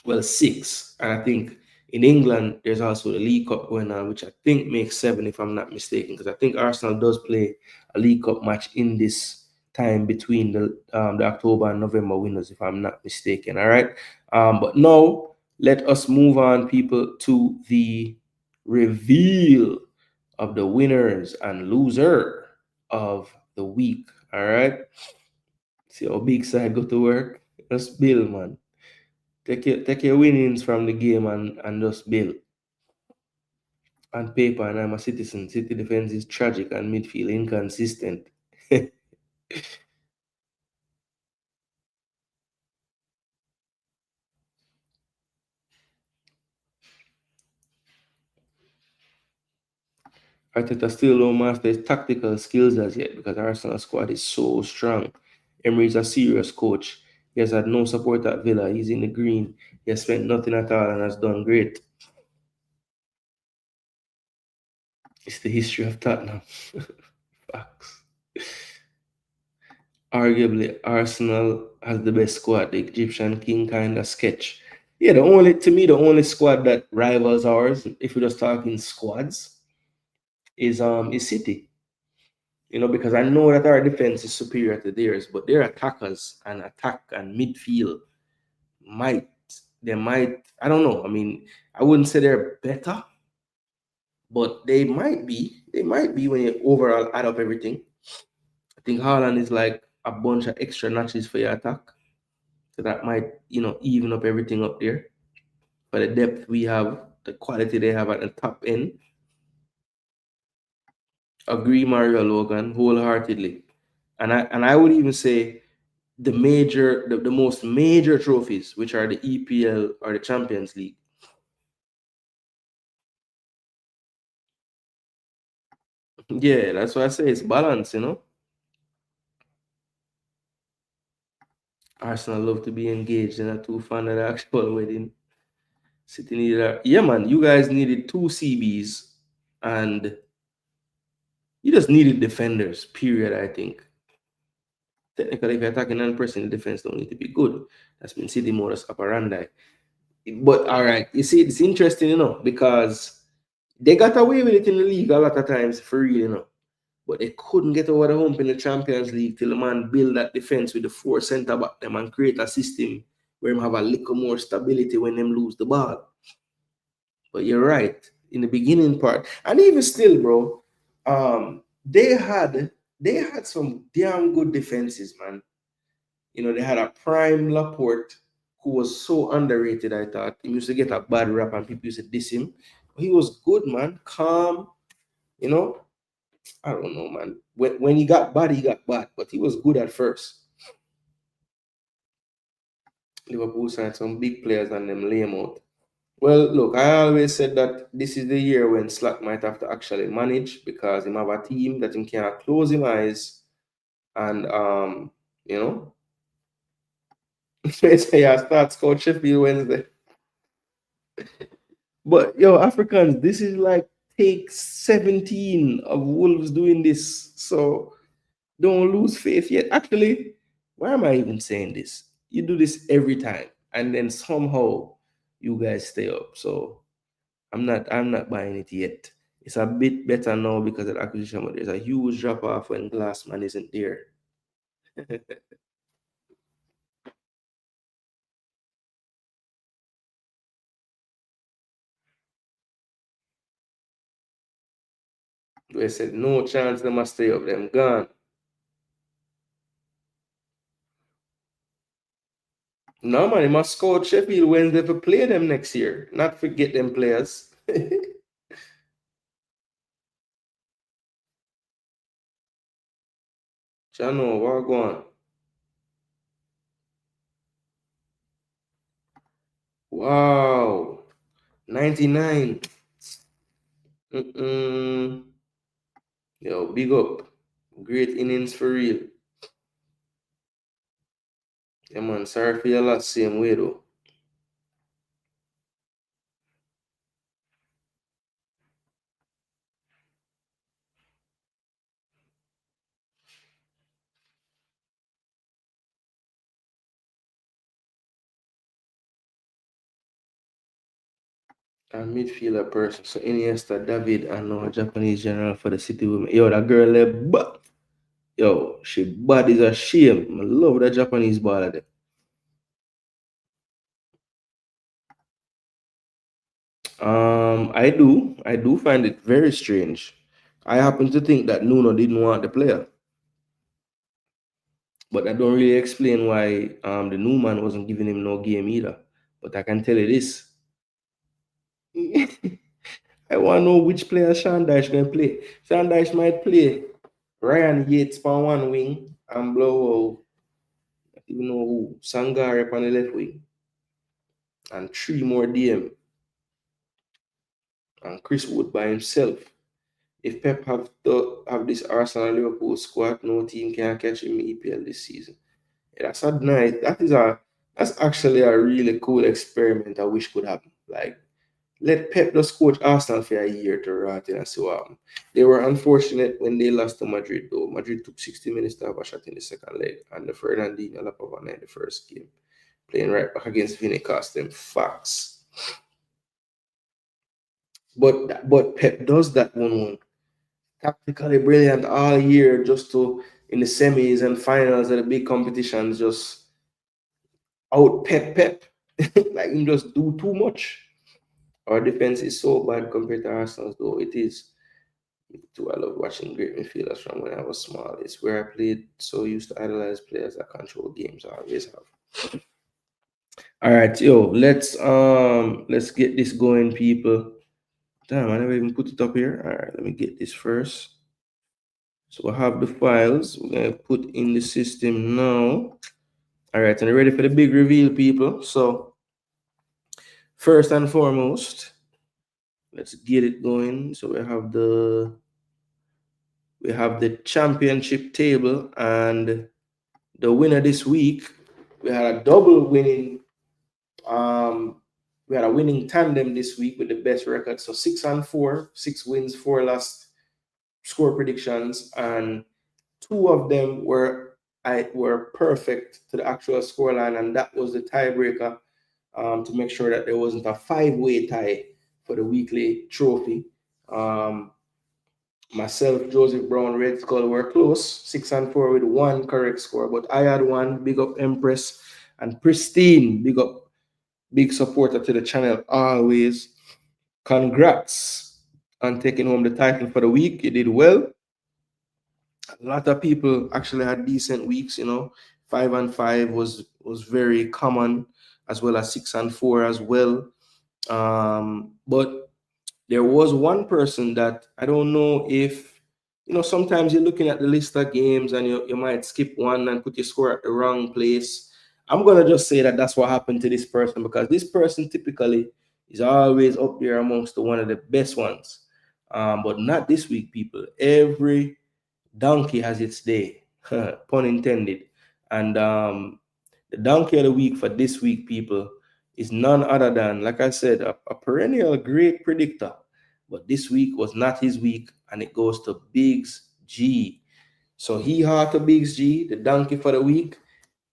well, 6. And I think in England, there's also the League Cup going on, which I think makes 7, if I'm not mistaken, because I think Arsenal does play a League Cup match in this time between the October and November winners, if I'm not mistaken. All right. But now let us move on, people, to the reveal of the winners and loser of the week. All right. See how big side go to work? Let's build, man. Take your winnings from the game and just build. On paper, and I'm a citizen. City defense is tragic and midfield inconsistent. Arteta still don't master his tactical skills as yet because Arsenal squad is so strong. Emery's a serious coach. He has had no support at Villa. He's in the green. He has spent nothing at all and has done great. It's the history of Tottenham. Facts. Arguably, Arsenal has the best squad. The Egyptian King kind of sketch. Yeah, the only squad that rivals ours, if we're just talking squads, is City. Because I know that our defense is superior to theirs, but their attackers and attack and midfield might they might I don't know. I mean, I wouldn't say they're better, but they might be when you overall add up everything. I think Haaland is like a bunch of extra notches for your attack. So that might, even up everything up there. For the depth we have, the quality they have at the top end. Agree, Mario Logan, wholeheartedly. And I would even say the most major trophies, which are the EPL or the Champions League. Yeah, that's why I say it's balance. Arsenal love to be engaged and not too fond of the actual wedding. City needed yeah, man, you guys needed 2 CBs and you just needed defenders, period, I think. Technically, if you're attacking and pressing, the defense don't need to be good. That's been City modus operandi. But all right, you see, it's interesting, because they got away with it in the league a lot of times for real. But they couldn't get over the hump in the Champions League till the man build that defense with the 4 centre back them and create a system where them have a little more stability when them lose the ball. But you're right, in the beginning part, and even still, bro, they had some damn good defenses, man. They had a prime Laporte who was so underrated, I thought. He used to get a bad rap and people used to diss him. But he was good, man. Calm, you know. I don't know, man. When he got bad, he got bad. But he was good at first. Liverpool signed some big players and them lay him out. Well, look, I always said that this is the year when Slack might have to actually manage because he have a team that he can close his eyes and you know, say I start scout Sheffield Wednesday. But yo, Africans, this is like take 17 of Wolves doing this. So don't lose faith yet. Actually, why am I even saying this? You do this every time, and then somehow you guys stay up. So I'm not buying it yet. It's a bit better now because of the acquisition, but there's a huge drop off when Glassman isn't there. They said no chance they must stay up, them gone. No man, he must scout Sheffield Wednesday to play them next year, not forget them players. Chano, what go on? Wow. 99. Yo, big up. Great innings for real. Yeah, man. Sorry for your loss, same way though. A midfielder person. So Iniesta, David, and no Japanese general for the City women. Yo, that girl but yo, she bad is a shame. I love that Japanese baller there. I do find it very strange. I happen to think that Nuno didn't want the player, but I don't really explain why the new man wasn't giving him no game either. But I can tell you this: I want to know which player Sean Dyche gonna play. Sean Dyche might play Ryan Yates on one wing and blow out, I don't even know who, Sangare on the left wing, and three more DM and Chris Wood by himself. If Pep have this Arsenal Liverpool squad, no team can catch him in EPL this season. Yeah, that's a nice. That's actually a really cool experiment. I wish could happen. Like let Pep just coach Arsenal for a year to rot it and see what happened. They were unfortunate when they lost to Madrid though. Madrid took 60 minutes to have a shot in the second leg, and the Fernandinho Lapavana in the first game, playing right back against Vinny cost them facts. But Pep does that one tactically brilliant all year just to in the semis and finals of the big competitions just out Pep. Like him just do too much. Our defense is so bad compared to Arsenal's though. It is. Me too. I love watching great midfielders from when I was small. It's where I played, so used to idolize players that control games. I always have. All right, yo, let's get this going, people. Damn, I never even put it up here. All right, let me get this first. So I have the files. We're gonna put in the system now. All right, and ready for the big reveal, people. So first and foremost, let's get it going. So we have the championship table, and the winner this week, we had a double winning. We had a winning tandem this week with the best record. So 6-4, 6 wins, 4 lost score predictions, and two of them were perfect to the actual scoreline, and that was the tiebreaker to make sure that there wasn't a 5-way tie for the weekly trophy. Myself, Joseph Brown, Red Skull were close, 6-4 with one correct score, but I had one. Big up Empress and Pristine. Big up, big supporter to the channel always. Congrats on taking home the title for the week. You did well. A lot of people actually had decent weeks. 5-5 was very common, as well as 6-4 as well. But there was one person that I don't know if sometimes you're looking at the list of games and you might skip one and put your score at the wrong place. I'm gonna just say that that's what happened to this person, because this person typically is always up there amongst one of the best ones. But not this week, people. Every donkey has its day, pun intended. And the donkey of the week for this week, people, is none other than, like I said, a perennial great predictor. But this week was not his week, and it goes to Biggs G. So he had to Biggs G, the donkey for the week.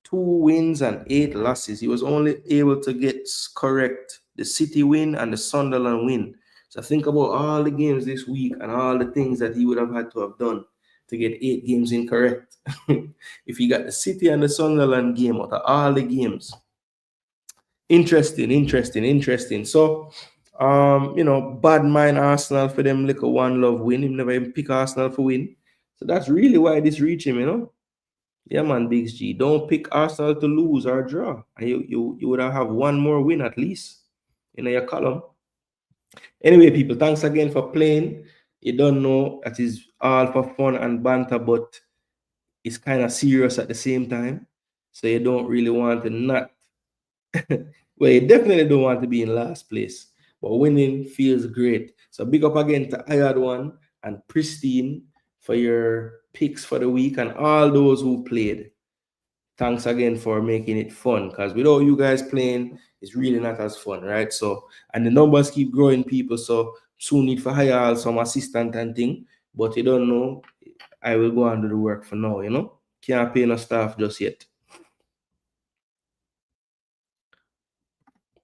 2 wins and 8 losses. He was only able to get correct the City win and the Sunderland win. So think about all the games this week and all the things that he would have had to have done to get 8 games incorrect. If he got the City and the Sunderland game out of all the games. Interesting. So, bad mind Arsenal for them like a one love win. He never even pick Arsenal for win. So that's really why this reach him. Yeah, man, Biggs G. Don't pick Arsenal to lose or draw. And you would have one more win at least in your column. Anyway, people, thanks again for playing. You don't know that is all for fun and banter, but it's kind of serious at the same time. So you don't really want to not. Well, you definitely don't want to be in last place. But winning feels great. So big up again to Hired One and Pristine for your picks for the week and all those who played. Thanks again for making it fun, because without you guys playing, it's really not as fun, right? So, and the numbers keep growing, people. So soon need to hire some assistant and thing. But you don't know, I will go and do the work for now, you know. Can't pay no staff just yet.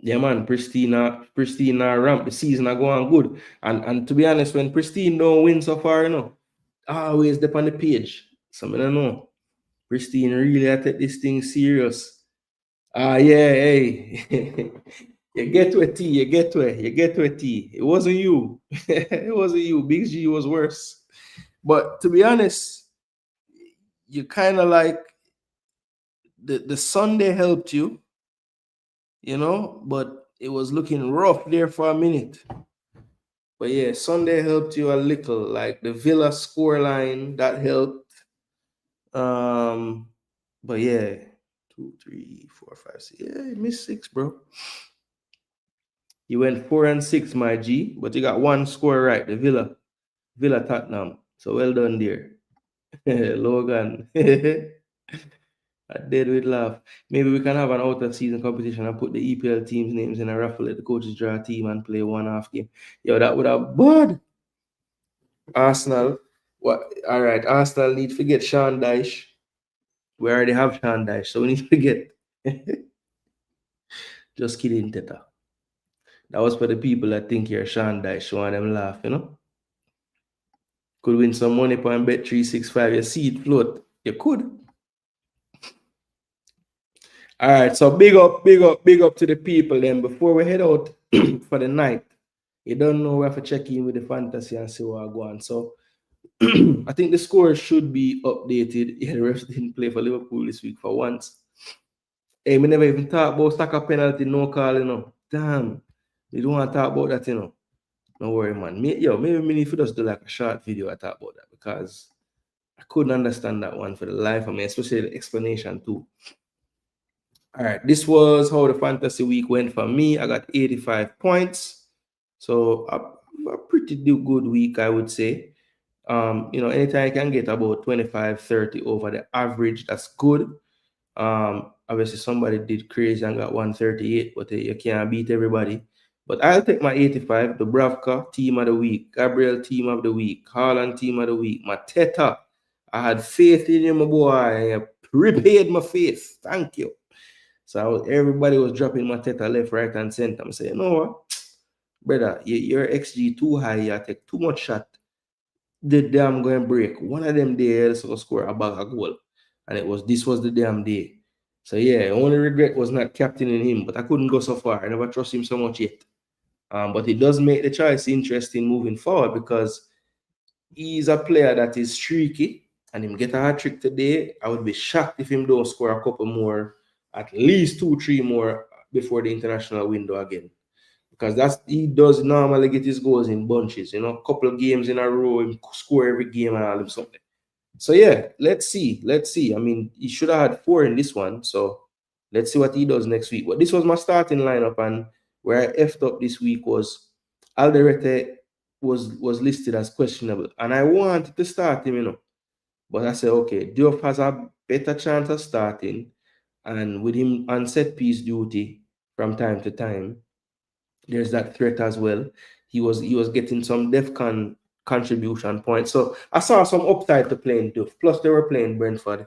Yeah, man, Pristine ramp. The season are going good. And to be honest, when Pristine don't win so far, you know, always dip on the page. So I don't know. Pristine really I take this thing serious. Yeah, hey. You get to a T, you get to a T. It wasn't you. It wasn't you. Big G was worse. But to be honest, you kind of like the Sunday helped you, you know, but it was looking rough there for a minute. But yeah, Sunday helped you a little. Like the Villa scoreline, that helped. But yeah, 2, 3, 4, 5, 6. Yeah, you missed 6, bro. You went 4 and 6, my G, but you got one score right, the Villa Tottenham. So well done there. Logan. I did with laugh. Maybe we can have an out of season competition and put the EPL teams' names in a raffle, let the coaches draw a team and play one half game. Yo, that would have bad. Arsenal. What? All right. Arsenal need to get Sean Dyche. We already have Sean Dyche, so we need to get. Just kidding, Teta. That was for the people that think you're Sean Dyche, showing them laugh, you know? Could win some money on bet 365. You see it float. You could. All right, so big up to the people then. Before we head out for the night, you don't know, we have to check in with the fantasy and see what go on. So I think the score should be updated. Yeah, the refs didn't play for Liverpool this week for once. Hey, we never even talk about soccer penalty, no call, you know. Damn, we don't want to talk about that, you know. No worry, man. Maybe we need to just do like a short video I talk about that, because I couldn't understand that one for the life of me, especially the explanation too. All right, this was how the fantasy week went for me. I got 85 points. So a pretty good week, I would say. Anytime I can get about 25, 30 over the average, that's good. Obviously somebody did crazy and got 138, but you can't beat everybody. But I'll take my 85, Dubravka, team of the week, Gabriel, team of the week, Haaland, team of the week, Mateta. I had faith in you, my boy. I repaid my faith. Thank you. So everybody was dropping Mateta left, right, and center. I'm saying, no, brother, your XG too high. You take too much shot. The damn going to break. One of them days will score a bag of goal. And this was the damn day. So yeah, only regret was not captaining him, but I couldn't go so far. I never trust him so much yet. But it does make the choice interesting moving forward, because he's a player that is streaky, and him get a hat trick today. I would be shocked if him don't score a couple more, at least 2, 3 more before the international window again. Because he does normally get his goals in bunches, a couple of games in a row, him score every game and all them something. So yeah, let's see. I mean, he should have had 4 in this one. So let's see what he does next week. But this was my starting lineup, and where I effed up this week was Alderete was listed as questionable, and I wanted to start him, but I said, okay, Diouf has a better chance of starting, and with him on set piece duty from time to time, there's that threat as well. He was getting some DEFCON contribution points. So I saw some upside to playing Diouf. Plus they were playing Brentford.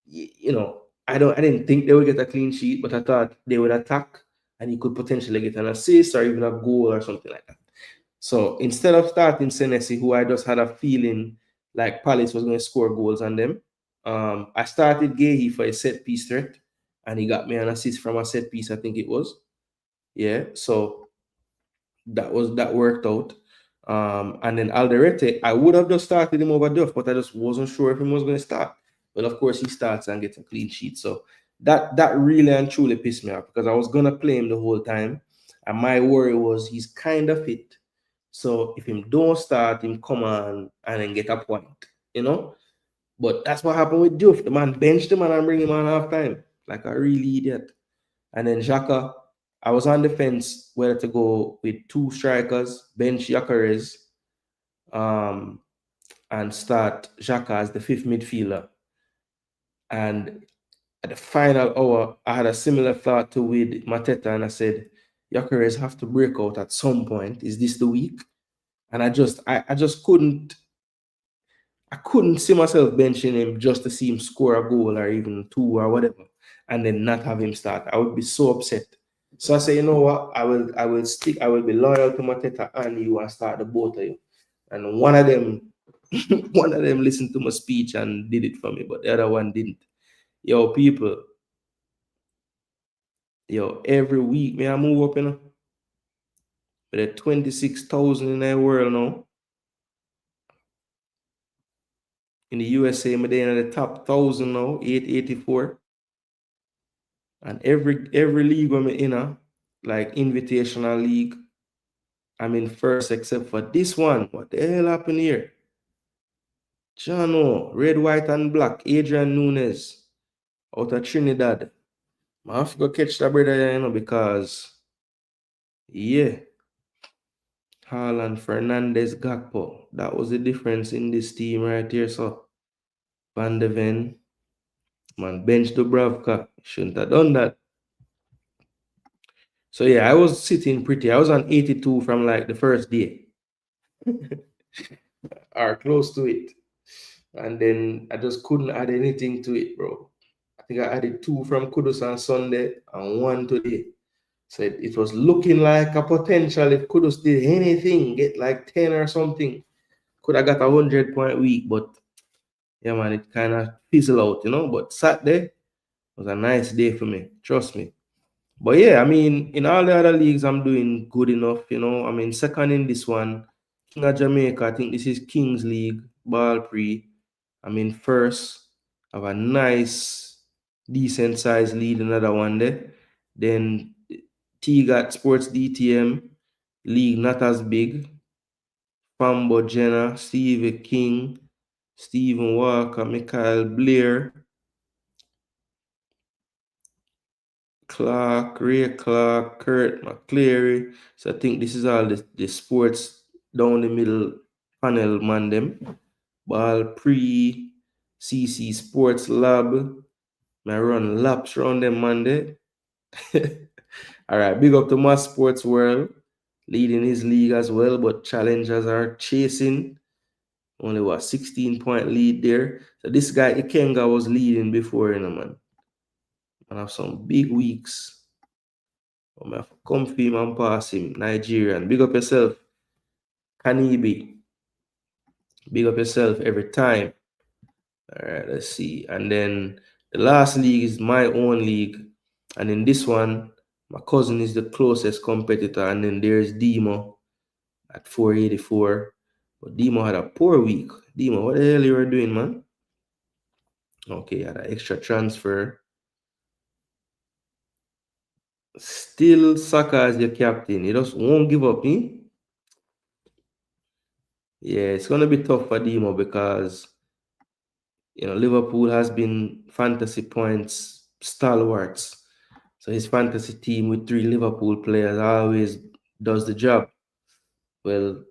I didn't think they would get a clean sheet, but I thought they would attack and he could potentially get an assist or even a goal or something like that. So instead of starting Senesi, who I just had a feeling like Palace was going to score goals on them, I started Gehi for a set piece threat, and he got me an assist from a set piece, I think it was. Yeah, so that worked out. And then Alderete, I would have just started him over Duff, but I just wasn't sure if he was going to start. But of course, he starts and gets a clean sheet. So that really and truly pissed me off, because I was going to play him the whole time. And my worry was he's kind of fit. So if him don't start, him come on and then get a point, But that's what happened with Diouf. The man benched him and bring him on half time. Like a real idiot. And then Xhaka, I was on the fence whether to go with 2 strikers, bench Gyökeres, and start Xhaka as the 5th midfielder. And at the final hour, I had a similar thought to with Mateta, and I said, Gyökeres have to break out at some point. Is this the week? And I just couldn't see myself benching him just to see him score a goal or even 2 or whatever, and then not have him start. I would be so upset. So I say, you know what? I will be loyal to Mateta and you and start the both of you. And one of them listened to my speech and did it for me, but the other one didn't. Yo, people. Yo, every week, I move up, with a 26,000 in the world now. In the USA, I'm in the top 1,000 now, 884. And every league I'm in, like invitational league, I'm in first except for this one. What the hell happened here? Jano, red, white, and black, Adrian Nunes out of Trinidad. I have to go catch that brother, because yeah. Haaland, Fernandez, Gakpo. That was the difference in this team right here. So Van de Ven, man, bench Dubravka. Shouldn't have done that. So yeah, I was sitting pretty. I was on 82 from like the first day. Or close to it. And then I just couldn't add anything to it, bro. I think I added 2 from Kudus on Sunday and 1 today. So it was looking like a potential if Kudus did anything, get like 10 or something. Could have got a 100-point week, but yeah, man, it kind of fizzled out, But Saturday was a nice day for me, trust me. But yeah, I mean, in all the other leagues, I'm doing good enough, I mean, second in this one, King of Jamaica, I think this is King's League, Ball Pre. I'm in first. I have a nice, decent size lead, another one there. Then T-Got Sports DTM, league not as big. Fambo Jenna, Stevie King, Stephen Walker, Michael Blair, Clark, Ray Clark, Kurt McCleary. So I think this is all the sports down the middle panel, man, them. Ball Pre, CC Sports Lab. I run laps around them, man, there. All right, big up to my sports world, leading his league as well, but challengers are chasing. Only 16-point lead there. So this guy Ikenga was leading before, man. And have some big weeks. I'm have to come for him and pass him. Nigerian. Big up yourself. Kanibi. Big up yourself every time. All right, let's see. And then the last league is my own league. And in this one, my cousin is the closest competitor. And then there's Demo at 484. But Demo had a poor week. Demo, what the hell you were doing, man? Okay, had an extra transfer. Still Saka as your captain. He just won't give up, eh? Yeah, it's going to be tough for Demo because, Liverpool has been fantasy points stalwarts. So his fantasy team with 3 Liverpool players always does the job. Well,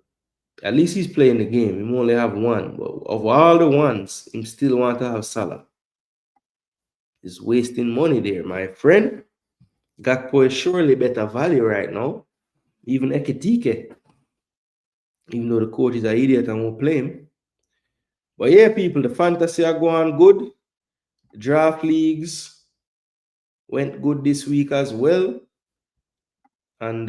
at least he's playing the game. He only have 1. But of all the ones, he still want to have Salah. He's wasting money there, my friend. Gakpo is surely better value right now. Even Ekitike. Even though the coach is an idiot and won't play him. But yeah, people, the fantasy are going good. The draft leagues went good this week as well. And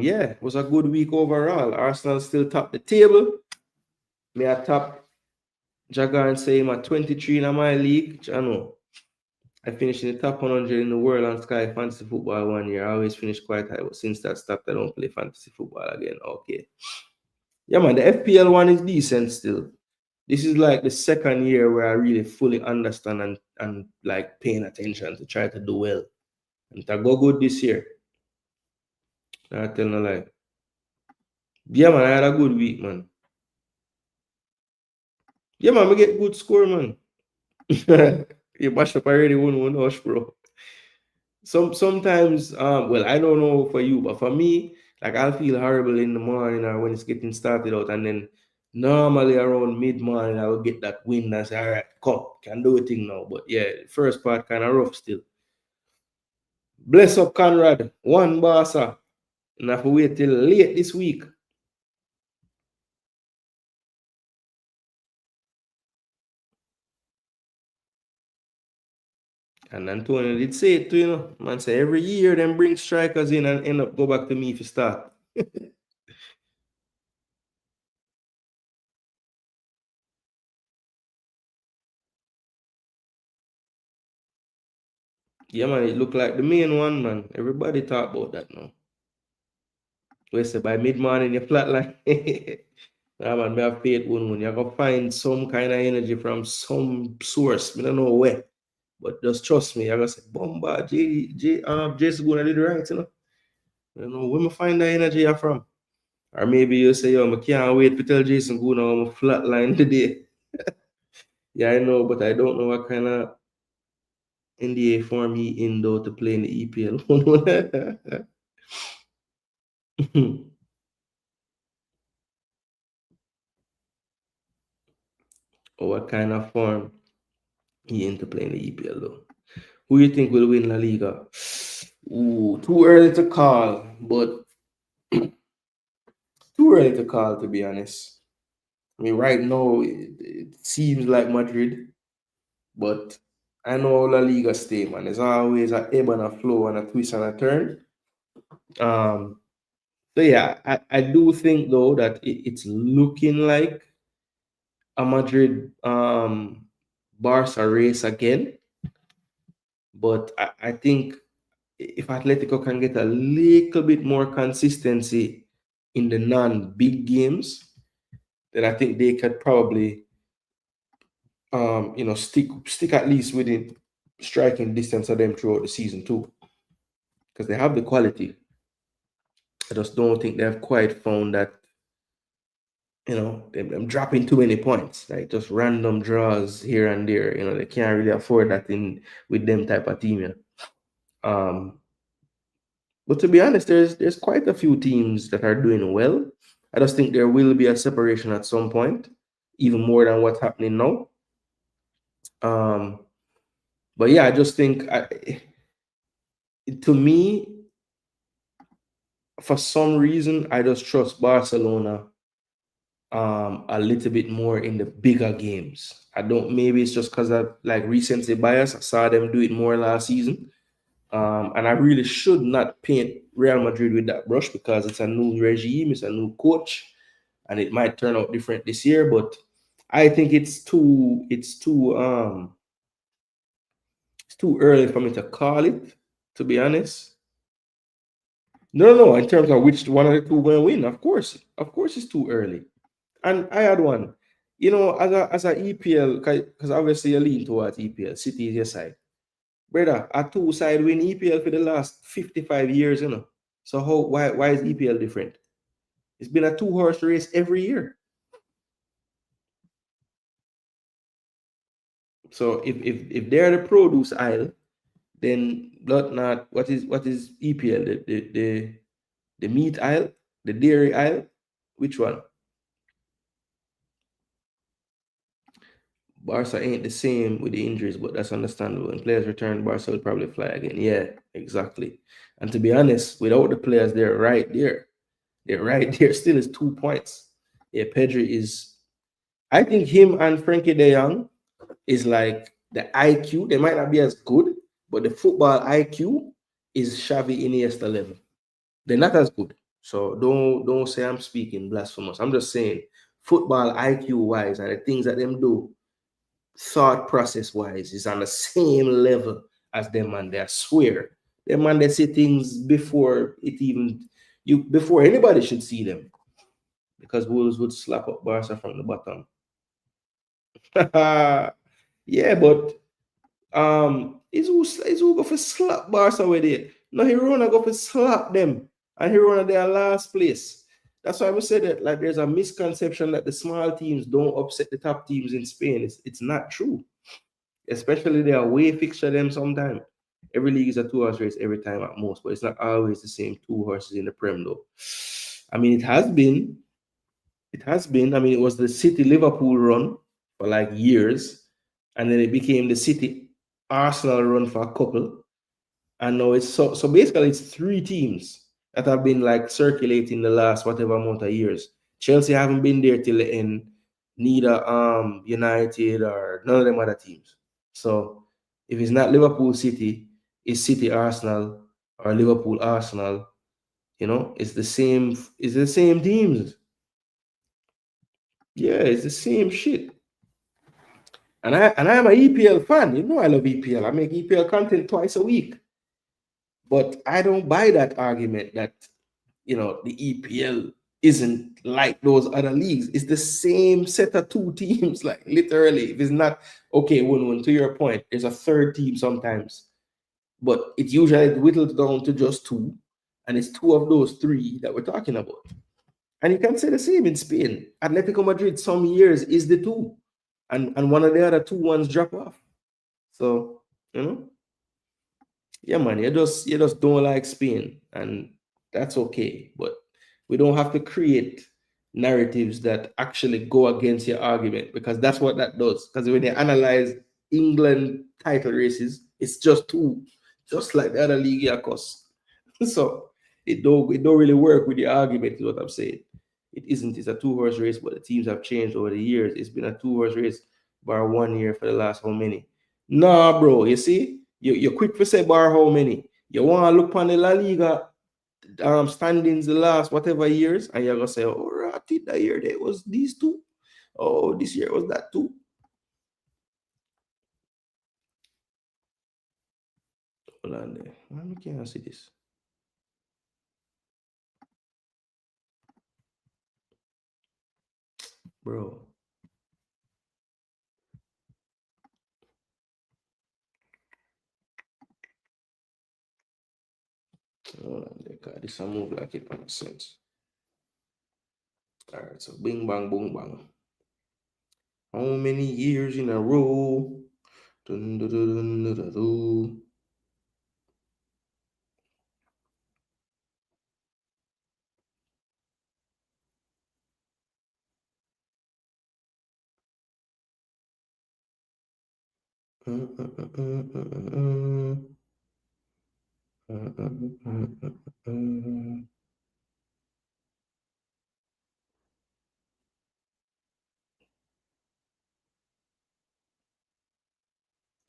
yeah, it was a good week overall. Arsenal still top the table. Me I top Jagar and say I'm at 23 in my league. I know. I finished in the top 100 in the world on Sky Fantasy Football 1 year. I always finish quite high, but since that stopped, I don't play fantasy football again. Okay. Yeah, man, the FPL one is decent still. This is like the second year where I really fully understand and like paying attention to try to do well. And to go good this year. I tell no lie. Yeah, man, I had a good week, man. Yeah, man, we get good score, man. You mashed up already 1-1 hush, bro. Sometimes, well, I don't know for you, but for me, like I'll feel horrible in the morning or when it's getting started out, and then normally around mid morning I will get that wind and say, all right, come, can do a thing now. But yeah, first part kind of rough still. Bless up Conrad, one Barca. And I have to wait till late this week. And Antonio did say it too, Man say every year them bring strikers in and end up go back to me if you start. Yeah, man, it look like the main one, man. Everybody talk about that now. We say by mid-morning you flatline. Nah, man, me have faith when you go find some kind of energy from some source. I don't know where. But just trust me, I gotta say, Bomba, Jason Gooner did right, I don't know where me find that energy from. Or maybe you say, yo, I can't wait to tell Jason Gooner I'm a flatline today. Yeah, I know, but I don't know what kind of NDA form he in though to play in the EPL. Or what kind of form he into playing the EPL though. Who you think will win La Liga? Ooh, too early to call, but too early to call to be honest. I mean, right now it seems like Madrid, but I know La Liga stay, man. There's always a ebb and a flow and a twist and a turn. Um, so yeah, I do think though that it's looking like a Madrid Barca race again. But I think if Atletico can get a little bit more consistency in the non-big games, then I think they could probably stick at least within striking distance of them throughout the season too. Because they have the quality. I just don't think they've quite found that, them dropping too many points, like just random draws here and there. They can't really afford that in with them type of team. Yeah. Um, but to be honest, there's quite a few teams that are doing well. I just think there will be a separation at some point, even more than what's happening now. Um, but yeah, I just think to me, for some reason, I just trust Barcelona a little bit more in the bigger games. I don't. Maybe it's just because I like recency bias. I saw them do it more last season. And I really should not paint Real Madrid with that brush because it's a new regime, it's a new coach, and it might turn out different this year. But I think it's too early for me to call it, to be honest. No, no, in terms of which one of the two will win, of course, it's too early. And I had one, as a EPL, because obviously you lean towards EPL. City is your side. Brother, a two-side win EPL for the last 55 years, So why is EPL different? It's been a two-horse race every year. So if they're the produce aisle, then not what is EPL? The meat aisle, the dairy aisle? Which one? Barca ain't the same with the injuries, but that's understandable. When players return, Barca will probably fly again. Yeah, exactly. And to be honest, without the players, they're right there. They're right there. Still is 2 points. Yeah, Pedri is. I think him and Frankie De Jong is like the IQ. They might not be as good, but the football IQ is Xavi Iniesta level. They're not as good. So don't say I'm speaking blasphemous. I'm just saying football IQ wise and the things that them do, thought process wise, is on the same level as them man. They swear. Them man they see things before it even before anybody should see them. Because Wolves would slap up Barca from the bottom. Yeah, but is who go for slap Barca with it? No, he wanna go for slap them, and he wanna their last place. That's why I would say that like there's a misconception that the small teams don't upset the top teams in Spain. It's not true, especially their away fixture them sometimes. Every league is a two-horse race every time at most, but it's not always the same two horses in the Prem though. I mean, it has been. It has been. I mean, it was the City Liverpool run for like years, and then it became the City Arsenal run for a couple, and now it's so basically it's three teams that have been like circulating the last whatever amount of years. Chelsea haven't been there till the end, neither United or none of them other teams. So if it's not Liverpool City, it's City Arsenal or Liverpool Arsenal. It's the same teams. Yeah, it's the same shit. And I am an EPL fan. You know I love EPL. I make EPL content twice a week. But I don't buy that argument that the EPL isn't like those other leagues. It's the same set of two teams, like literally. If it's not okay, when to your point, there's a third team sometimes, but it usually whittles down to just two, and it's two of those three that we're talking about. And you can say the same in Spain. Atletico Madrid, some years is the two, and one of the other two ones drop off. So yeah, man, you just don't like Spain, and that's okay. But we don't have to create narratives that actually go against your argument, because that's what that does. Because when they analyze England title races, it's just two, just like the other league, of course. So it don't really work with the argument, is what I'm saying. It isn't. It's a two-horse race, but the teams have changed over the years. It's been a two-horse race bar 1 year for the last how many? Nah, bro. You see, you're quick to say bar how many. You want to look on the La Liga standings the last whatever years, and you're gonna say, oh, right, that year there was these two. Oh, this year was that too. Hold on there. Why can't I see this? Bro. Hold on there, God. This will move like it makes sense. All right, so bing bang boom bang. How many years in a row? Dun, dun, dun, dun, dun, dun, dun.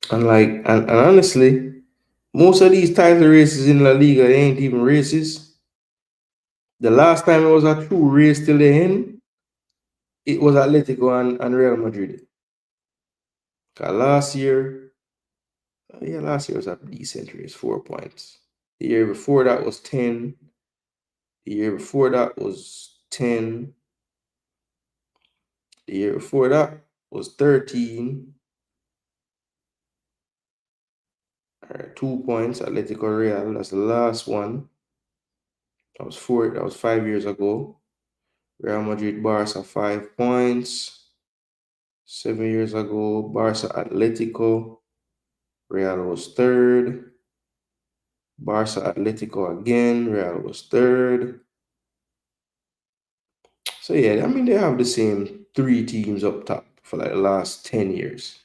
And honestly, most of these title races in La Liga, they ain't even races. The last time it was a true race till the end, it was Atletico and Real Madrid. 'Cause last year was a decent race, 4 points. The year before that was 10. The year before that was 10. The year before that was 13. All right, 2 points. Atletico Real, that's the last one. That was 5 years ago. Real Madrid Barca 5 points. 7 years ago, Barca Atletico. Real was third. Barca Atletico again. Real was third. So yeah, I mean they have the same three teams up top for like the last 10 years.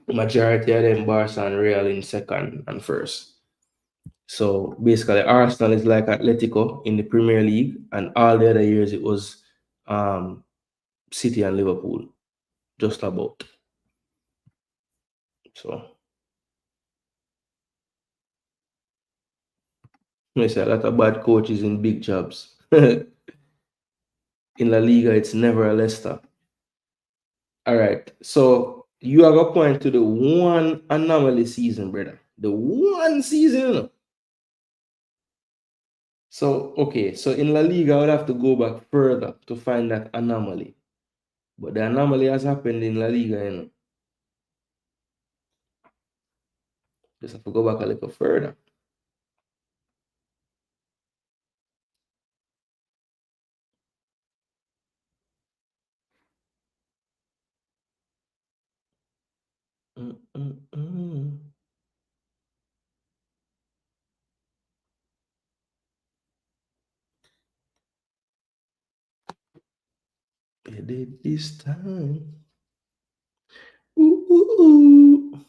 Majority of them Barca and Real in second and first. So basically Arsenal is like Atletico in the Premier League, and all the other years it was City and Liverpool. Just about. So I say a lot of bad coaches in big jobs. In La Liga, it's never a Leicester. All right. So you have a point to the one anomaly season, brother. The one season. So, okay. So in La Liga, I would have to go back further to find that anomaly. But the anomaly has happened in La Liga. Just have to go back a little further. You did this time. Ooh, ooh, ooh.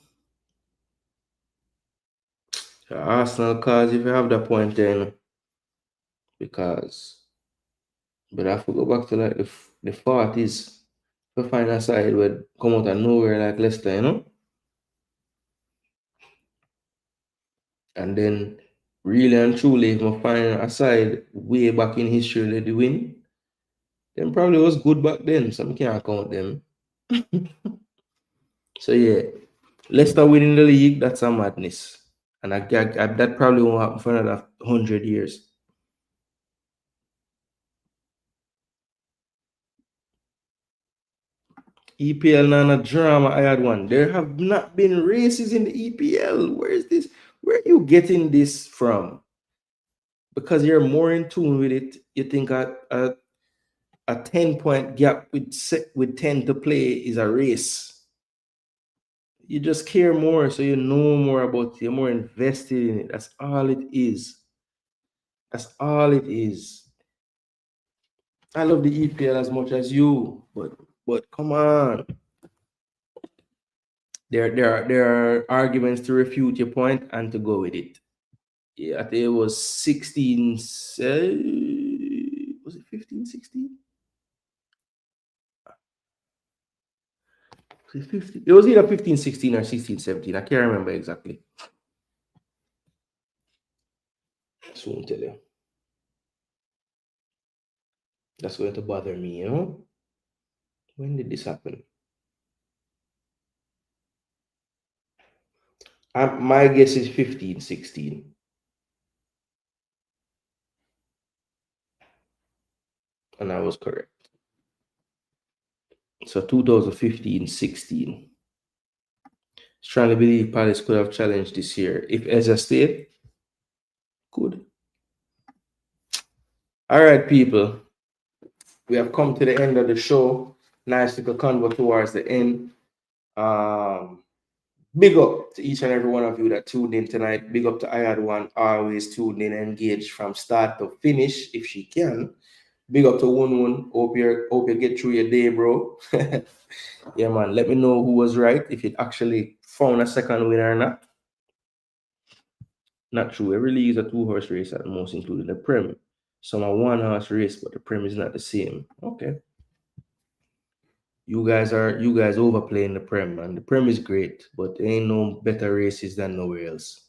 Arsenal cause if you have the point then, because but I have to go back to like the 40s to find a side where come out of nowhere like Leicester, you know? And then really and truly if I find a side way back in history that they win, then probably was good back then, so I can't count them. So yeah, Leicester winning the league, that's a madness. And that probably won't happen for another 100 years. EPL not a drama. I had one. There have not been races in the EPL. Where is this? Where are you getting this from? Because you're more in tune with it. You think a 10-point gap with 10 to play is a race. You just care more, so you know more about it. You're more invested in it. That's all it is. That's all it is. I love the EPL as much as you, but come on. There are arguments to refute your point and to go with it. Yeah, I think it was 16. Was it 15, 16? Was it 15? It was either 15, 16 or 16, 17. I can't remember exactly. Soon tell you. That's going to bother me, you know? When did this happen? My guess is 15, 16. And I was correct. So 2015, 16. Strongly believe Palace could have challenged this year. If Ezra stayed, could. All right, people. We have come to the end of the show. Nice little convo towards the end. Big up to each and every one of you that tuned in tonight. Big up to I had one always tuned in, engaged from start to finish if she can. Big up to Woon. Hope you get through your day, bro. Yeah, man. Let me know who was right, if it actually found a second winner or not. Not true. Every league is a 2-horse race at the most, including the Prem. Some are 1-horse race, but the Prem is not the same. Okay. You guys overplaying the Prem, and the Prem is great, but there ain't no better races than nowhere else.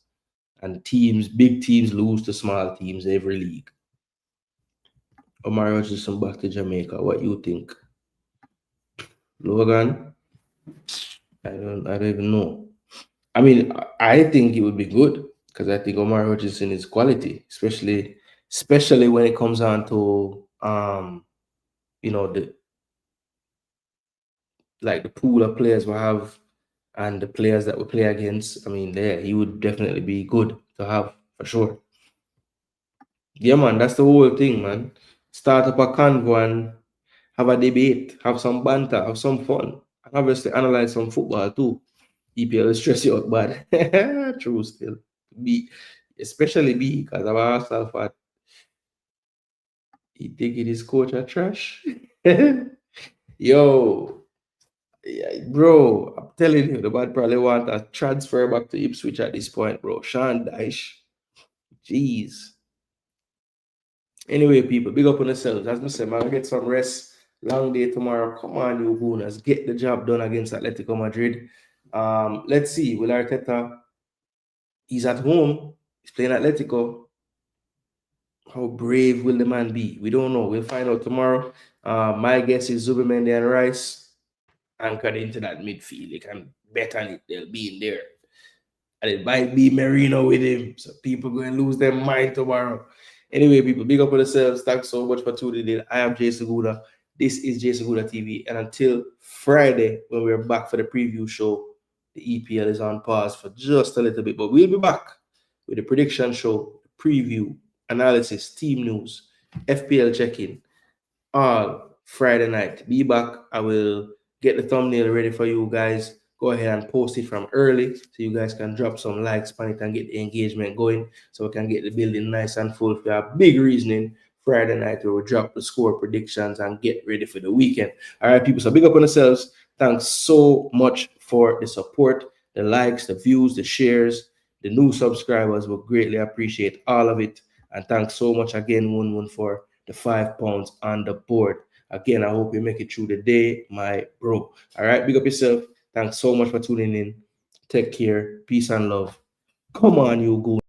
And big teams lose to small teams every league. Omar Hutchinson back to Jamaica. What you think? Logan? I don't even know. I mean, I think it would be good because I think Omar Hutchinson is quality, especially when it comes on to the pool of players we have and the players that we play against. I mean, he would definitely be good to have for sure. Yeah, man, that's the whole thing, man. Start up a convo and have a debate, have some banter, have some fun, and obviously analyze some football too. EPL is stress you out bad. True still. Especially because of Arsenal fan. He think it is coach a trash. Yo, yeah, bro, I'm telling you, the man probably want a transfer back to Ipswich at this point, bro. Sean Dyche. Jeez. Anyway, people, big up on yourselves. As I said, man, get some rest. Long day tomorrow. Come on, you Gooners. Get the job done against Atletico Madrid. Let's see. Will Arteta, he's at home. He's playing Atletico. How brave will the man be? We don't know. We'll find out tomorrow. My guess is Zubimendi and Rice anchored into that midfield. They can bet on it. They'll be in there. And it might be Merino with him. So people going to lose their mind tomorrow. Anyway, people, big up on yourselves. Thanks so much for tuning in. I am Jason Gooner. This is Jason Gooner TV. And until Friday, when we're back for the preview show, the EPL is on pause for just a little bit. But we'll be back with the prediction show, preview, analysis, team news, FPL check-in, all Friday night. Be back. I will get the thumbnail ready for you guys. Go ahead and post it from early so you guys can drop some likes on it and get the engagement going so we can get the building nice and full. We have big reasoning Friday night we will drop the score predictions and get ready for the weekend. All right, people. So big up on yourselves. Thanks so much for the support, the likes, the views, the shares, the new subscribers. We greatly appreciate all of it. And thanks so much again, Woon, for the £5 on the board. Again, I hope you make it through the day, my bro. All right, big up yourself. Thanks so much for tuning in. Take care. Peace and love. Come on, you Gooner.